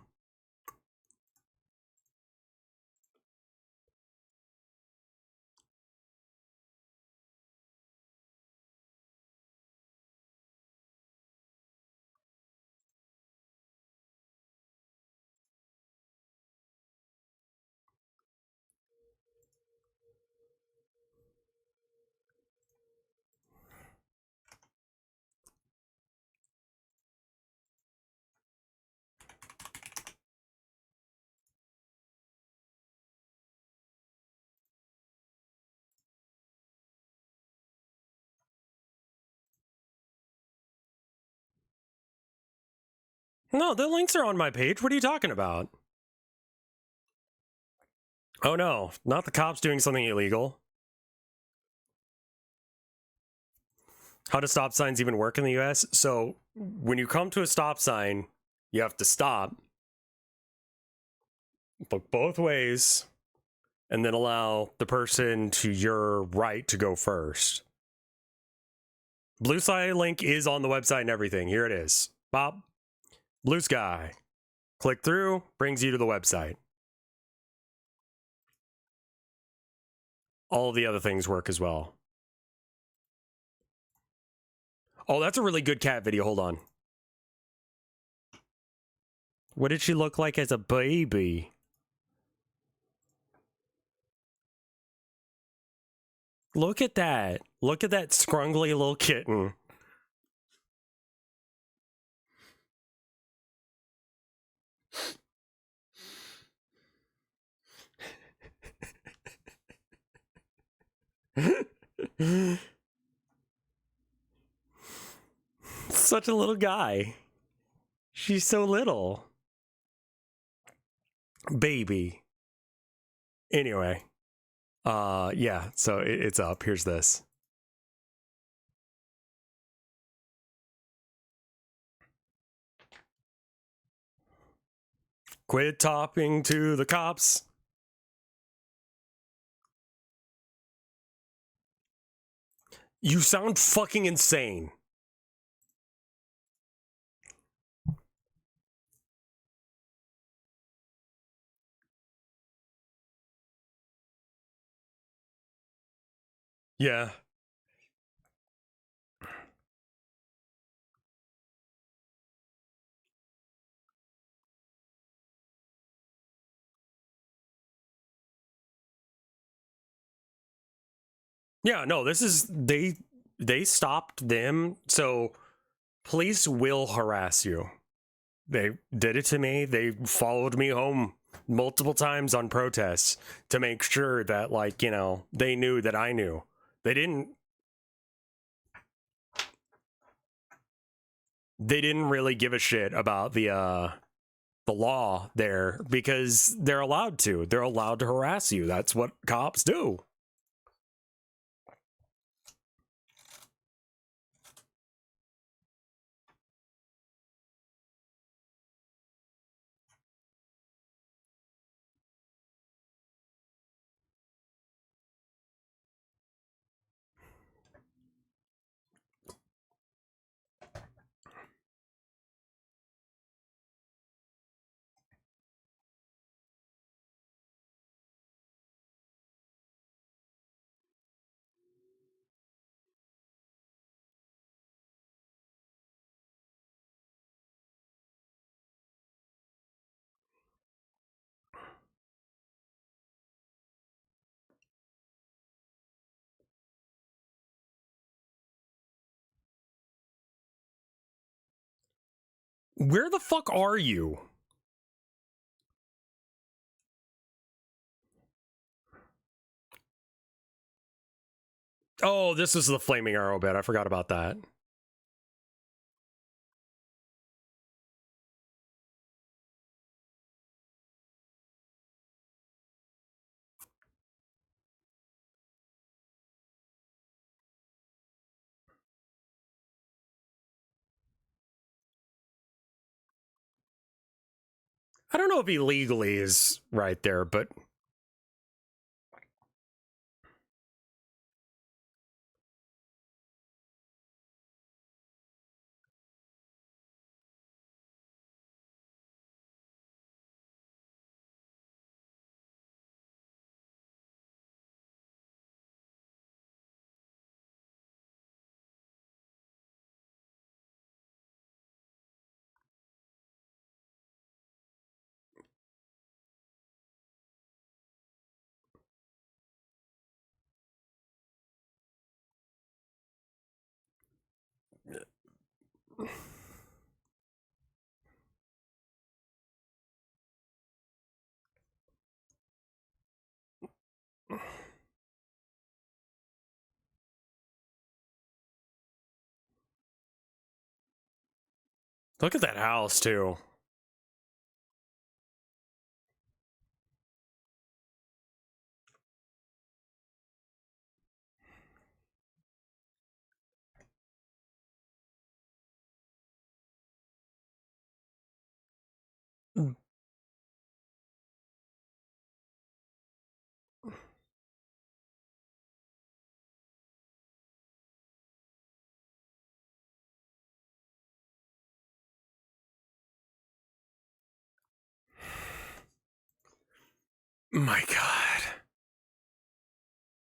Speaker 1: No, the links are on my page. What are you talking about? Oh no, not the cops doing something illegal. How do stop signs even work in the US? So when you come to a stop sign, you have to stop, look both ways, and then allow the person to your right to go first. Blue Sky link is on the website and everything. Here it is. Bob, Blue Sky. Click through, brings you to the website. All of the other things work as well. Oh, that's a really good cat video. Hold on. What did she look like as a baby? Look at that. Look at that scrungly little kitten. Such a little guy. She's so little. Baby. Anyway. Yeah, so it's up. Here's this. Quit talking to the cops. You sound fucking insane. Yeah. Yeah, no, this is they stopped them. So police will harass you. They did it to me. They followed me home multiple times on protests to make sure that, like, you know, they knew that I knew. They didn't really give a shit about the law there because they're allowed to. They're allowed to harass you. That's what cops do. Where the fuck are you? Oh, this is the flaming arrow bit. I forgot about that. I don't know if illegally is right there, but Look at that house, too. My God.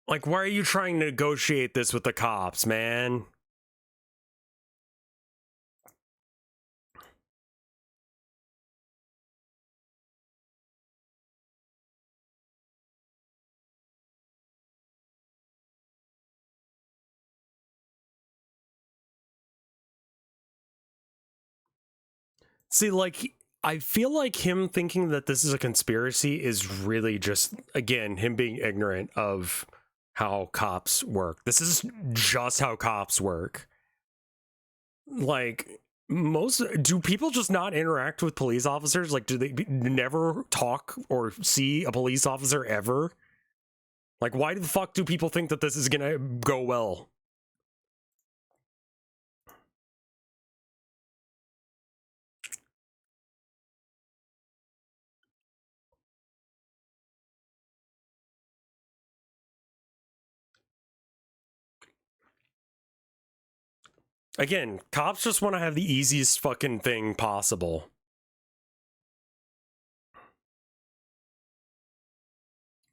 Speaker 1: Like, why are you trying to negotiate this with the cops, man? See, like, I feel like him thinking that this is a conspiracy is really just, again, him being ignorant of how cops work. This is just how cops work. Like, do people just not interact with police officers? Like, do they never talk or see a police officer ever? Like, why the fuck do people think that this is gonna go well? Again, cops just want to have the easiest fucking thing possible.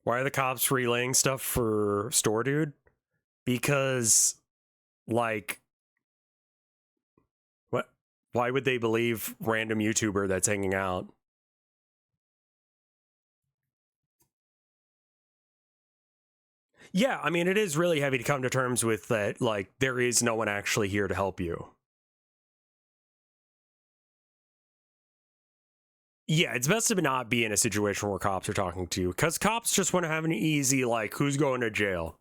Speaker 1: Why are the cops relaying stuff for Store Dude? Because, like, what? Why would they believe random YouTuber that's hanging out? Yeah, I mean, it is really heavy to come to terms with that, like, there is no one actually here to help you. Yeah, it's best to not be in a situation where cops are talking to you, because cops just want to have an easy, like, who's going to jail?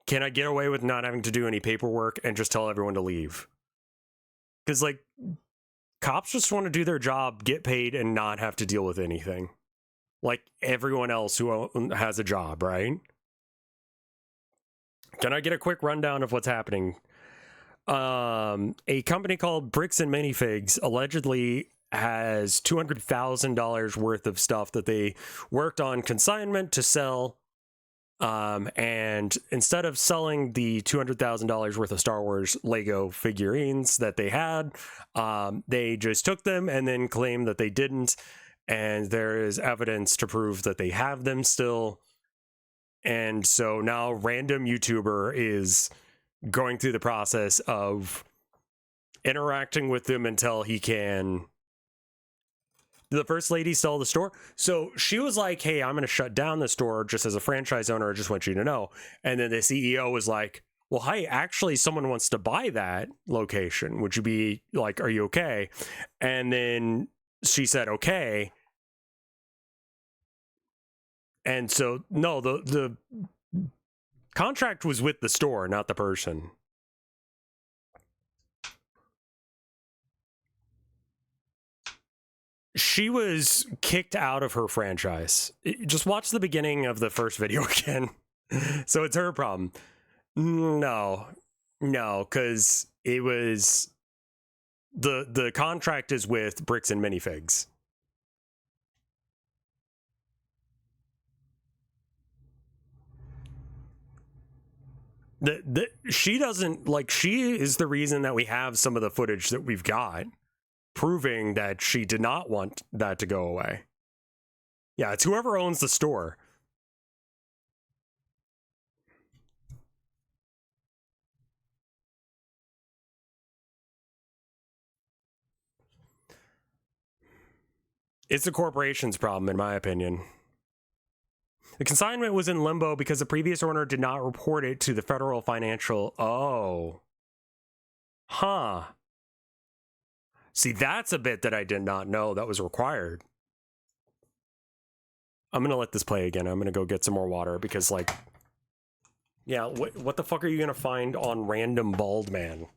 Speaker 1: Can I get away with not having to do any paperwork and just tell everyone to leave? Because, like, cops just want to do their job, get paid, and not have to deal with anything. Like everyone else who has a job, right? Can I get a quick rundown of what's happening? A company called Bricks and Minifigs allegedly has $200,000 worth of stuff that they worked on consignment to sell. And instead of selling the $200,000 worth of Star Wars Lego figurines that they had, they just took them and then claimed that they didn't. And there is evidence to prove that they have them still. And so now random YouTuber is going through the process of interacting with them until he can. The first lady stole the store. So she was like, hey, I'm going to shut down the store just as a franchise owner. I just want you to know. And then the CEO was like, well, hey, actually, someone wants to buy that location. Would you be like, are you okay? And then she said, okay. And so, no, the contract was with the store, not the person. She was kicked out of her franchise. Just watch the beginning of the first video again. So it's her problem. No, because it was the contract is with Bricks and Minifigs. She doesn't, like, she is the reason that we have some of the footage that we've got proving that she did not want that to go away. Yeah, it's whoever owns the store. It's the corporation's problem, in my opinion. The consignment was in limbo because the previous owner did not report it to the federal financial. Oh. Huh. See, that's a bit that I did not know that was required. I'm gonna let this play again. I'm gonna go get some more water because, like, yeah, what the fuck are you gonna find on random bald man?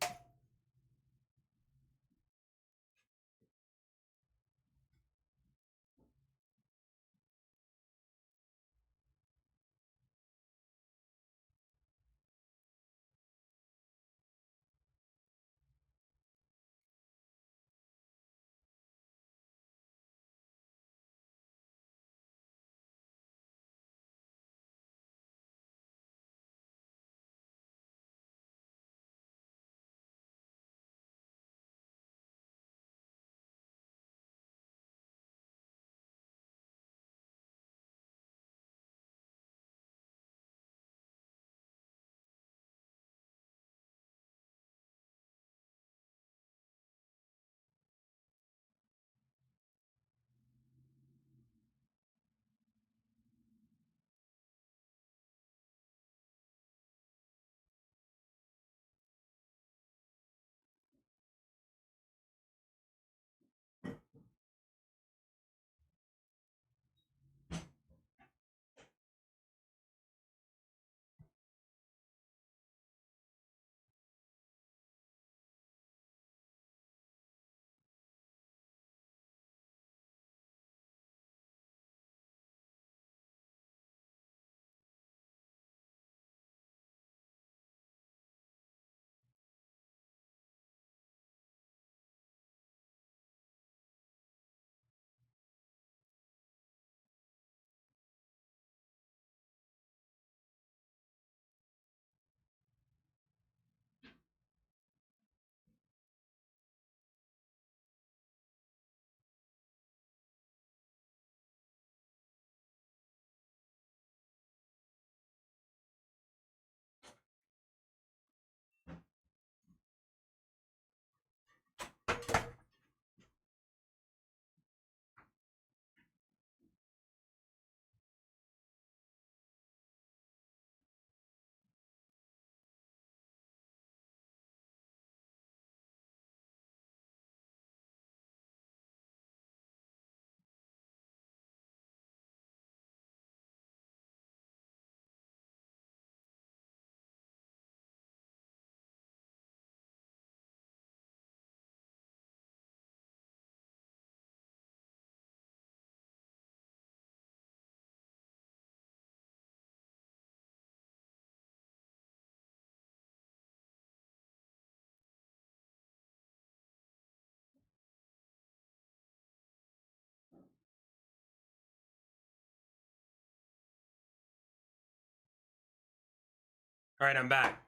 Speaker 1: All right, I'm back.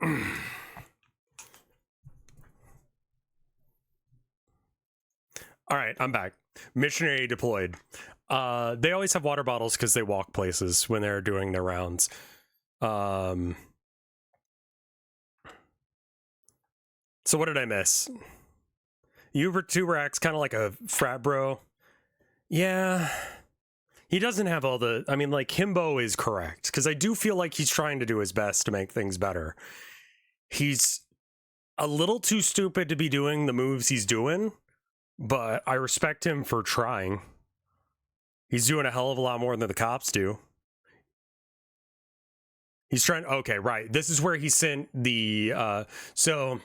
Speaker 1: All right, I'm back. Missionary deployed. They always have water bottles because they walk places when they're doing their rounds. So what did I miss? Uber Tuberax, kind of like a frat bro. Yeah. He doesn't have all the... I mean, like, Himbo is correct, because I do feel like he's trying to do his best to make things better. He's a little too stupid to be doing the moves he's doing, but I respect him for trying. He's doing a hell of a lot more than the cops do. He's trying... Okay, right. This is where he sent the... So...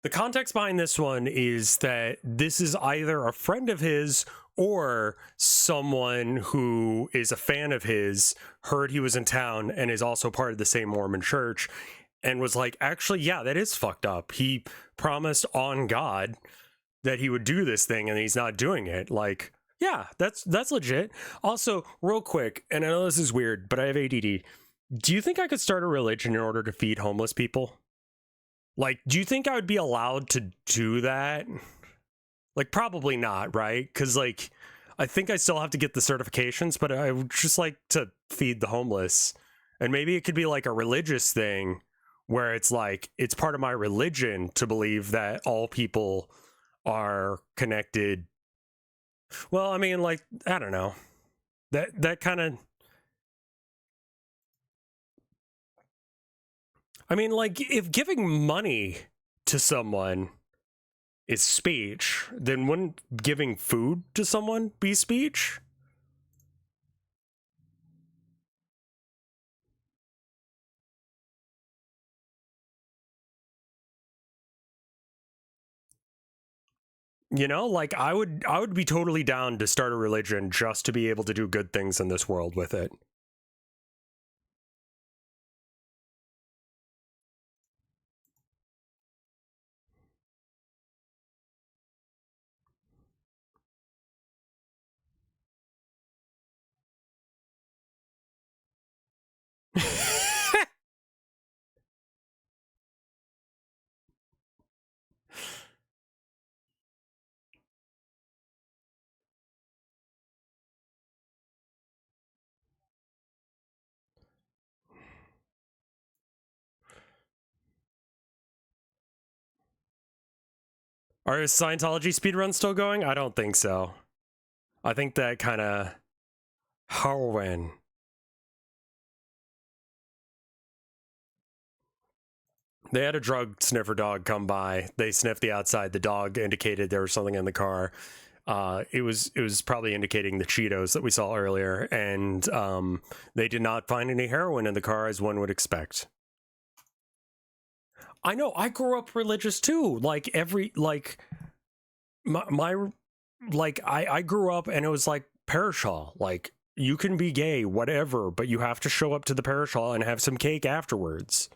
Speaker 1: The context behind this one is that this is either a friend of his or someone who is a fan of his, heard he was in town and is also part of the same Mormon church, and was like, actually, yeah, that is fucked up. He promised on God that he would do this thing and he's not doing it. Like, yeah, that's legit. Also, real quick, and I know this is weird, but I have ADD. Do you think I could start a religion in order to feed homeless people? Like, do you think I would be allowed to do that? Like, probably not, right? Because, like, I think I still have to get the certifications, but I would just like to feed the homeless. And maybe it could be like a religious thing where it's like, it's part of my religion to believe that all people are connected. Well, I mean, like, I don't know. That kind of... I mean, like, if giving money to someone is speech, then wouldn't giving food to someone be speech? You know, like I would be totally down to start a religion just to be able to do good things in this world with it. Are Scientology speedruns still going? I don't think so. I think that kind of Harwin. They had a drug sniffer dog come by. They sniffed the outside. The dog indicated there was something in the car. It was probably indicating the Cheetos that we saw earlier, and they did not find any heroin in the car, as one would expect. I know. I grew up religious too. Like my like I grew up and it was like parish hall. Like you can be gay, whatever, but you have to show up to the parish hall and have some cake afterwards.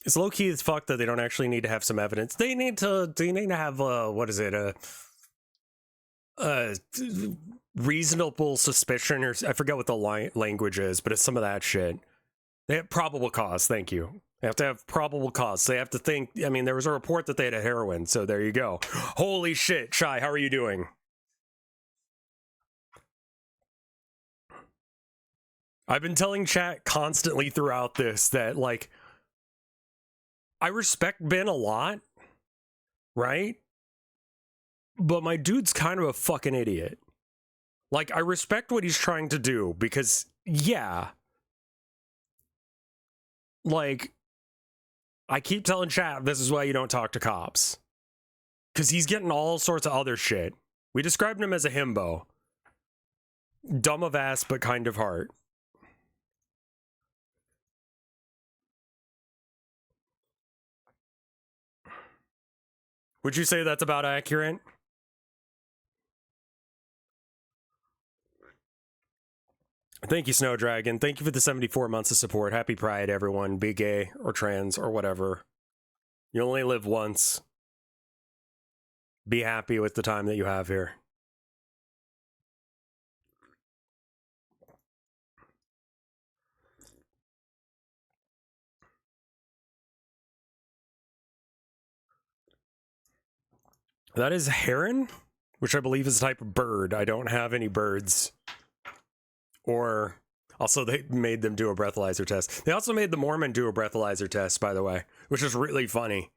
Speaker 1: It's low key as fuck that they don't actually need to have some evidence. They need to have what is it, a reasonable suspicion, or I forget what the language is, but it's some of that shit. They have probable cause. Thank you. They have to have probable cause. They have to think. I mean, there was a report that they had a heroin, so there you go. Holy shit, Shy, how are you doing? I've been telling chat constantly throughout this that, like, I respect Ben a lot, right? But my dude's kind of a fucking idiot. Like, I respect what he's trying to do because, yeah, like, I keep telling chat this is why you don't talk to cops. Because he's getting all sorts of other shit. We described him as a himbo. Dumb of ass, but kind of heart. Would you say that's about accurate? Thank you, Snow Dragon. Thank you for the 74 months of support. Happy Pride, everyone. Be gay or trans or whatever. You only live once. Be happy with the time that you have here. That is heron, which I believe is a type of bird. I don't have any birds. Or also, they made them do a breathalyzer test. They also made the Mormon do a breathalyzer test, by the way, which is really funny.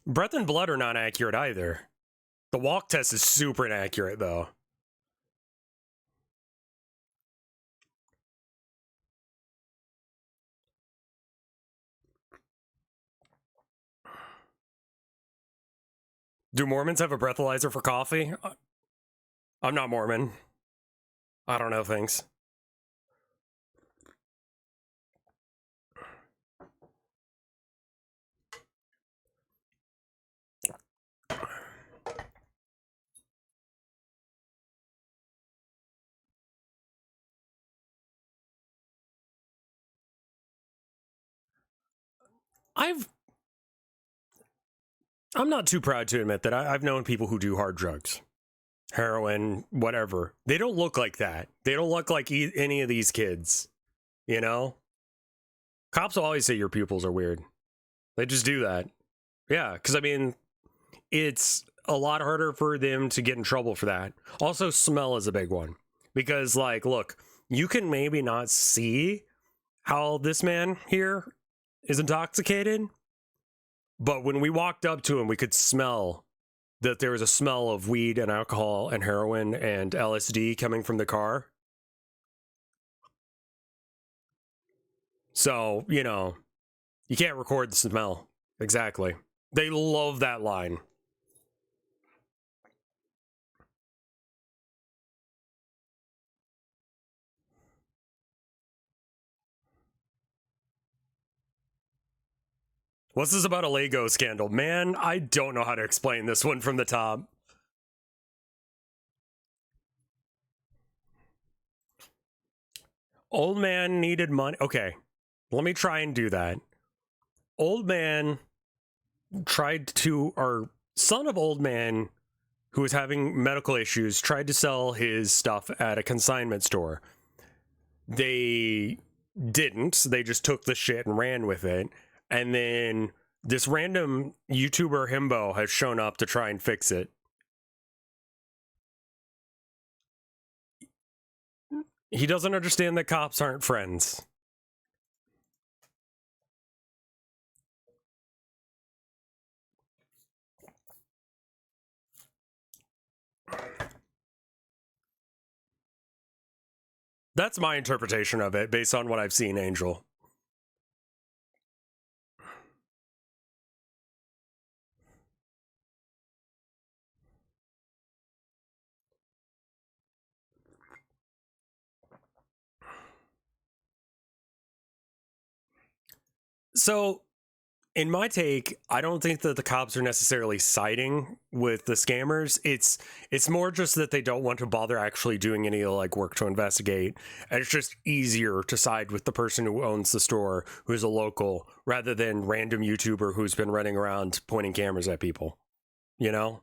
Speaker 1: Breath and blood are not accurate either. The walk test is super inaccurate, though. Do Mormons have a breathalyzer for coffee? I'm not Mormon. I don't know things. I'm not too proud to admit that I've known people who do hard drugs. heroin, whatever. They don't look like that. They don't look like any of these kids, you know? Cops will always say your pupils are weird. They just do that. Yeah, because I mean, it's a lot harder for them to get in trouble for that. Also, smell is a big one. Because, like, look, you can maybe not see how this man here is intoxicated, but when we walked up to him, we could smell that there was a smell of weed and alcohol and heroin and LSD coming from the car. So, you know, you can't record the smell. Exactly. They love that line. What's this about a Lego scandal? Man, I don't know how to explain this one from the top. Old man needed money. Okay, let me try and do that. Old man tried to, or son of old man who was having medical issues tried to sell his stuff at a consignment store. They didn't. They just took the shit and ran with it. And then this random YouTuber himbo has shown up to try and fix it. He doesn't understand that cops aren't friends. That's my interpretation of it based on what I've seen, Angel. So, in my take, I don't think that the cops are necessarily siding with the scammers. It's more just that they don't want to bother actually doing any like work to investigate, and it's just easier to side with the person who owns the store, who's a local, rather than random YouTuber who's been running around pointing cameras at people. You know?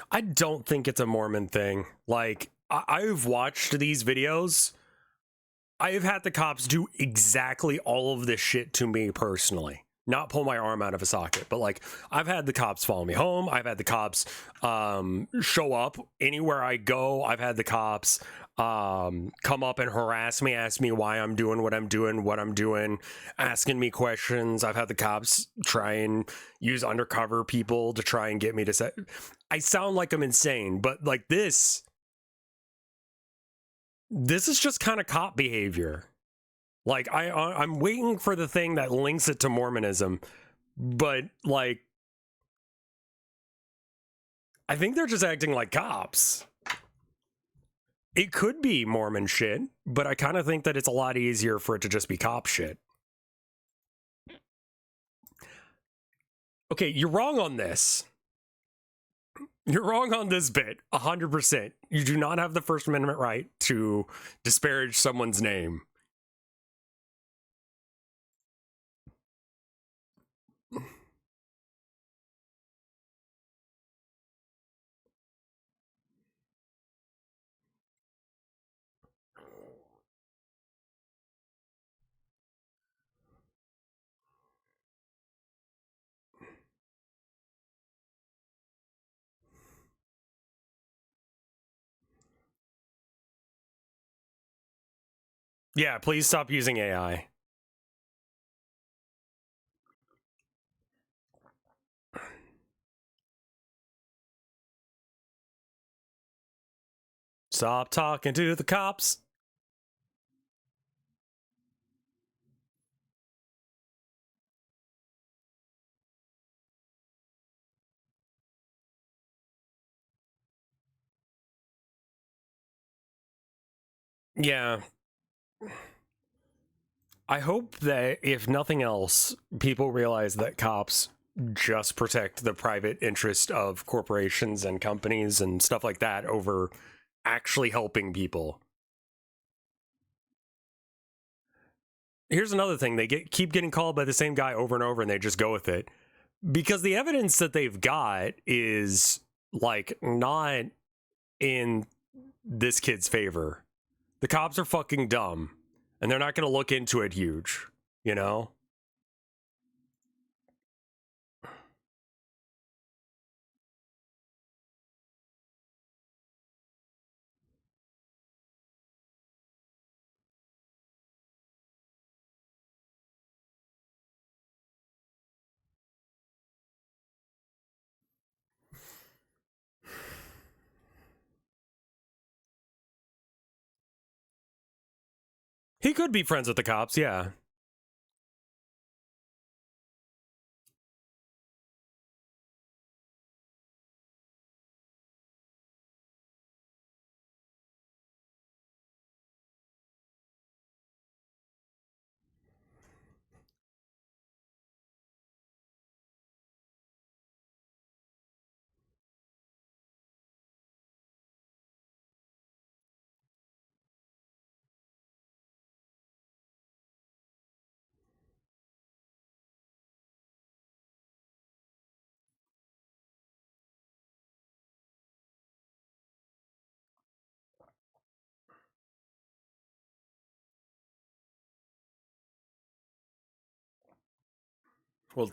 Speaker 1: I don't think it's a Mormon thing. Like, I've watched these videos. I've had the cops do exactly all of this shit to me personally. Not pull my arm out of a socket, but like I've had the cops follow me home. I've had the cops show up anywhere I go. I've had the cops come up and harass me, ask me why I'm doing what I'm doing, asking me questions. I've had the cops try and use undercover people to try and get me to say. I sound like I'm insane, but like this is just kind of cop behavior. Like I'm waiting for the thing that links it to Mormonism, but like I think they're just acting like cops. It could be Mormon shit, but I kind of think that it's a lot easier for it to just be cop shit. Okay, you're wrong on this. You're wrong on this bit, 100%. You do not have the First Amendment right to disparage someone's name. Yeah, please stop using AI. Stop talking to the cops. Yeah. I hope that if nothing else, people realize that cops just protect the private interest of corporations and companies and stuff like that over actually helping people. Here's another thing. They keep getting called by the same guy over and over, and they just go with it. Because the evidence that they've got is, like, not in this kid's favor. The cops are fucking dumb, and they're not going to look into it huge, you know? He could be friends with the cops, yeah. Well,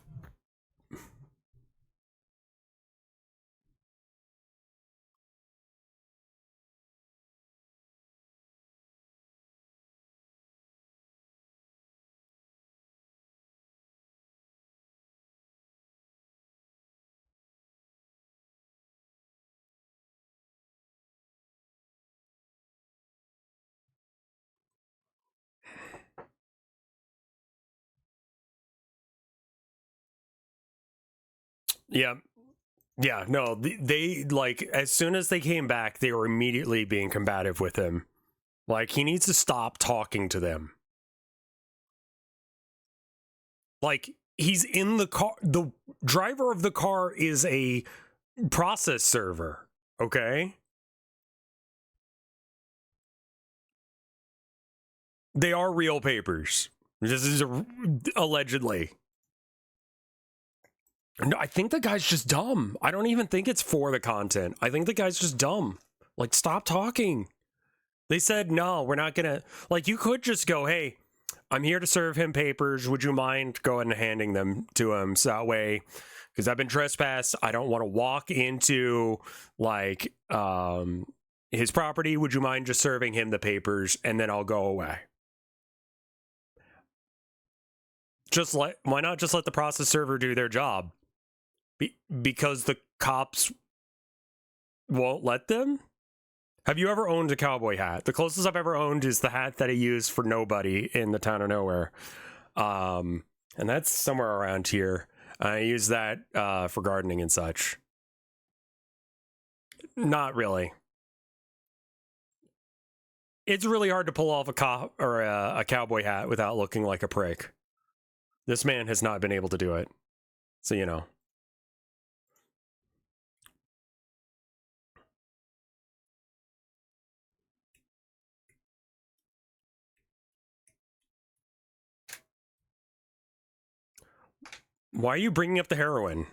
Speaker 1: yeah. Yeah, no, they, like, as soon as they came back, they were immediately being combative with him. Like, he needs to stop talking to them. Like, he's in the car. The driver of the car is a process server, okay? They are real papers. This is allegedly. No, I think the guy's just dumb. I don't even think it's for the content. I think the guy's just dumb. Like, stop talking. They said, no, we're not gonna. Like, you could just go, hey, I'm here to serve him papers. Would you mind going and handing them to him? So that way, because I've been trespassed, I don't want to walk into, like, his property. Would you mind just serving him the papers, and then I'll go away? Why not just let the process server do their job? Because the cops won't let them? Have you ever owned a cowboy hat? The closest I've ever owned is the hat that I use for nobody in the town of nowhere. And that's somewhere around here. I use that for gardening and such. Not really. It's really hard to pull off a cop or a cowboy hat without looking like a prick. This man has not been able to do it. So, you know. Why are you bringing up the heroin?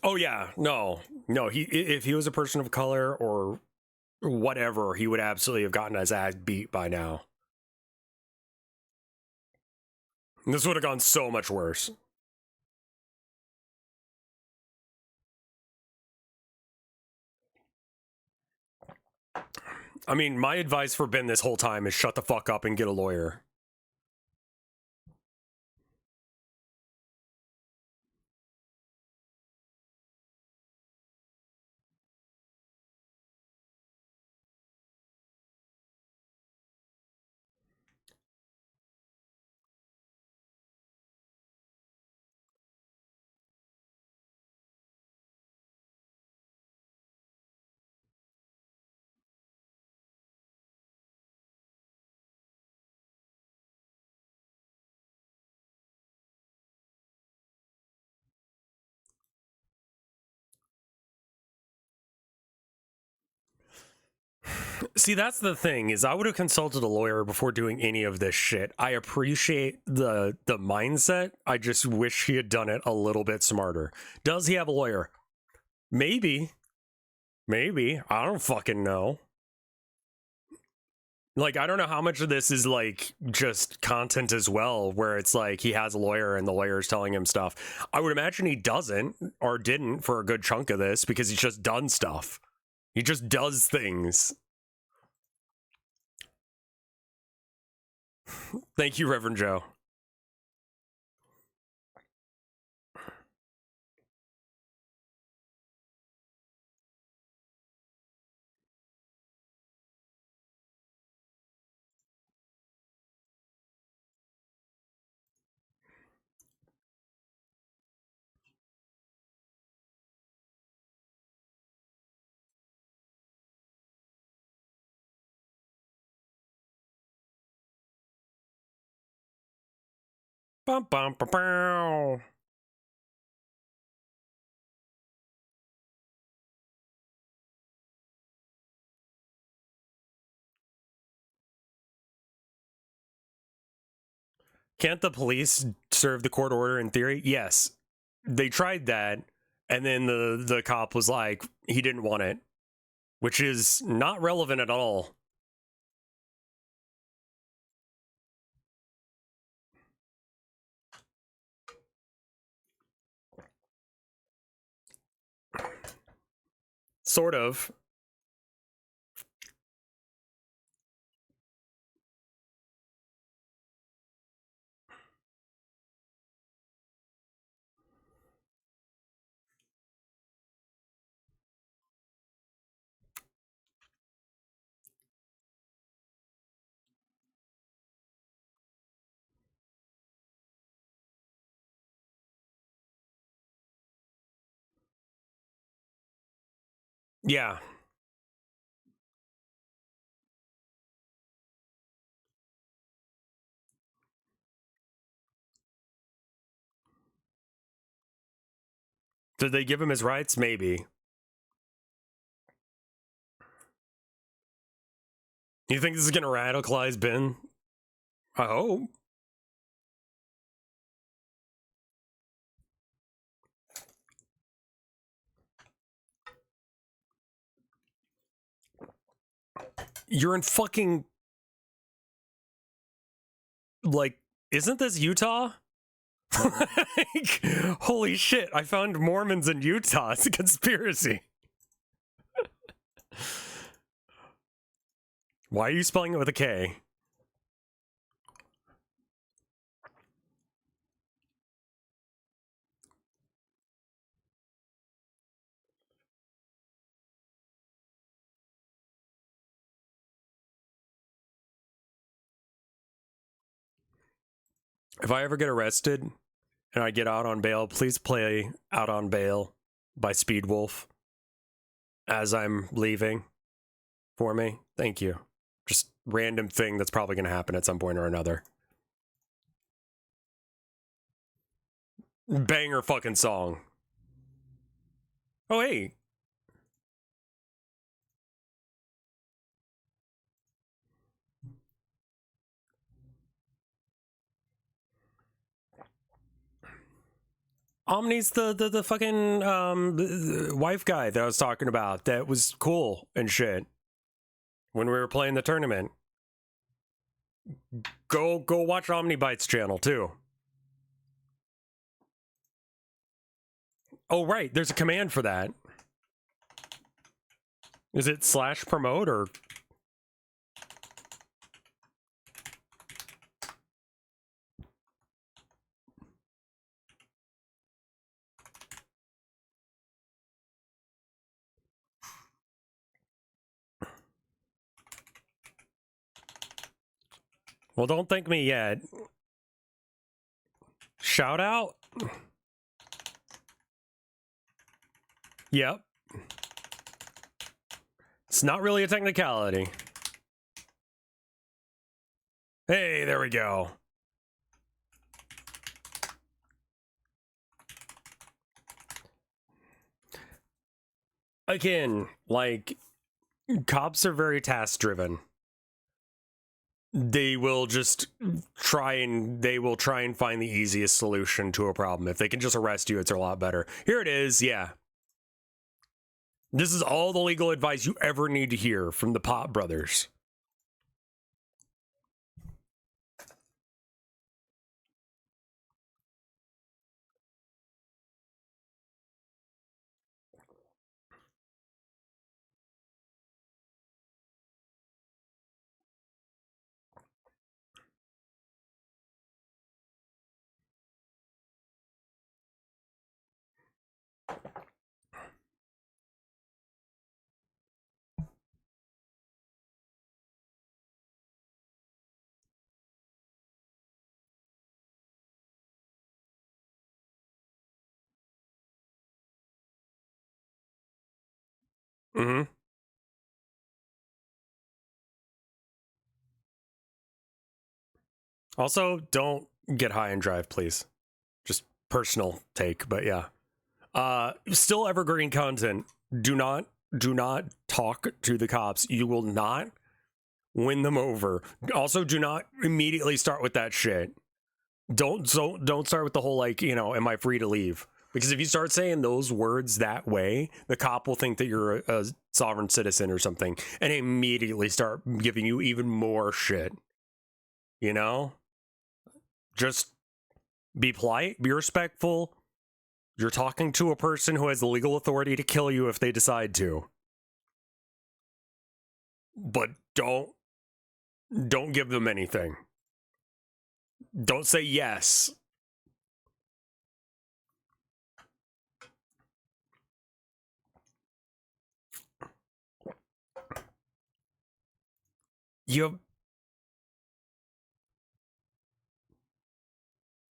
Speaker 1: Oh yeah, no. If he was a person of color or whatever, he would absolutely have gotten his ass beat by now. This would have gone so much worse. I mean, my advice for Ben this whole time is shut the fuck up and get a lawyer. See, that's the thing, is I would have consulted a lawyer before doing any of this shit. I appreciate the mindset. I just wish he had done it a little bit smarter. Does he have a lawyer? Maybe. Maybe. I don't fucking know. Like, I don't know how much of this is, like, just content as well, where it's like he has a lawyer and the lawyer is telling him stuff. I would imagine he doesn't, or didn't, for a good chunk of this, because he's just done stuff. He just does things. Thank you, Reverend Joe. Bum, bum, bum, bum. Can't the police serve the court order in theory? Yes. They tried that, and then the cop was like, he didn't want it, which is not relevant at all. Sort of. Yeah. Did they give him his rights? Maybe. You think this is gonna radicalize Ben? I hope. You're in fucking, like, isn't this Utah? Like, holy shit, I found Mormons in Utah. It's a conspiracy. Why are you spelling it with a K? If I ever get arrested and I get out on bail, please play Out on Bail by Speedwolf as I'm leaving for me. Thank you. Just random thing that's probably going to happen at some point or another. Banger fucking song. Oh, hey. Omni's the fucking the wife guy that I was talking about that was cool and shit when we were playing the tournament. Go watch Omnibyte's channel too. Oh right, there's a command for that. Is it /promote or? Well, don't thank me yet. Shout out? Yep. It's not really a technicality. Hey, there we go. Again, like, Cops are very task driven. They will just try and find the easiest solution to a problem. If they can just arrest you, it's a lot better. Here it is. Yeah. This is all the legal advice you ever need to hear from the Pop brothers. Mm-hmm. Also, don't get high and drive, please. Just personal take, but yeah. Still evergreen content. Do not talk to the cops. You will not win them over. Also, do not immediately start with that shit. Don't start with the whole, like, you know, am I free to leave? Because if you start saying those words that way, the cop will think that you're a sovereign citizen or something and immediately start giving you even more shit. You know? Just be polite, be respectful. You're talking to a person who has the legal authority to kill you if they decide to. But don't give them anything. Don't say yes. You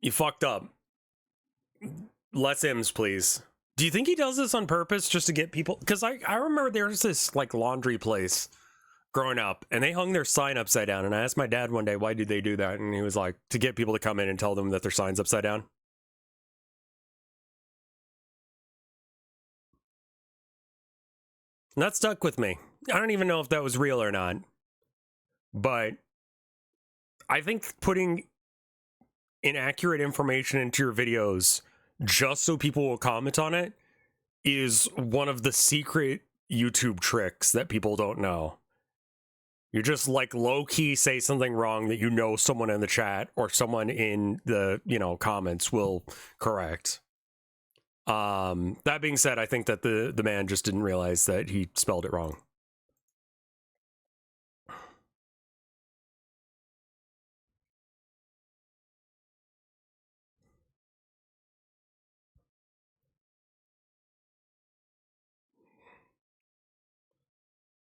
Speaker 1: fucked up. Less M's, please. Do you think he does this on purpose just to get people? Because I remember there's this, like, laundry place growing up, and they hung their sign upside down. And I asked my dad one day, why did they do that? And he was like, to get people to come in and tell them that their sign's upside down. And that stuck with me. I don't even know if that was real or not. But I think putting inaccurate information into your videos just so people will comment on it is one of the secret YouTube tricks that people don't know. You just, like, low-key say something wrong that you know someone in the chat or someone in the, you know, comments will correct. That being said, I think that the man just didn't realize that he spelled it wrong.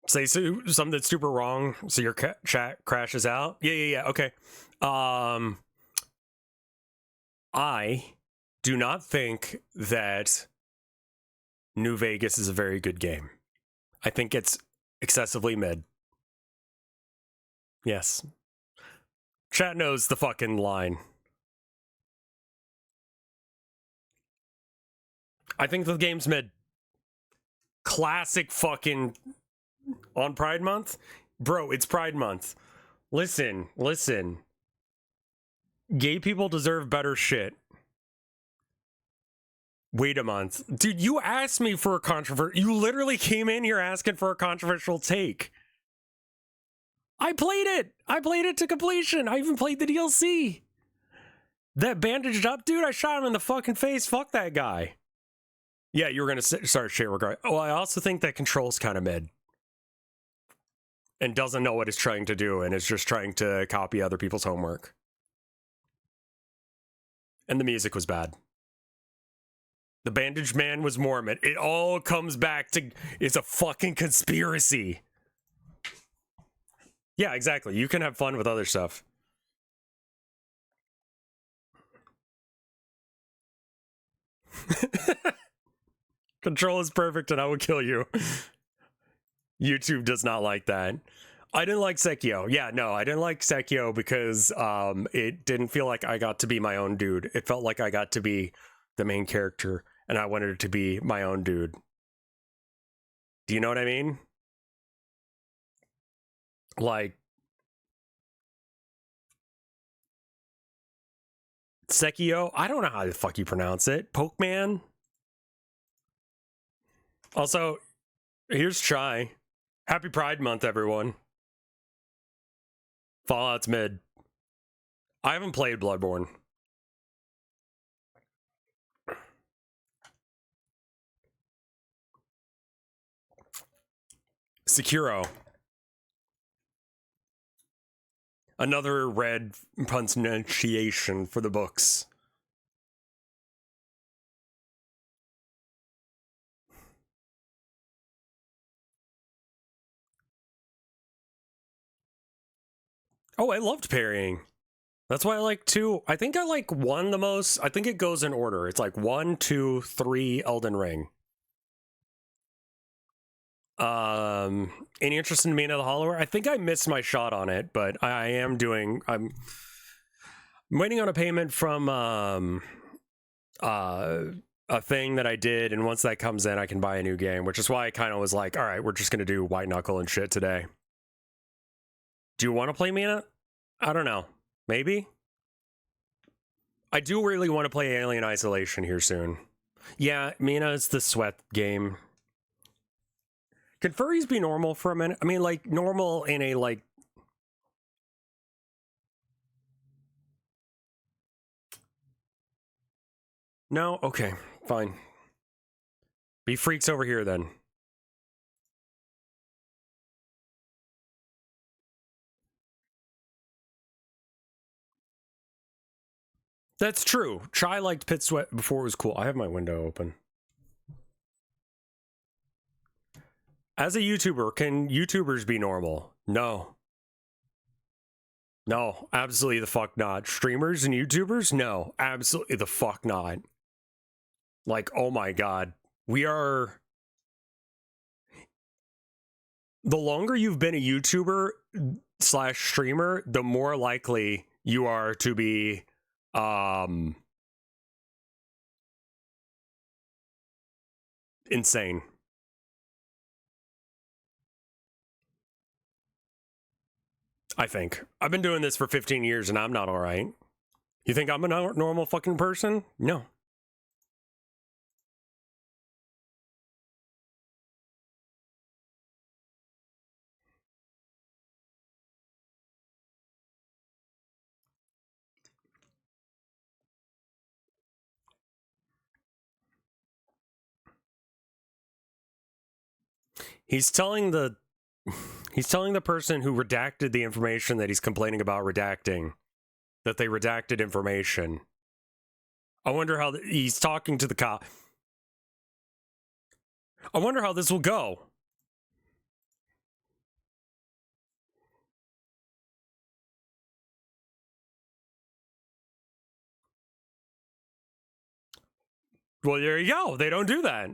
Speaker 1: Say something that's super wrong so your chat crashes out. Yeah. Okay. I do not think that New Vegas is a very good game. I think it's excessively mid. Yes. Chat knows the fucking line. I think the game's mid. Classic fucking on Pride Month? Bro, it's Pride Month. Listen. Gay people deserve better shit. Wait a month. Dude, you asked me for a controversial... You literally came in here asking for a controversial take. I played it to completion. I even played the DLC. That bandaged up dude, I shot him in the fucking face. Fuck that guy. Yeah, you were going to start shit regard. Oh, I also think that Control's kind of mid. And doesn't know what it's trying to do and is just trying to copy other people's homework. And the music was bad. The bandaged man was Mormon. It all comes back to, it's a fucking conspiracy. Yeah, exactly. You can have fun with other stuff. Control is perfect and I will kill you. YouTube does not like that. I didn't like Sekio. Yeah, no, I didn't like Sekio because it didn't feel like I got to be my own dude. It felt like I got to be the main character and I wanted it to be my own dude. Do you know what I mean? like Sekio. I don't know how the fuck you pronounce it. Pokeman. Also, here's Chai. Happy Pride Month, everyone. Fallout's mid. I haven't played Bloodborne. Sekiro. Another red pronunciation for the books. Oh, I loved parrying. That's why I like 2. I think I like 1 the most. I think it goes in order. It's like 1, 2, 3, Elden Ring. Any interest in Mina the Hollower? I think I missed my shot on it, but I'm waiting on a payment from a thing that I did, and once that comes in, I can buy a new game, which is why I kind of was like, all right, we're just gonna do White Knuckle and shit today. Do you want to play Mina? I don't know. Maybe? I do really want to play Alien Isolation here soon. Yeah, Mina is the sweat game. Can furries be normal for a minute? I mean, like, normal in a, like... No? Okay, fine. Be freaks over here, then. That's true. Chai liked Pit Sweat before it was cool. I have my window open. As a YouTuber, can YouTubers be normal? No. No, absolutely the fuck not. Streamers and YouTubers? No, absolutely the fuck not. Like, oh my god. We are... The longer you've been a YouTuber slash streamer, the more likely you are to be, insane. I think. I've been doing this for 15 years and I'm not alright. You think I'm a normal fucking person? No. He's telling the person who redacted the information that he's complaining about redacting that they redacted information. I wonder how he's talking to the cop. I wonder how this will go. Well, there you go. They don't do that.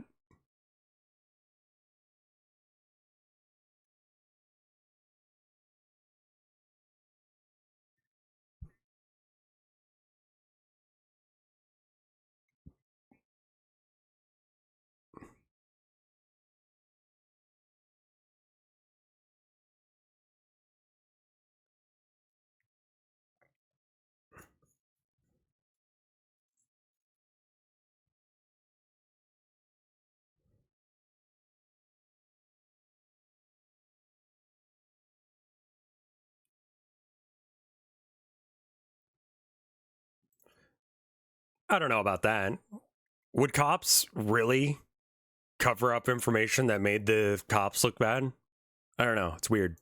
Speaker 1: I don't know about that. Would cops really cover up information that made the cops look bad? I don't know. It's weird.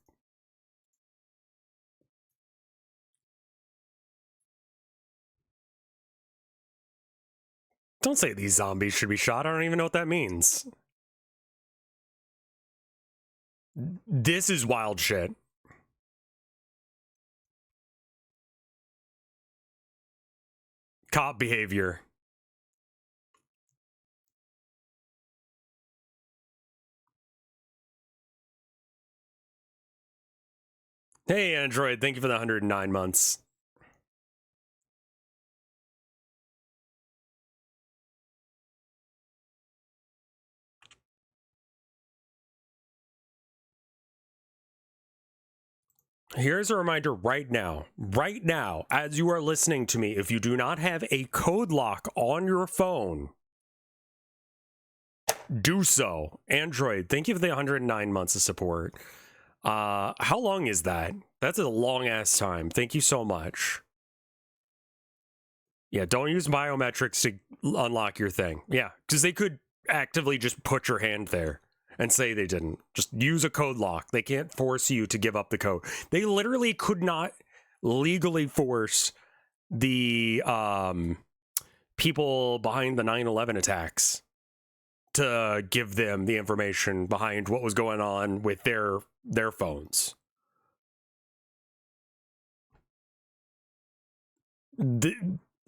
Speaker 1: Don't say these zombies should be shot. I don't even know what that means. This is wild shit. Cop behavior. Hey, Android, thank you for the 109 months. Here's a reminder right now, as you are listening to me, if you do not have a code lock on your phone, do so. Android, thank you for the 109 months of support. How long is that? That's a long ass time. Thank you so much. Yeah, don't use biometrics to unlock your thing. Yeah, because they could actively just put your hand there and say they didn't. Just use a code lock. They can't force you to give up the code. They literally could not legally force the people behind the 9/11 attacks to give them the information behind what was going on with their phones.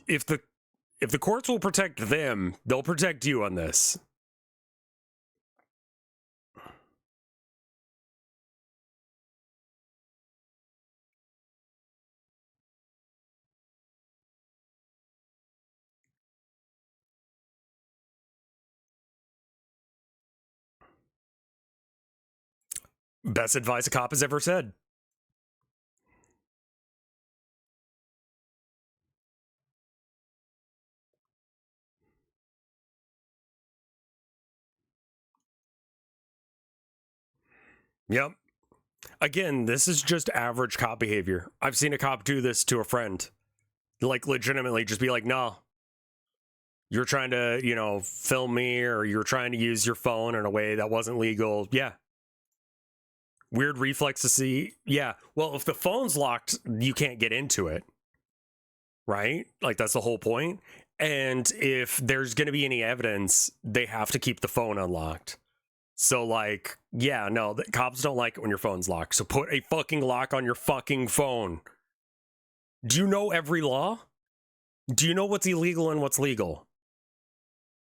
Speaker 1: If the courts will protect them, they'll protect you on this. Best advice a cop has ever said. Yep. Again, this is just average cop behavior. I've seen a cop do this to a friend. Like, legitimately just be like, no, you're trying to, film me, or you're trying to use your phone in a way that wasn't legal. Yeah. Weird reflex to see. Yeah. Well, if the phone's locked, you can't get into it. Right? Like, that's the whole point. And if there's going to be any evidence, they have to keep the phone unlocked. So, like, yeah, no, the cops don't like it when your phone's locked. So put a fucking lock on your fucking phone. Do you know every law? Do you know what's illegal and what's legal?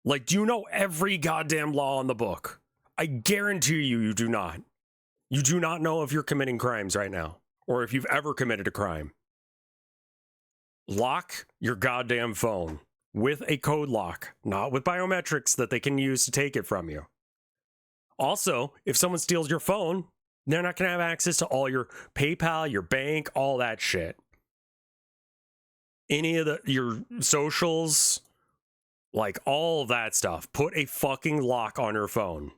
Speaker 1: Like, do you know every goddamn law on the book? I guarantee you do not. You do not know if you're committing crimes right now, or if you've ever committed a crime. Lock your goddamn phone with a code lock, not with biometrics that they can use to take it from you. Also, if someone steals your phone, they're not going to have access to all your PayPal, your bank, all that shit. Any of your socials, like all of that stuff. Put a fucking lock on your phone.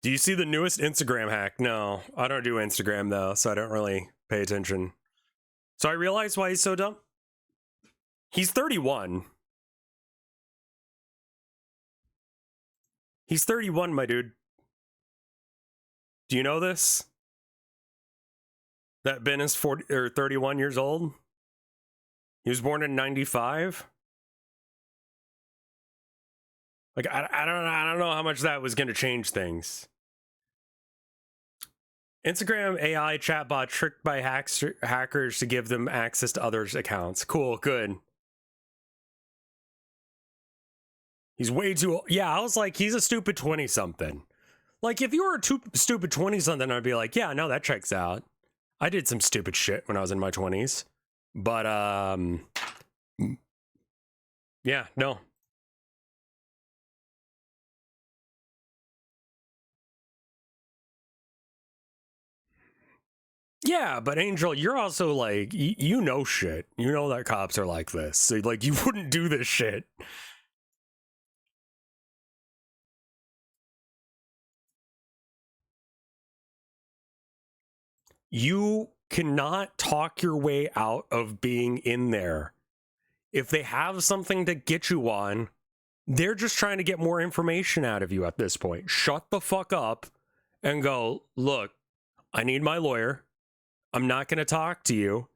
Speaker 1: Do you see the newest Instagram hack? No, I don't do Instagram though, so I don't really pay attention. So I realized why he's so dumb. He's 31. He's 31, my dude. Do you know this? That Ben is 40 or 31 years old? He was born in 95. Like, I don't know how much that was going to change things. Instagram AI chatbot tricked by hackers to give them access to others' accounts. Cool, good. He's way too old. Yeah, I was like, he's a stupid 20-something. Like, if you were a stupid 20-something, I'd be like, yeah, no, that checks out. I did some stupid shit when I was in my 20s. But, yeah, no. Yeah, but Angel, you're also like, you know shit. You know that cops are like this. So, like, you wouldn't do this shit. You cannot talk your way out of being in there. If they have something to get you on, they're just trying to get more information out of you at this point. Shut the fuck up and go, look, I need my lawyer. I'm not going to talk to you.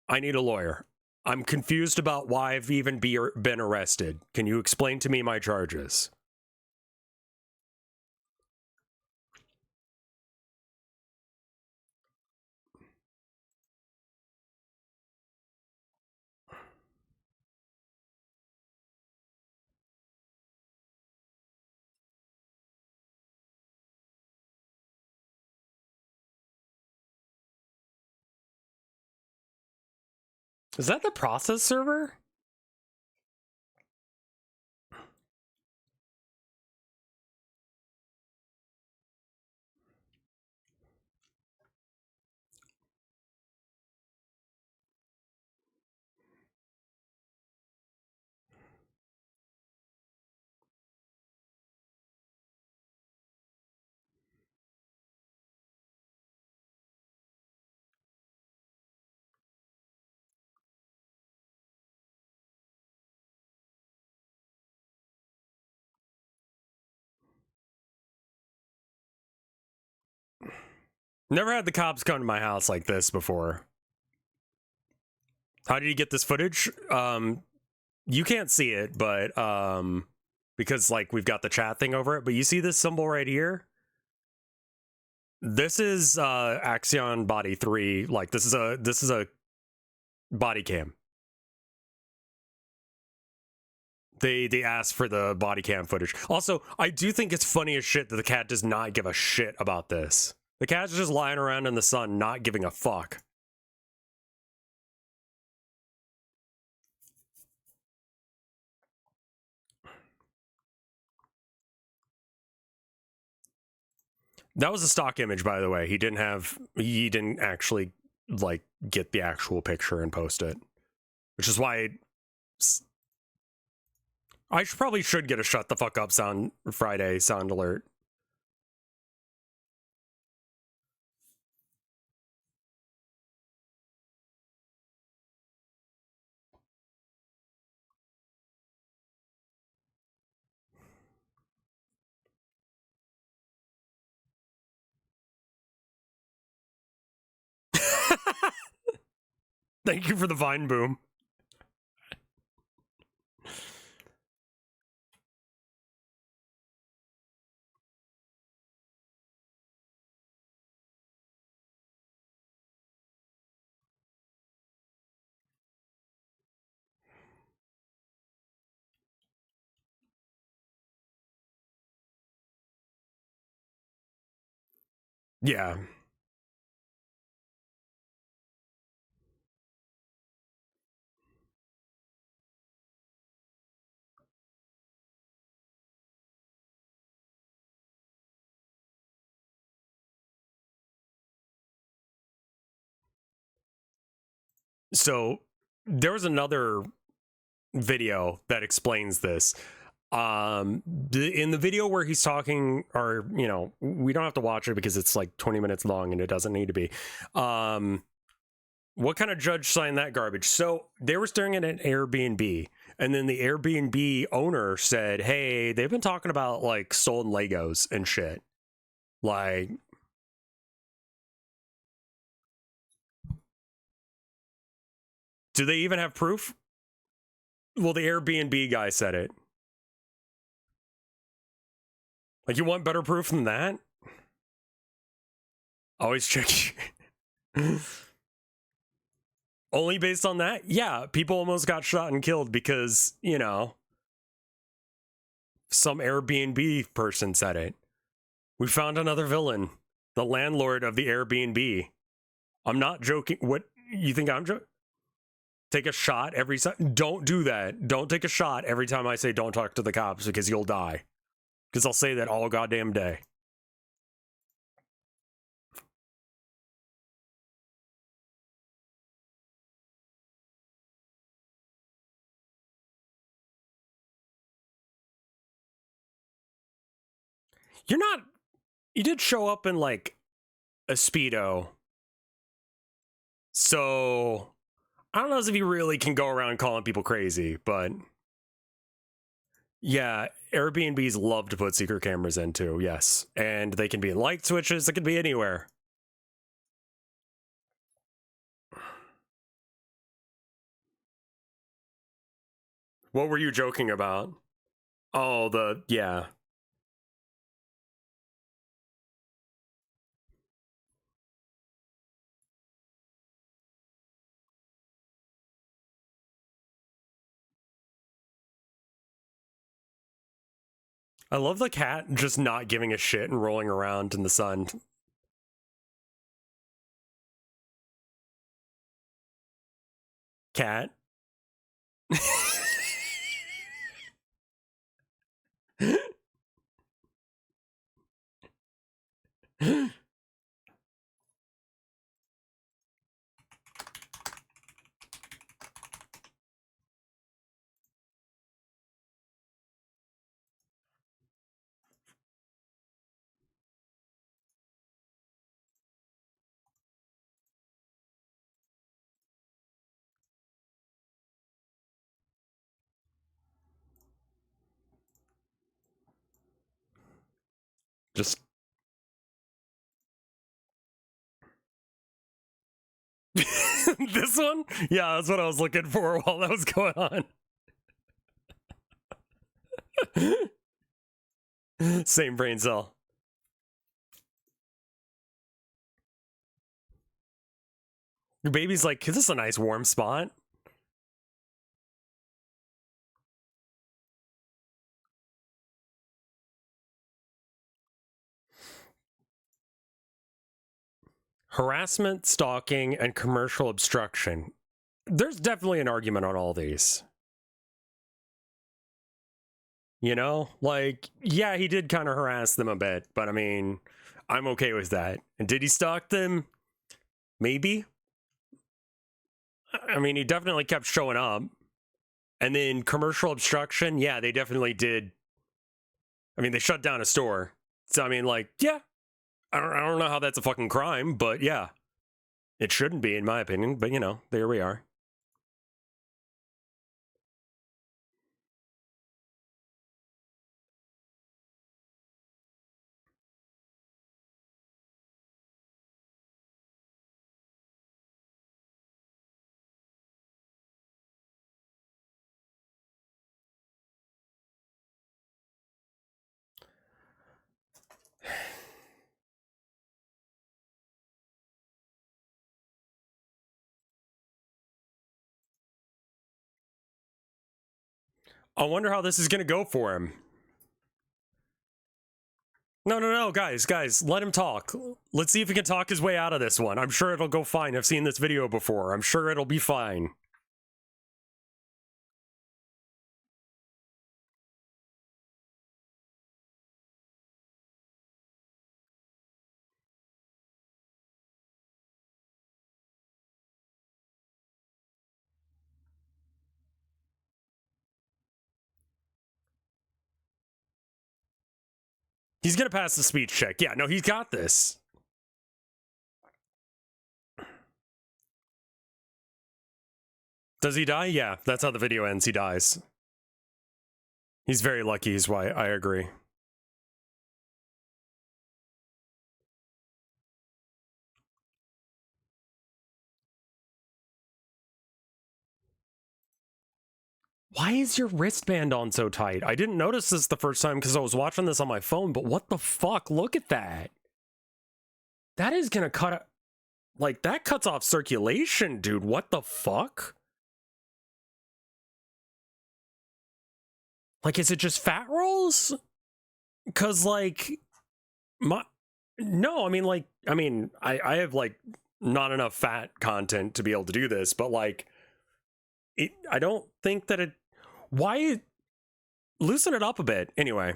Speaker 1: I need a lawyer. I'm confused about why I've even been arrested. Can you explain to me my charges? Is that the process server? Never had the cops come to my house like this before. How did you get this footage? You can't see it, but because like we've got the chat thing over it, but you see this symbol right here? This is Axion Body 3. Like this is a body cam. They asked for the body cam footage. Also, I do think it's funny as shit that the cat does not give a shit about this. The cat's just lying around in the sun, not giving a fuck. That was a stock image, by the way. He didn't actually like get the actual picture and post it, which is why I probably should get a shut the fuck up sound Friday sound alert. Thank you for the vine boom. Yeah. So there was another video that explains this. In the video where he's talking, or you know, we don't have to watch it because it's like 20 minutes long and it doesn't need to be. What kind of judge signed that garbage? So they were staring at an Airbnb, and then the Airbnb owner said, "Hey, they've been talking about like stolen Legos and shit. Like, do they even have proof?" Well, the Airbnb guy said it. Like, you want better proof than that? Always check. Only based on that? Yeah, people almost got shot and killed because, you know, some Airbnb person said it. We found another villain, the landlord of the Airbnb. I'm not joking. What, you think I'm joking? Take a shot every time. Don't do that. Don't take a shot every time I say don't talk to the cops because you'll die. Because I'll say that all goddamn day. You're not. You did show up in like a Speedo. So I don't know if you really can go around calling people crazy, but yeah, Airbnbs love to put secret cameras into, yes. And they can be in light switches, it can be anywhere. What were you joking about? Oh, yeah. I love the cat just not giving a shit and rolling around in the sun. Cat. Just this one? Yeah, that's what I was looking for while that was going on. Same brain cell. Your baby's like, is this a nice warm spot? Harassment, stalking, and commercial obstruction. There's definitely an argument on all these. You know, like, yeah, he did kind of harass them a bit, but I mean, I'm okay with that. And did he stalk them? Maybe. I mean, he definitely kept showing up. And then commercial obstruction, yeah, they definitely did. I mean, they shut down a store. So, I mean, like, yeah, I don't know how that's a fucking crime, but yeah, it shouldn't be, in my opinion. But, you know, there we are. I wonder how this is going to go for him. No, guys, let him talk. Let's see if he can talk his way out of this one. I'm sure it'll go fine. I've seen this video before. I'm sure it'll be fine. He's going to pass the speech check. Yeah, no, he's got this. Does he die? Yeah, that's how the video ends. He dies. He's very lucky is why I agree. Why is your wristband on so tight? I didn't notice this the first time because I was watching this on my phone, but what the fuck? Look at that. That is going to cut... Like, that cuts off circulation, dude. What the fuck? Like, is it just fat rolls? Because, like... No, I mean, like... I have, like, not enough fat content to be able to do this, but, like... I don't think that it... Why... Loosen it up a bit. Anyway.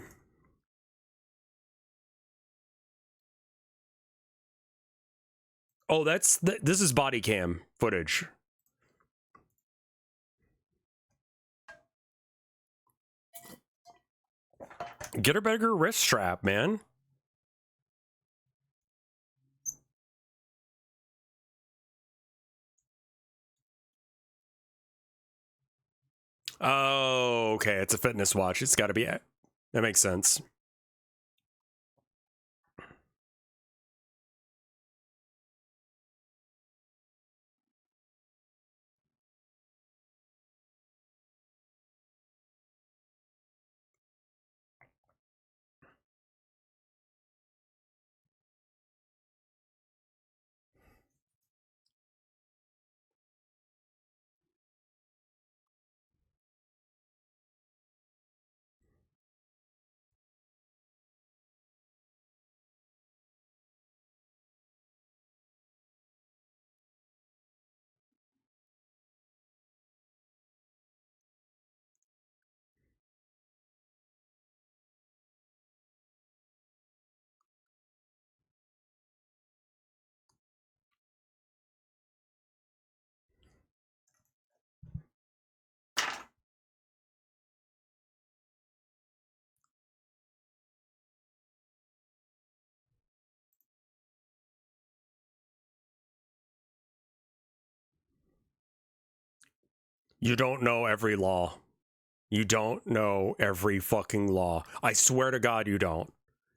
Speaker 1: Oh, this is body cam footage. Get a bigger wrist strap, man. Oh, okay. It's a fitness watch. It's got to be... That makes sense. You don't know every law. You don't know every fucking law. I swear to God you don't.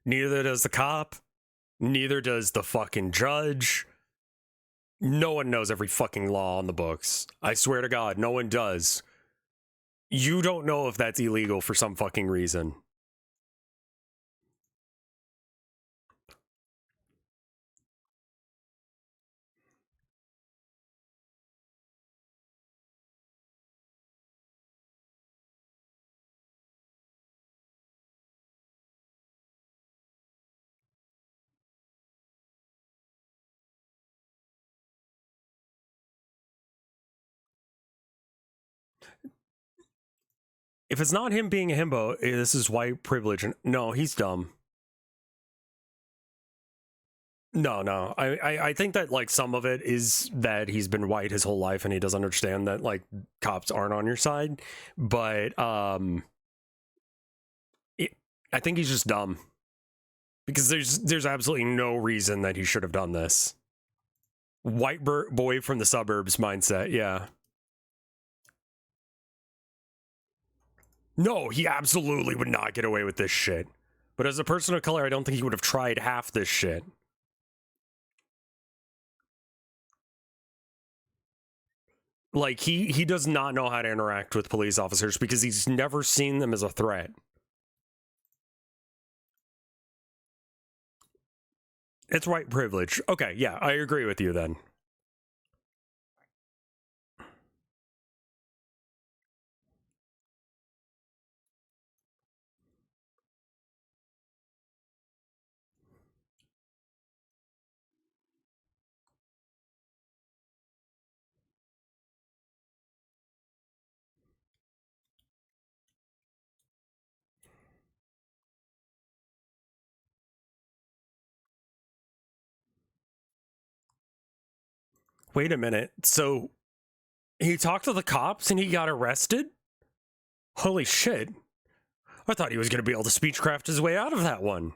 Speaker 1: Neither does the cop. Neither does the fucking judge. No one knows every fucking law on the books. I swear to God, no one does. You don't know if that's illegal for some fucking reason. If it's not him being a himbo, this is white privilege. No, he's dumb. No. I think that like some of it is that he's been white his whole life and he doesn't understand that like cops aren't on your side. But I think he's just dumb. Because there's absolutely no reason that he should have done this. White boy from the suburbs mindset, yeah. No, he absolutely would not get away with this shit. But as a person of color, I don't think he would have tried half this shit. Like, he does not know how to interact with police officers because he's never seen them as a threat. It's white privilege. Okay, yeah, I agree with you then. Wait a minute. So he talked to the cops and he got arrested? Holy shit. I thought he was going to be able to speechcraft his way out of that one.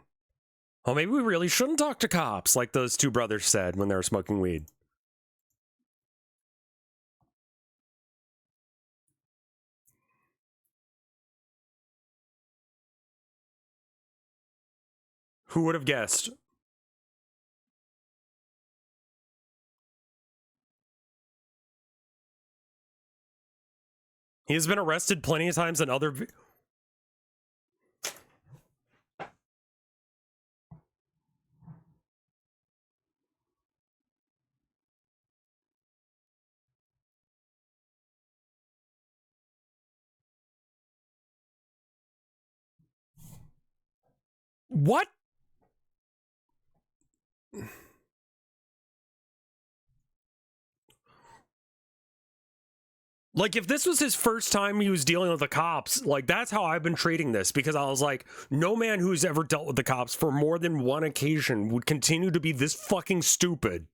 Speaker 1: Well, maybe we really shouldn't talk to cops, like those two brothers said when they were smoking weed. Who would have guessed? He has been arrested plenty of times in other... What? Like, if this was his first time he was dealing with the cops, like, that's how I've been treating this, because I was like, no man who's ever dealt with the cops for more than one occasion would continue to be this fucking stupid.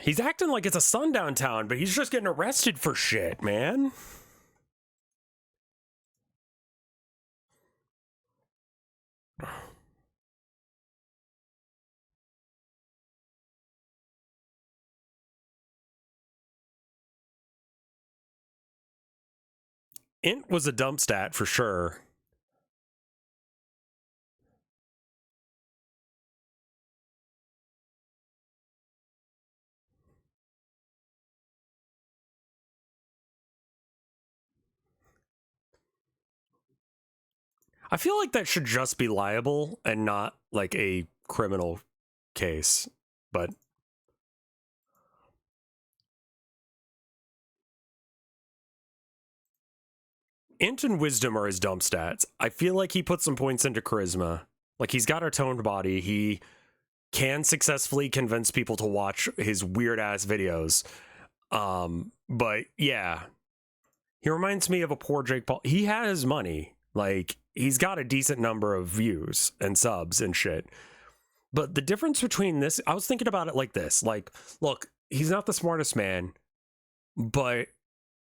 Speaker 1: He's acting like it's a sundown town, but he's just getting arrested for shit, man. Int was a dump stat for sure. I feel like that should just be liable and not like a criminal case, but Int and Wisdom are his dump stats. I feel like he put some points into Charisma. Like, he's got a toned body. He can successfully convince people to watch his weird ass videos. But yeah, he reminds me of a poor Jake Paul. He has money. Like, he's got a decent number of views and subs and shit. But the difference between this, I was thinking about it like this. Like, look, he's not the smartest man, but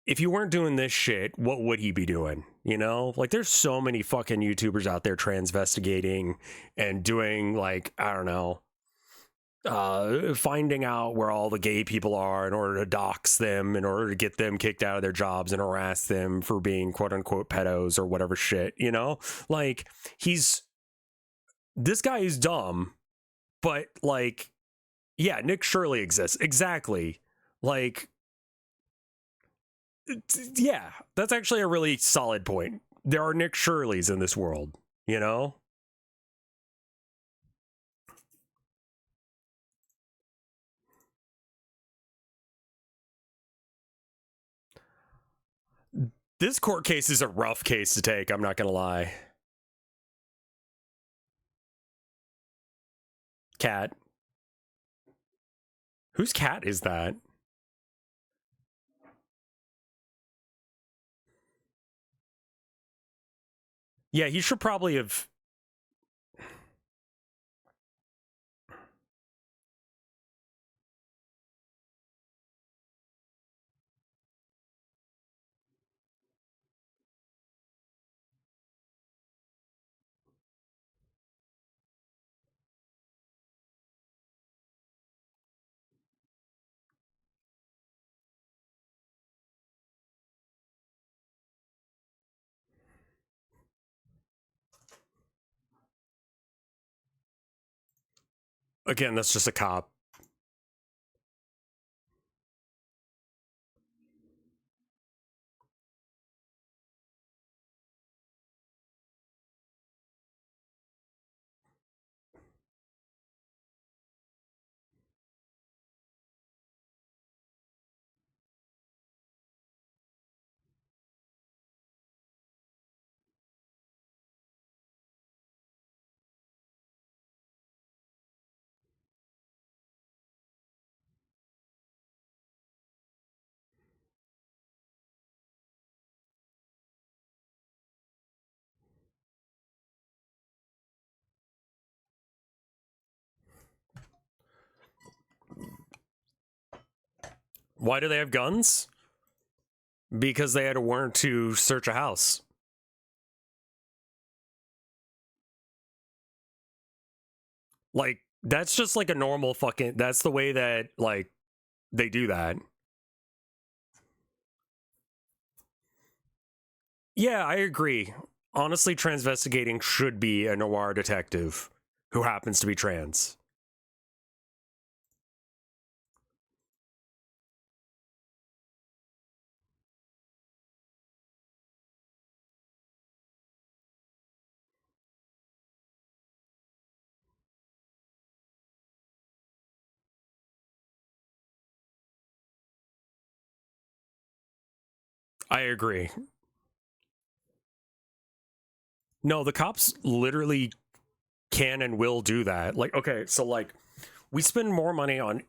Speaker 1: if you weren't doing this shit, what would he be doing? You know, like there's so many fucking YouTubers out there transvestigating and doing like, I don't know, finding out where all the gay people are in order to dox them, in order to get them kicked out of their jobs and harass them for being quote unquote pedos or whatever shit, you know? Like this guy is dumb, but like, yeah, Nick Shirley exists. Exactly. Like, yeah, that's actually a really solid point. There are Nick Shirleys in this world, you know? This court case is a rough case to take, I'm not gonna lie. Cat. Whose cat is that? Yeah, he should probably have. Again, that's just a cop. Why do they have guns? Because they had a warrant to search a house. Like, that's just like a normal fucking. That's the way that, like, they do that. Yeah, I agree. Honestly, transvestigating should be a noir detective who happens to be trans. I agree. No, the cops literally can and will do that. Like, okay, so like we spend more money on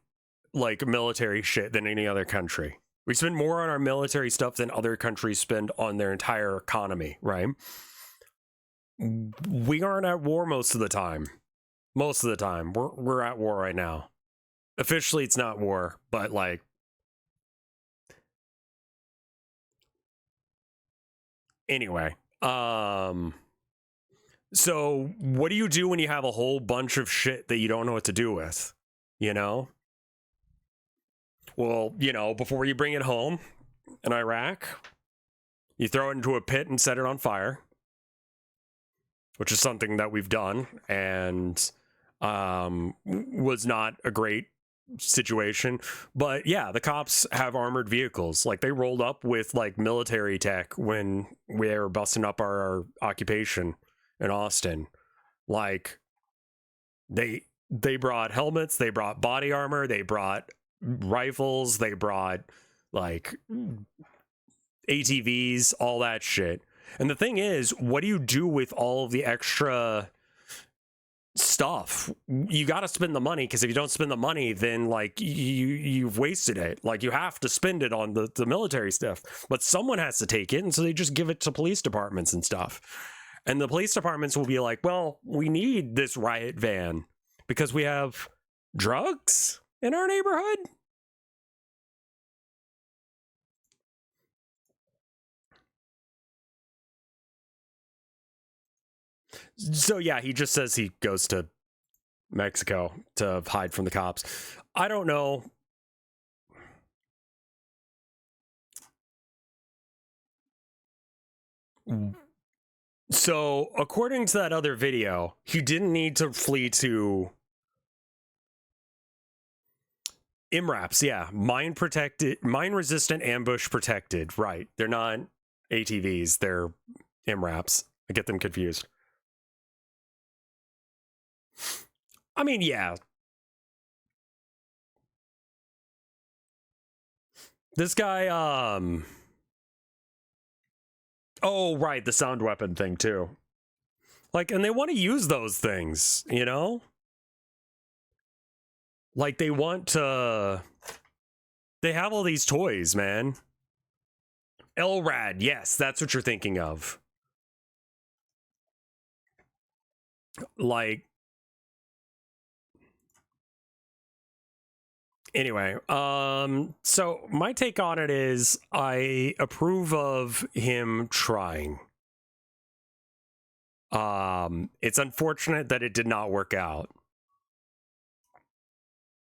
Speaker 1: like military shit than any other country. We spend more on our military stuff than other countries spend on their entire economy, right? We aren't at war most of the time. Most of the time. We're at war right now. Officially it's not war, but like anyway. So what do you do when you have a whole bunch of shit that you don't know what to do with? You know? Well, you know, before you bring it home in Iraq, you throw it into a pit and set it on fire, which is something that we've done and was not a great situation. But yeah, the cops have armored vehicles. Like they rolled up with like military tech when we were busting up our occupation in Austin. Like they brought helmets, they brought body armor, they brought rifles, they brought like ATVs, all that shit. And the thing is, what do you do with all of the extra stuff? You got to spend the money, because if you don't spend the money, then like you've wasted it. Like you have to spend it on the military stuff, but someone has to take it, and so they just give it to police departments and stuff. And the police departments will be like, well, we need this riot van because we have drugs in our neighborhood. So yeah, he just says he goes to Mexico to hide from the cops. I don't know. So according to that other video, he didn't need to flee to MRAPs. Yeah, mine protected, mine resistant, ambush protected. Right, they're not ATVs, they're MRAPs. I get them confused. I mean, yeah. This guy, oh, right, the sound weapon thing, too. Like, and they want to use those things, you know? Like, they want to... They have all these toys, man. LRAD, yes, that's what you're thinking of. Like... Anyway, so my take on it is I approve of him trying. It's unfortunate that it did not work out.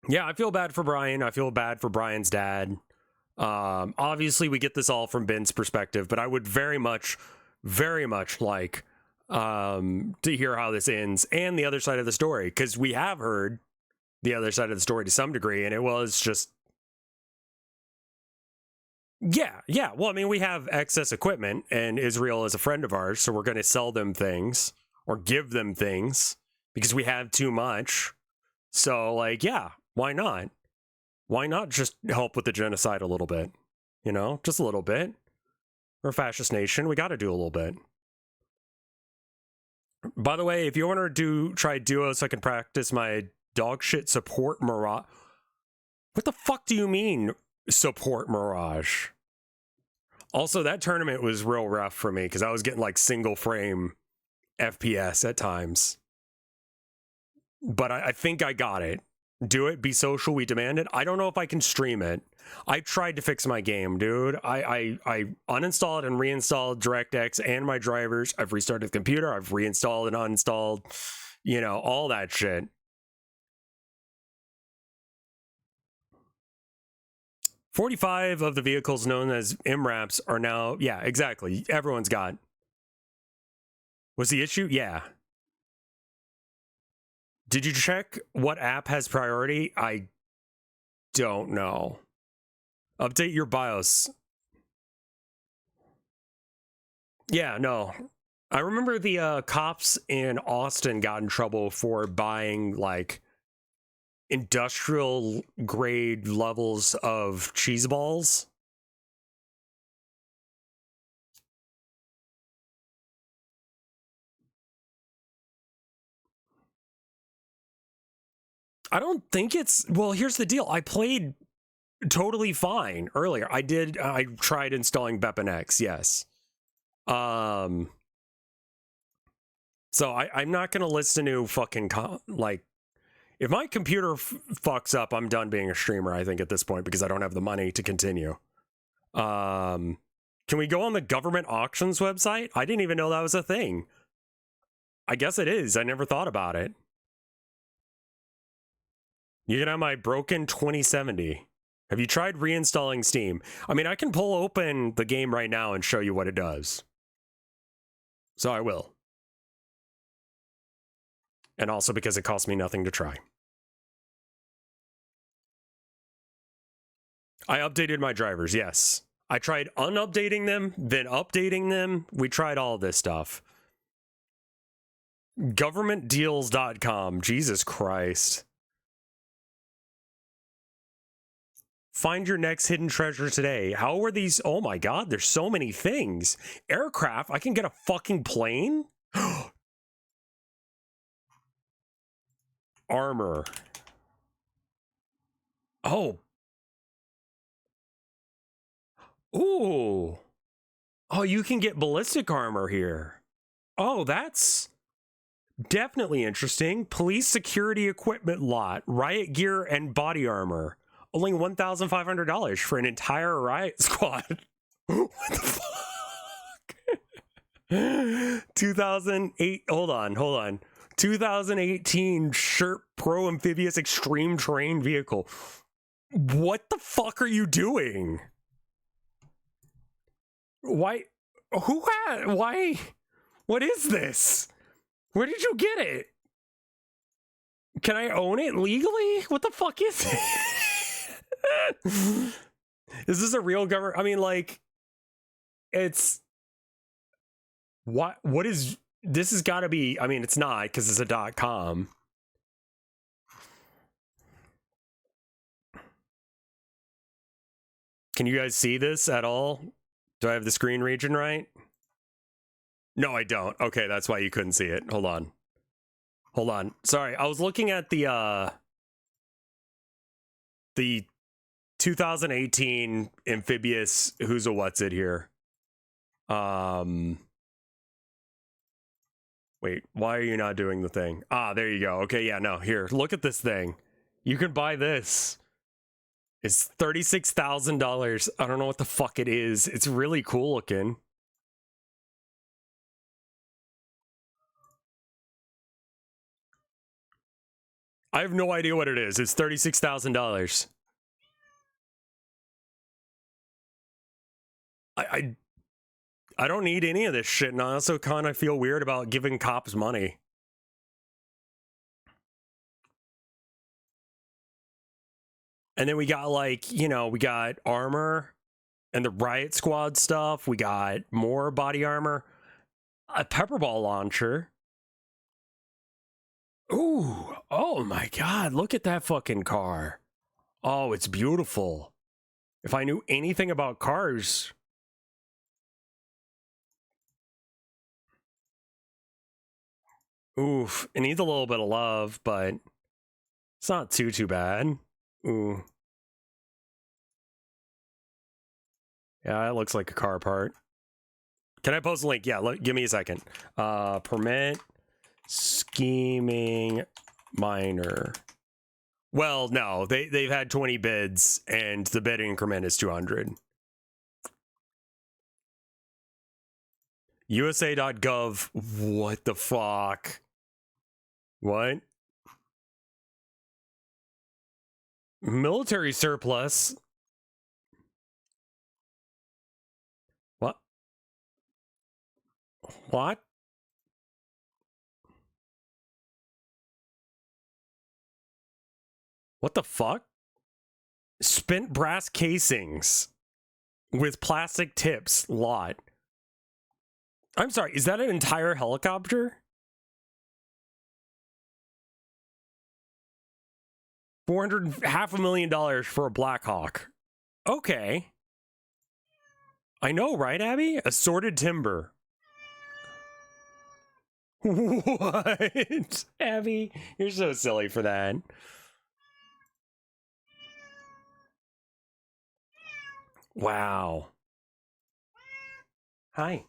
Speaker 1: Yeah, I feel bad for Brian. I feel bad for Brian's dad. Obviously we get this all from Ben's perspective, but I would very much like to hear how this ends and the other side of the story, because we have heard the other side of the story to some degree, and it was just yeah. Well, I mean, we have excess equipment, and Israel is a friend of ours, so we're going to sell them things or give them things because we have too much. So, like, yeah, why not? Why not just help with the genocide a little bit? You know, just a little bit. We're a fascist nation. We got to do a little bit. By the way, if you want to try duo so I can practice my dog shit support mirage. What the fuck do you mean support mirage? Also, that tournament was real rough for me because I was getting like single frame FPS at times. But I think I got it. Do it, be social, we demand it. I don't know if I can stream it. I tried to fix my game, dude. I uninstalled and reinstalled DirectX and my drivers. I've restarted the computer. I've reinstalled and uninstalled, you know, all that shit. 45 of the vehicles known as MRAPs are now, yeah, exactly. Everyone's got. Was the issue? Yeah. Did you check what app has priority? I don't know. Update your BIOS. Yeah, no. I remember the cops in Austin got in trouble for buying like industrial grade levels of cheese balls. I don't think it's, well, here's the deal. I played totally fine earlier. I tried installing BepInEx, yes. So I'm not going to listen to fucking, like, if my computer fucks up, I'm done being a streamer, I think, at this point, because I don't have the money to continue. Can we go on the government auctions website? I didn't even know that was a thing. I guess it is. I never thought about it. You can have my broken 2070. Have you tried reinstalling Steam? I mean, I can pull open the game right now and show you what it does. So I will. And also because it costs me nothing to try. I updated my drivers, yes. I tried unupdating them, then updating them. We tried all this stuff. Governmentdeals.com. Jesus Christ. Find your next hidden treasure today. How are these? Oh my god, there's so many things. Aircraft? I can get a fucking plane? Armor. Oh. Ooh. Oh, you can get ballistic armor here. Oh, that's definitely interesting. Police security equipment lot. Riot gear and body armor. Only $1,500 for an entire riot squad. What the fuck? 2008. Hold on. 2018 Shirt Pro Amphibious Extreme Terrain Vehicle. What the fuck are you doing? Why? Why? What is this? Where did you get it? Can I own it legally? What the fuck is it? Is this a real government? I mean, like, it's... What is... This has got to be... I mean, it's not, because it's a .com. Can you guys see this at all? Do I have the screen region right? No, I don't. Okay, that's why you couldn't see it. Hold on. Sorry, I was looking at the 2018 amphibious who's a what's it here. Wait, why are you not doing the thing? Ah, there you go. Okay, yeah, no, here, look at this thing. You can buy this. It's $36,000. I don't know what the fuck it is. It's really cool looking. I have no idea what it is. It's $36,000. I don't need any of this shit, and I also kind of feel weird about giving cops money. And then we got, like, you know, we got armor and the riot squad stuff. We got more body armor, a pepperball launcher. Ooh, oh my god, look at that fucking car. Oh, it's beautiful. If I knew anything about cars. Oof, it needs a little bit of love, but it's not too bad. Ooh. Yeah, it looks like a car part. Can I post a link? Yeah, give me a second. Permit scheming minor. Well, no, they've had 20 bids, and the bid increment is 200. USA.gov. What the fuck? What? Military surplus. What? What? What the fuck? Spent brass casings with plastic tips. Lot. I'm sorry, is that an entire helicopter? $500,000 for a Black Hawk. Okay. I know, right, Abby? Assorted timber. What? Abby, you're so silly for that. Wow. Hi.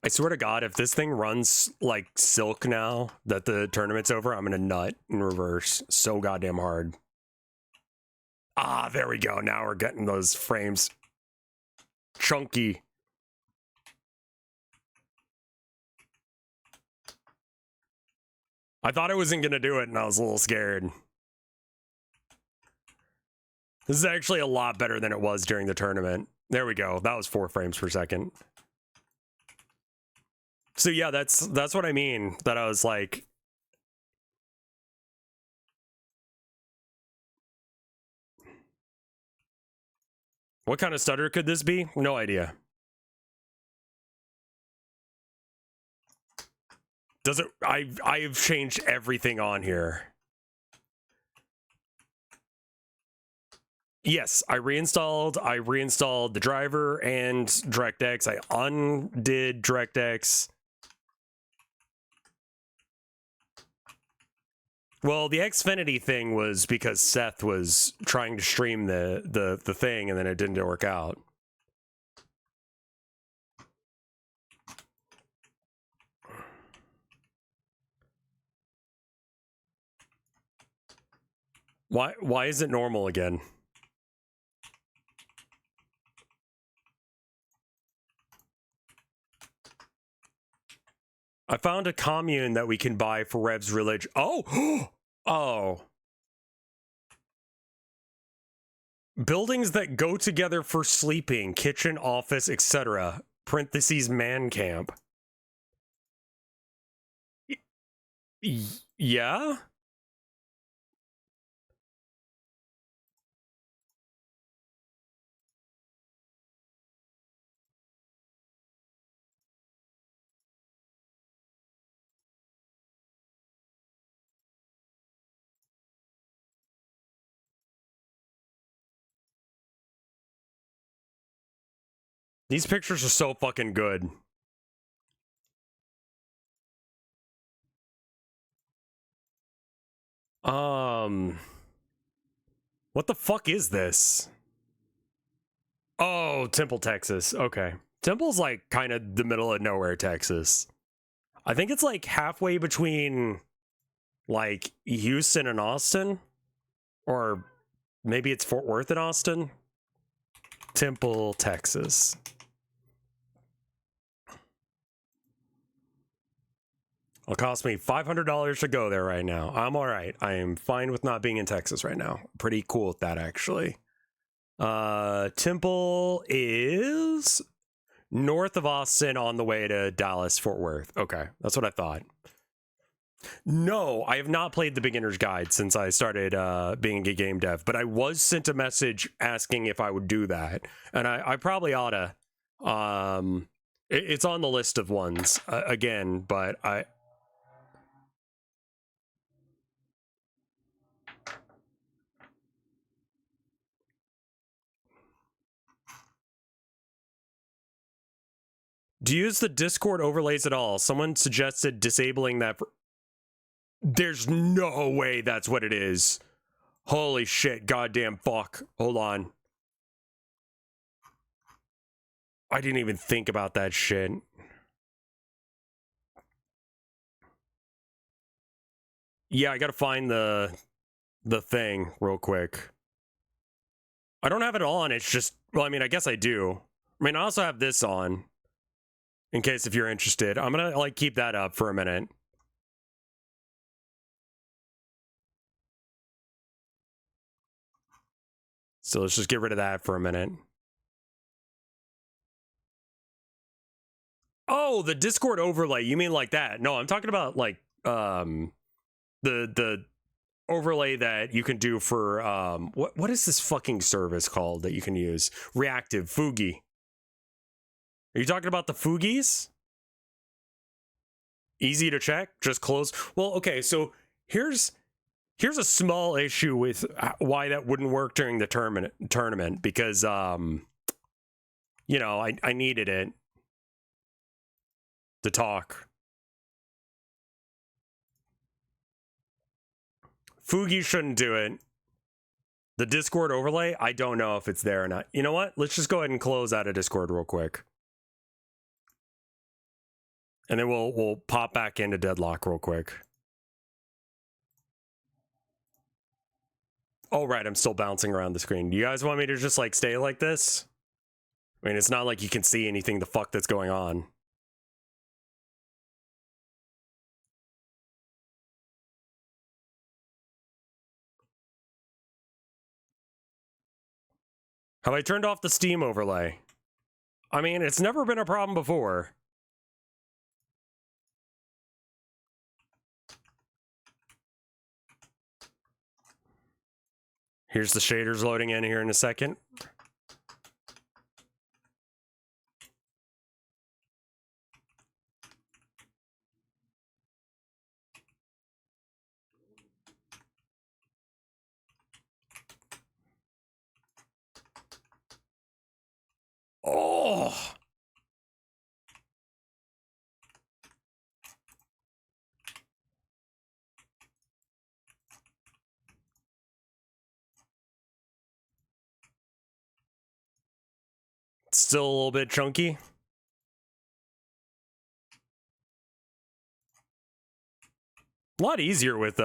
Speaker 1: I swear to God, if this thing runs like silk now that the tournament's over, I'm gonna nut in reverse so goddamn hard. Ah, there we go. Now we're getting those frames chunky. I thought I wasn't gonna do it, and I was a little scared. This is actually a lot better than it was during the tournament. There we go. That was 4 frames per second. So yeah, that's what I mean. That I was like, what kind of stutter could this be? No idea. Does it? I've changed everything on here. Yes, I reinstalled the driver and DirectX. I undid DirectX. Well, the Xfinity thing was because Seth was trying to stream the thing, and then it didn't work out. Why is it normal again? I found a commune that we can buy for Rev's religion. Oh! Oh. Buildings that go together for sleeping, kitchen, office, etc. Parentheses, man camp. Yeah? These pictures are so fucking good. What the fuck is this? Oh, Temple, Texas. Okay. Temple's like kind of the middle of nowhere, Texas. I think it's like halfway between like Houston and Austin, or maybe it's Fort Worth and Austin. Temple, Texas. It'll cost me $500 to go there right now. I'm all right. I am fine with not being in Texas right now. Pretty cool with that, actually. Temple is north of Austin on the way to Dallas, Fort Worth. Okay, that's what I thought. No, I have not played the beginner's guide since I started being a game dev, but I was sent a message asking if I would do that, and I probably ought to. It's on the list of ones again, but I. Do you use the Discord overlays at all? Someone suggested disabling that. There's no way that's what it is. Holy shit, goddamn fuck. Hold on. I didn't even think about that shit. Yeah, I gotta find the thing real quick. I don't have it on, it's just, well, I mean, I guess I do. I mean, I also have this on, in case if you're interested. I'm gonna, like, keep that up for a minute. So let's just get rid of that for a minute. Oh, the Discord overlay. You mean like that? No, I'm talking about like the overlay that you can do for what is this fucking service called that you can use? Reactive Fugi. Are you talking about the Fugies? Easy to check, just close. Well, okay, so here's a small issue with why that wouldn't work during the tournament because you know, I needed it to talk. Fugi shouldn't do it. The Discord overlay, I don't know if it's there or not. You know what? Let's just go ahead and close out of Discord real quick. And then we'll pop back into Deadlock real quick. Oh, right, I'm still bouncing around the screen. Do you guys want me to just, like, stay like this? I mean, it's not like you can see anything the fuck that's going on. Have I turned off the Steam overlay? I mean, it's never been a problem before. Here's the shaders loading in here in a second. Oh! Still a little bit chunky. A lot easier with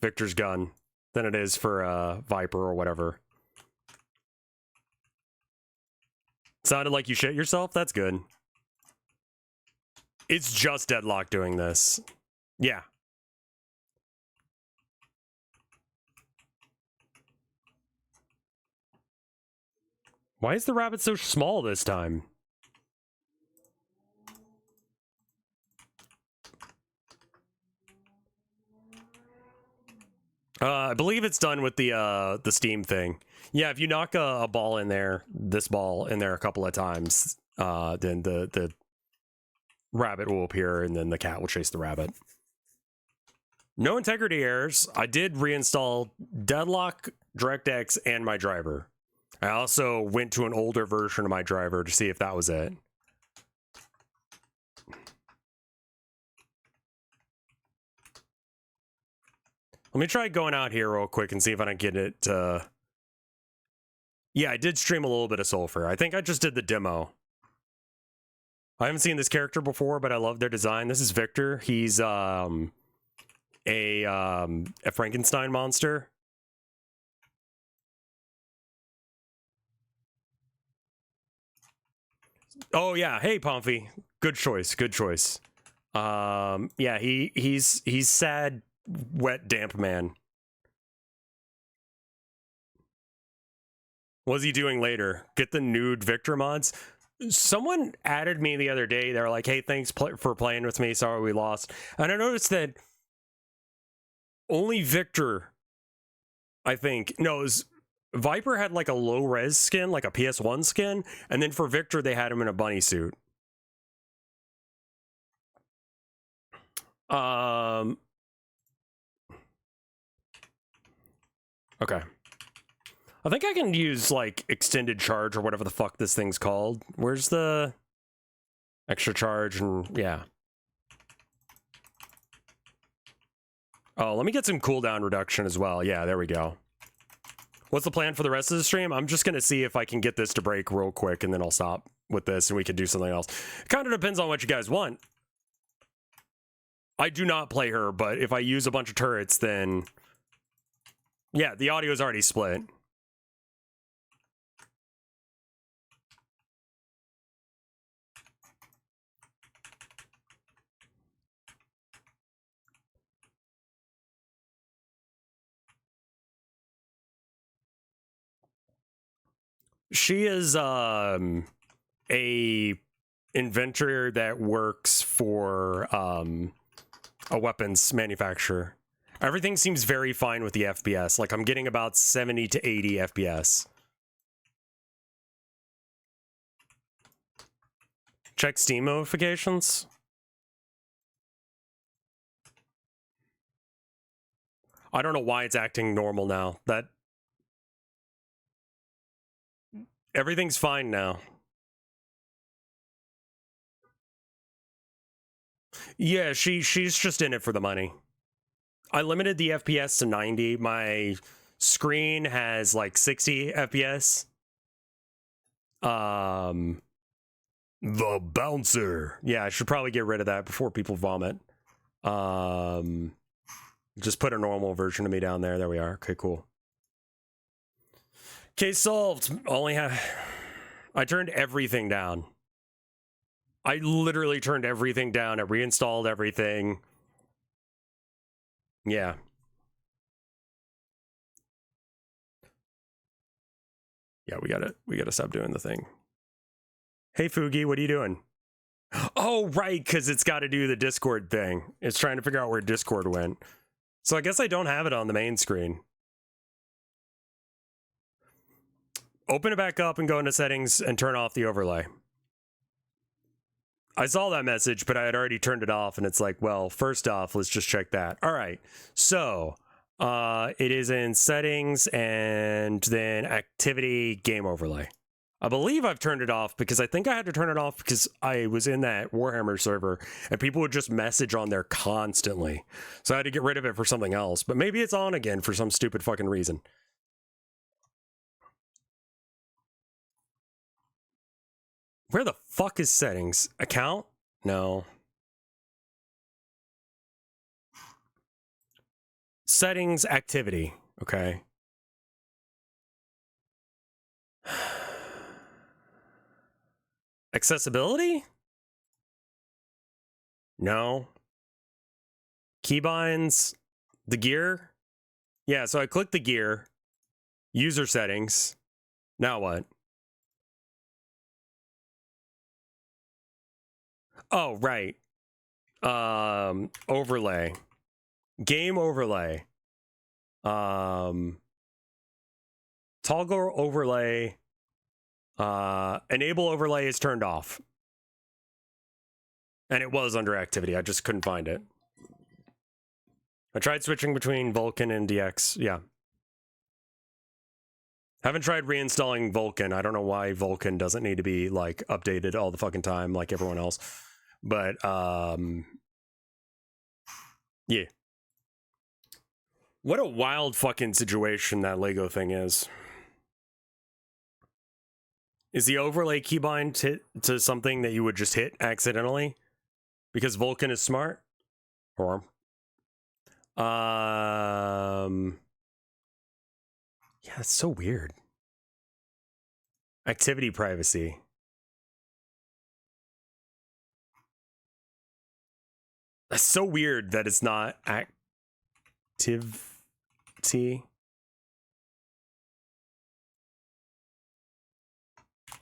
Speaker 1: Victor's gun than it is for Viper or whatever. Sounded like you shit yourself? That's good. It's just Deadlock doing this. Yeah. Why is the rabbit so small this time? I believe it's done with the Steam thing. Yeah, if you knock a ball in there, this ball in there a couple of times, then the rabbit will appear and then the cat will chase the rabbit. No integrity errors. I did reinstall Deadlock, DirectX, and my driver. I also went to an older version of my driver to see if that was it. Let me try going out here real quick and see if I can get it. Yeah, I did stream a little bit of Sulfur. I think I just did the demo. I haven't seen this character before, but I love their design. This is Victor. He's a Frankenstein monster. Oh yeah, hey Pomfy. Good choice. Good choice. Yeah, he's sad, wet, damp man. What's he doing later? Get the nude Victor mods? Someone added me the other day. They were like, hey, thanks for playing with me. Sorry we lost. And I noticed that only Victor, I think, knows Viper had like a low res skin, like a PS1 skin. And then for Victor, they had him in a bunny suit. Okay. I think I can use like extended charge or whatever the fuck this thing's called. Where's the extra charge? And yeah. Oh, let me get some cooldown reduction as well. Yeah, there we go. What's the plan for the rest of the stream? I'm just going to see if I can get this to break real quick and then I'll stop with this and we can do something else. It kind of depends on what you guys want. I do not play her, but if I use a bunch of turrets, then yeah, the audio is already split. She is a inventor that works for a weapons manufacturer. Everything seems very fine with the FPS. Like I'm getting about 70 to 80 FPS. Check Steam notifications. I don't know why it's acting normal now. That everything's fine now. Yeah, she's just in it for the money. I limited the FPS to 90. My screen has like 60 FPS. The bouncer. Yeah, I should probably get rid of that before people vomit. Just put a normal version of me down there. There we are. Okay, cool. Case solved. I turned everything down. I literally turned everything down. I reinstalled everything. Yeah. Yeah, we gotta stop doing the thing. Hey Fugi, what are you doing? Oh, right, because it's got to do the Discord thing. It's trying to figure out where Discord went. So I guess I don't have it on the main screen. Open it back up and go into settings and turn off the overlay. I saw that message, but I had already turned it off, and it's like, well, first off, let's just check that. All right, so it is in settings and then activity game overlay. I believe I've turned it off because I think I had to turn it off because I was in that Warhammer server and people would just message on there constantly. So I had to get rid of it for something else, but maybe it's on again for some stupid fucking reason. Where the fuck is settings? Account? No. Settings, activity. Okay. Accessibility? No. Keybinds? The gear? Yeah, so I click the gear. User settings. Now what? Oh, right. Overlay. Game overlay. Toggle overlay. Enable overlay is turned off. And it was under activity. I just couldn't find it. I tried switching between Vulkan and DX. Yeah. Haven't tried reinstalling Vulkan. I don't know why Vulkan doesn't need to be, like, updated all the fucking time like everyone else. But, yeah. What a wild fucking situation that Lego thing is. Is the overlay keybind hit to something that you would just hit accidentally? Because Vulkan is smart? Or... yeah, it's so weird. Activity privacy. That's so weird that it's not activity.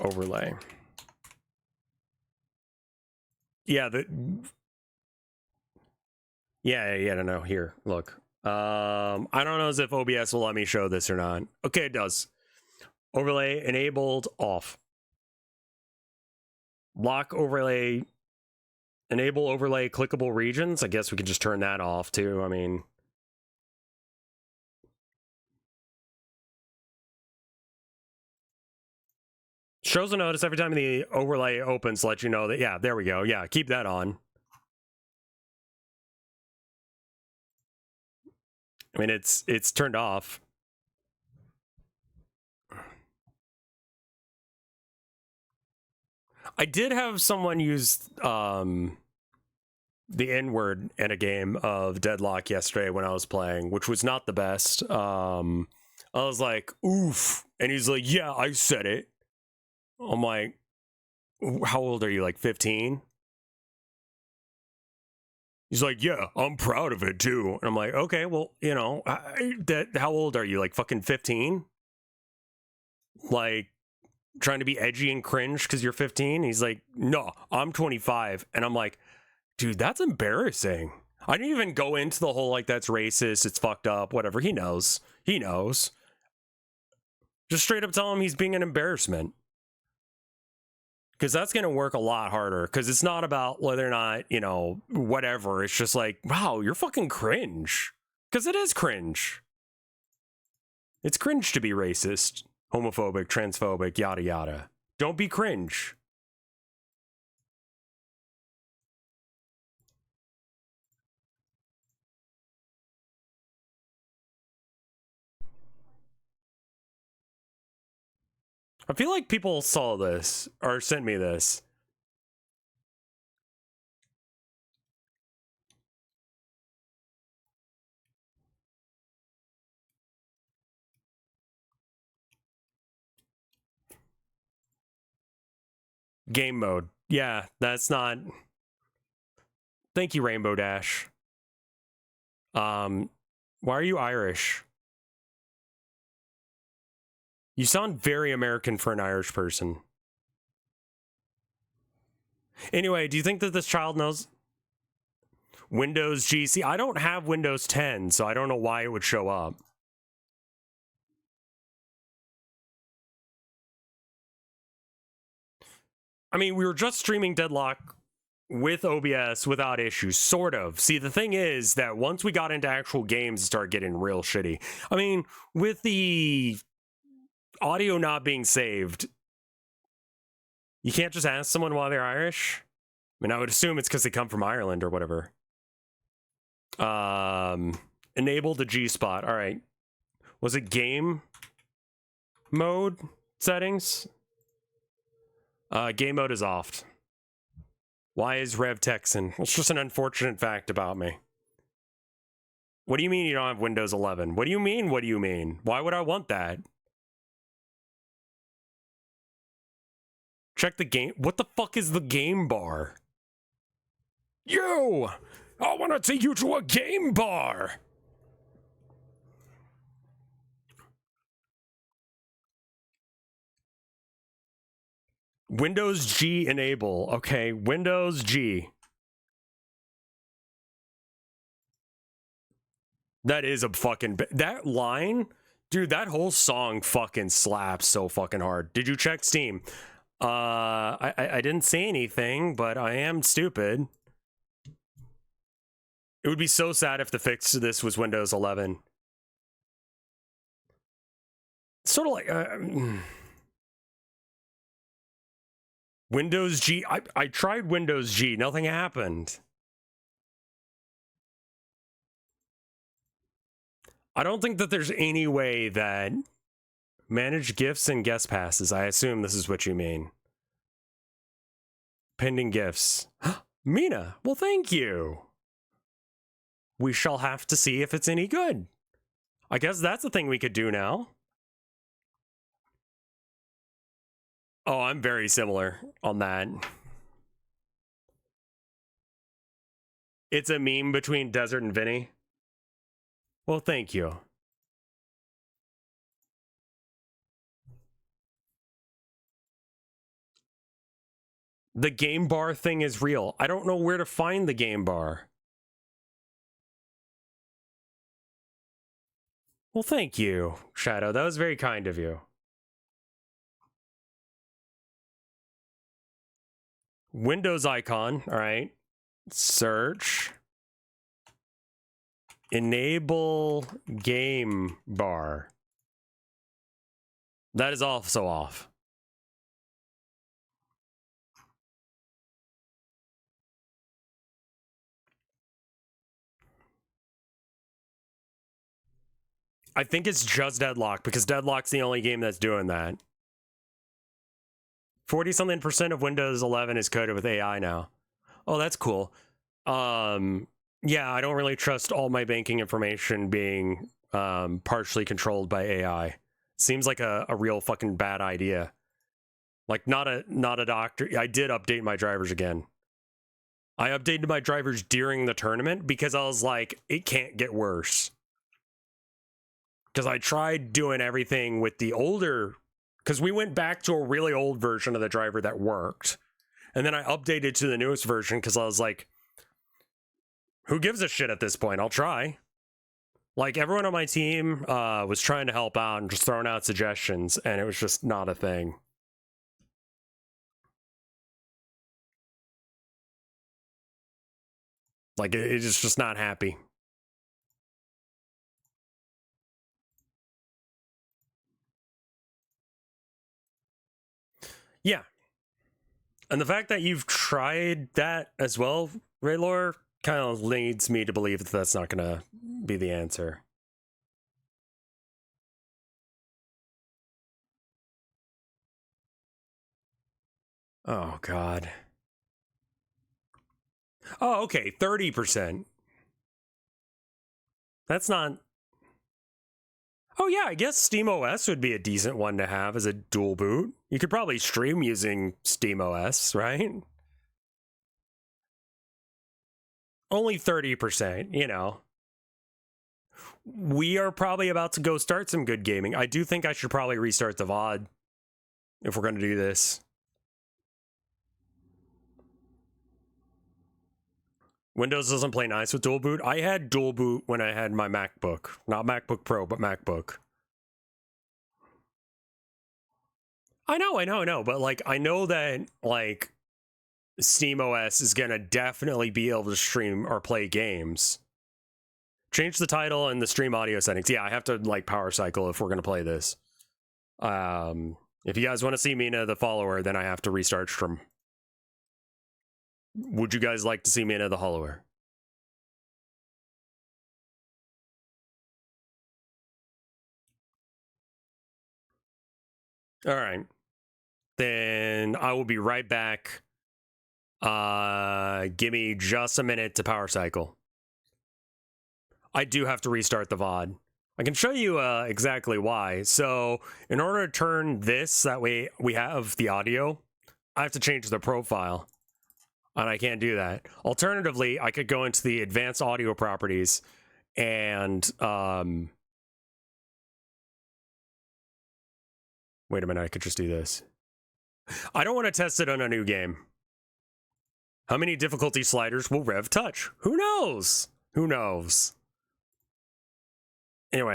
Speaker 1: Overlay. Yeah, yeah, I don't know. Here, look. I don't know as if OBS will let me show this or not. Okay, it does. Overlay enabled, off. Lock overlay, enable overlay clickable regions. I guess we could just turn that off too. I mean, shows a notice every time the overlay opens to let you know that, yeah, there we go. Yeah, keep that on. I mean, it's turned off. I did have someone use the N-word in a game of Deadlock yesterday when I was playing, which was not the best. I was like, oof. And he's like, yeah, I said it. I'm like, how old are you? Like 15? He's like, yeah, I'm proud of it too. And I'm like, okay, well, you know, how old are you? Like fucking 15? Like, trying to be edgy and cringe because you're 15? He's like, no, I'm 25. And I'm like, dude, that's embarrassing. I didn't even go into the whole, like, that's racist, it's fucked up, whatever. He knows. He knows. Just straight up tell him he's being an embarrassment. Because that's going to work a lot harder. Because it's not about whether or not, you know, whatever. It's just like, wow, you're fucking cringe. Because it is cringe. It's cringe to be racist, homophobic, transphobic, yada yada. Don't be cringe. I feel like people saw this or sent me this. Game mode. Yeah, that's not... Thank you, Rainbow Dash. Why are you Irish? You sound very American for an Irish person. Anyway, do you think that this child knows Windows GC? I don't have Windows 10, so I don't know why it would show up. I mean, we were just streaming Deadlock with OBS without issues, sort of. See, the thing is that once we got into actual games, it started getting real shitty. I mean, with the audio not being saved, you can't just ask someone why they're Irish? I mean, I would assume it's because they come from Ireland or whatever. Enable the G-spot. All right. Was it game mode settings? Game mode is off. Why is Rev Texan? It's just an unfortunate fact about me. What do you mean you don't have Windows 11? What do you mean? What do you mean? Why would I want that? Check the game. What the fuck is the game bar? You! I want to take you to a game bar! Windows G enable. Okay, Windows G. That is a fucking... That line... Dude, that whole song fucking slaps so fucking hard. Did you check Steam? I didn't say anything, but I am stupid. It would be so sad if the fix to this was Windows 11. Sort of like... Windows G. I tried Windows G. Nothing happened. I don't think that there's any way that... Manage gifts and guest passes. I assume this is what you mean. Pending gifts. Mina, well, thank you. We shall have to see if it's any good. I guess that's a thing we could do now. Oh, I'm very similar on that. It's a meme between Desert and Vinny. Well, thank you. The game bar thing is real. I don't know where to find the game bar. Well, thank you, Shadow. That was very kind of you. Windows icon, all right. Search. Enable game bar. That is also off. I think it's just Deadlock, because Deadlock's the only game that's doing that. 40-something% of Windows 11 is coded with AI now. Oh, that's cool. Yeah, I don't really trust all my banking information being partially controlled by AI. Seems like a real fucking bad idea. Like, not a doctor. I did update my drivers again. I updated my drivers during the tournament because I was like, it can't get worse. Because I tried doing everything with the older... Because we went back to a really old version of the driver that worked. And then I updated to the newest version because I was like, who gives a shit at this point? I'll try. Like, everyone on my team was trying to help out and just throwing out suggestions, and it was just not a thing. Like, it's just not happy. Yeah. And the fact that you've tried that as well, Raylor, kind of leads me to believe that that's not going to be the answer. Oh, God. Oh, okay, 30%. That's not... Oh, yeah, I guess SteamOS would be a decent one to have as a dual boot. You could probably stream using SteamOS, right? Only 30%, you know. We are probably about to go start some good gaming. I do think I should probably restart the VOD if we're going to do this. Windows doesn't play nice with dual boot. I had dual boot when I had my MacBook. Not MacBook Pro, but MacBook. I know. But, like, I know that, like, SteamOS is going to definitely be able to stream or play games. Change the title and the stream audio settings. Yeah, I have to, like, power cycle if we're going to play this. If you guys want to see Mina the follower, then I have to restart stream. Would you guys like to see Mina the follower? All right. Then I will be right back. Give me just a minute to power cycle. I do have to restart the VOD. I can show you exactly why. So in order to turn this, that way we have the audio, I have to change the profile. And I can't do that. Alternatively, I could go into the advanced audio properties and wait a minute, I could just do this. I don't want to test it on a new game. How many difficulty sliders will Rev touch? Who knows? Who knows? Anyway.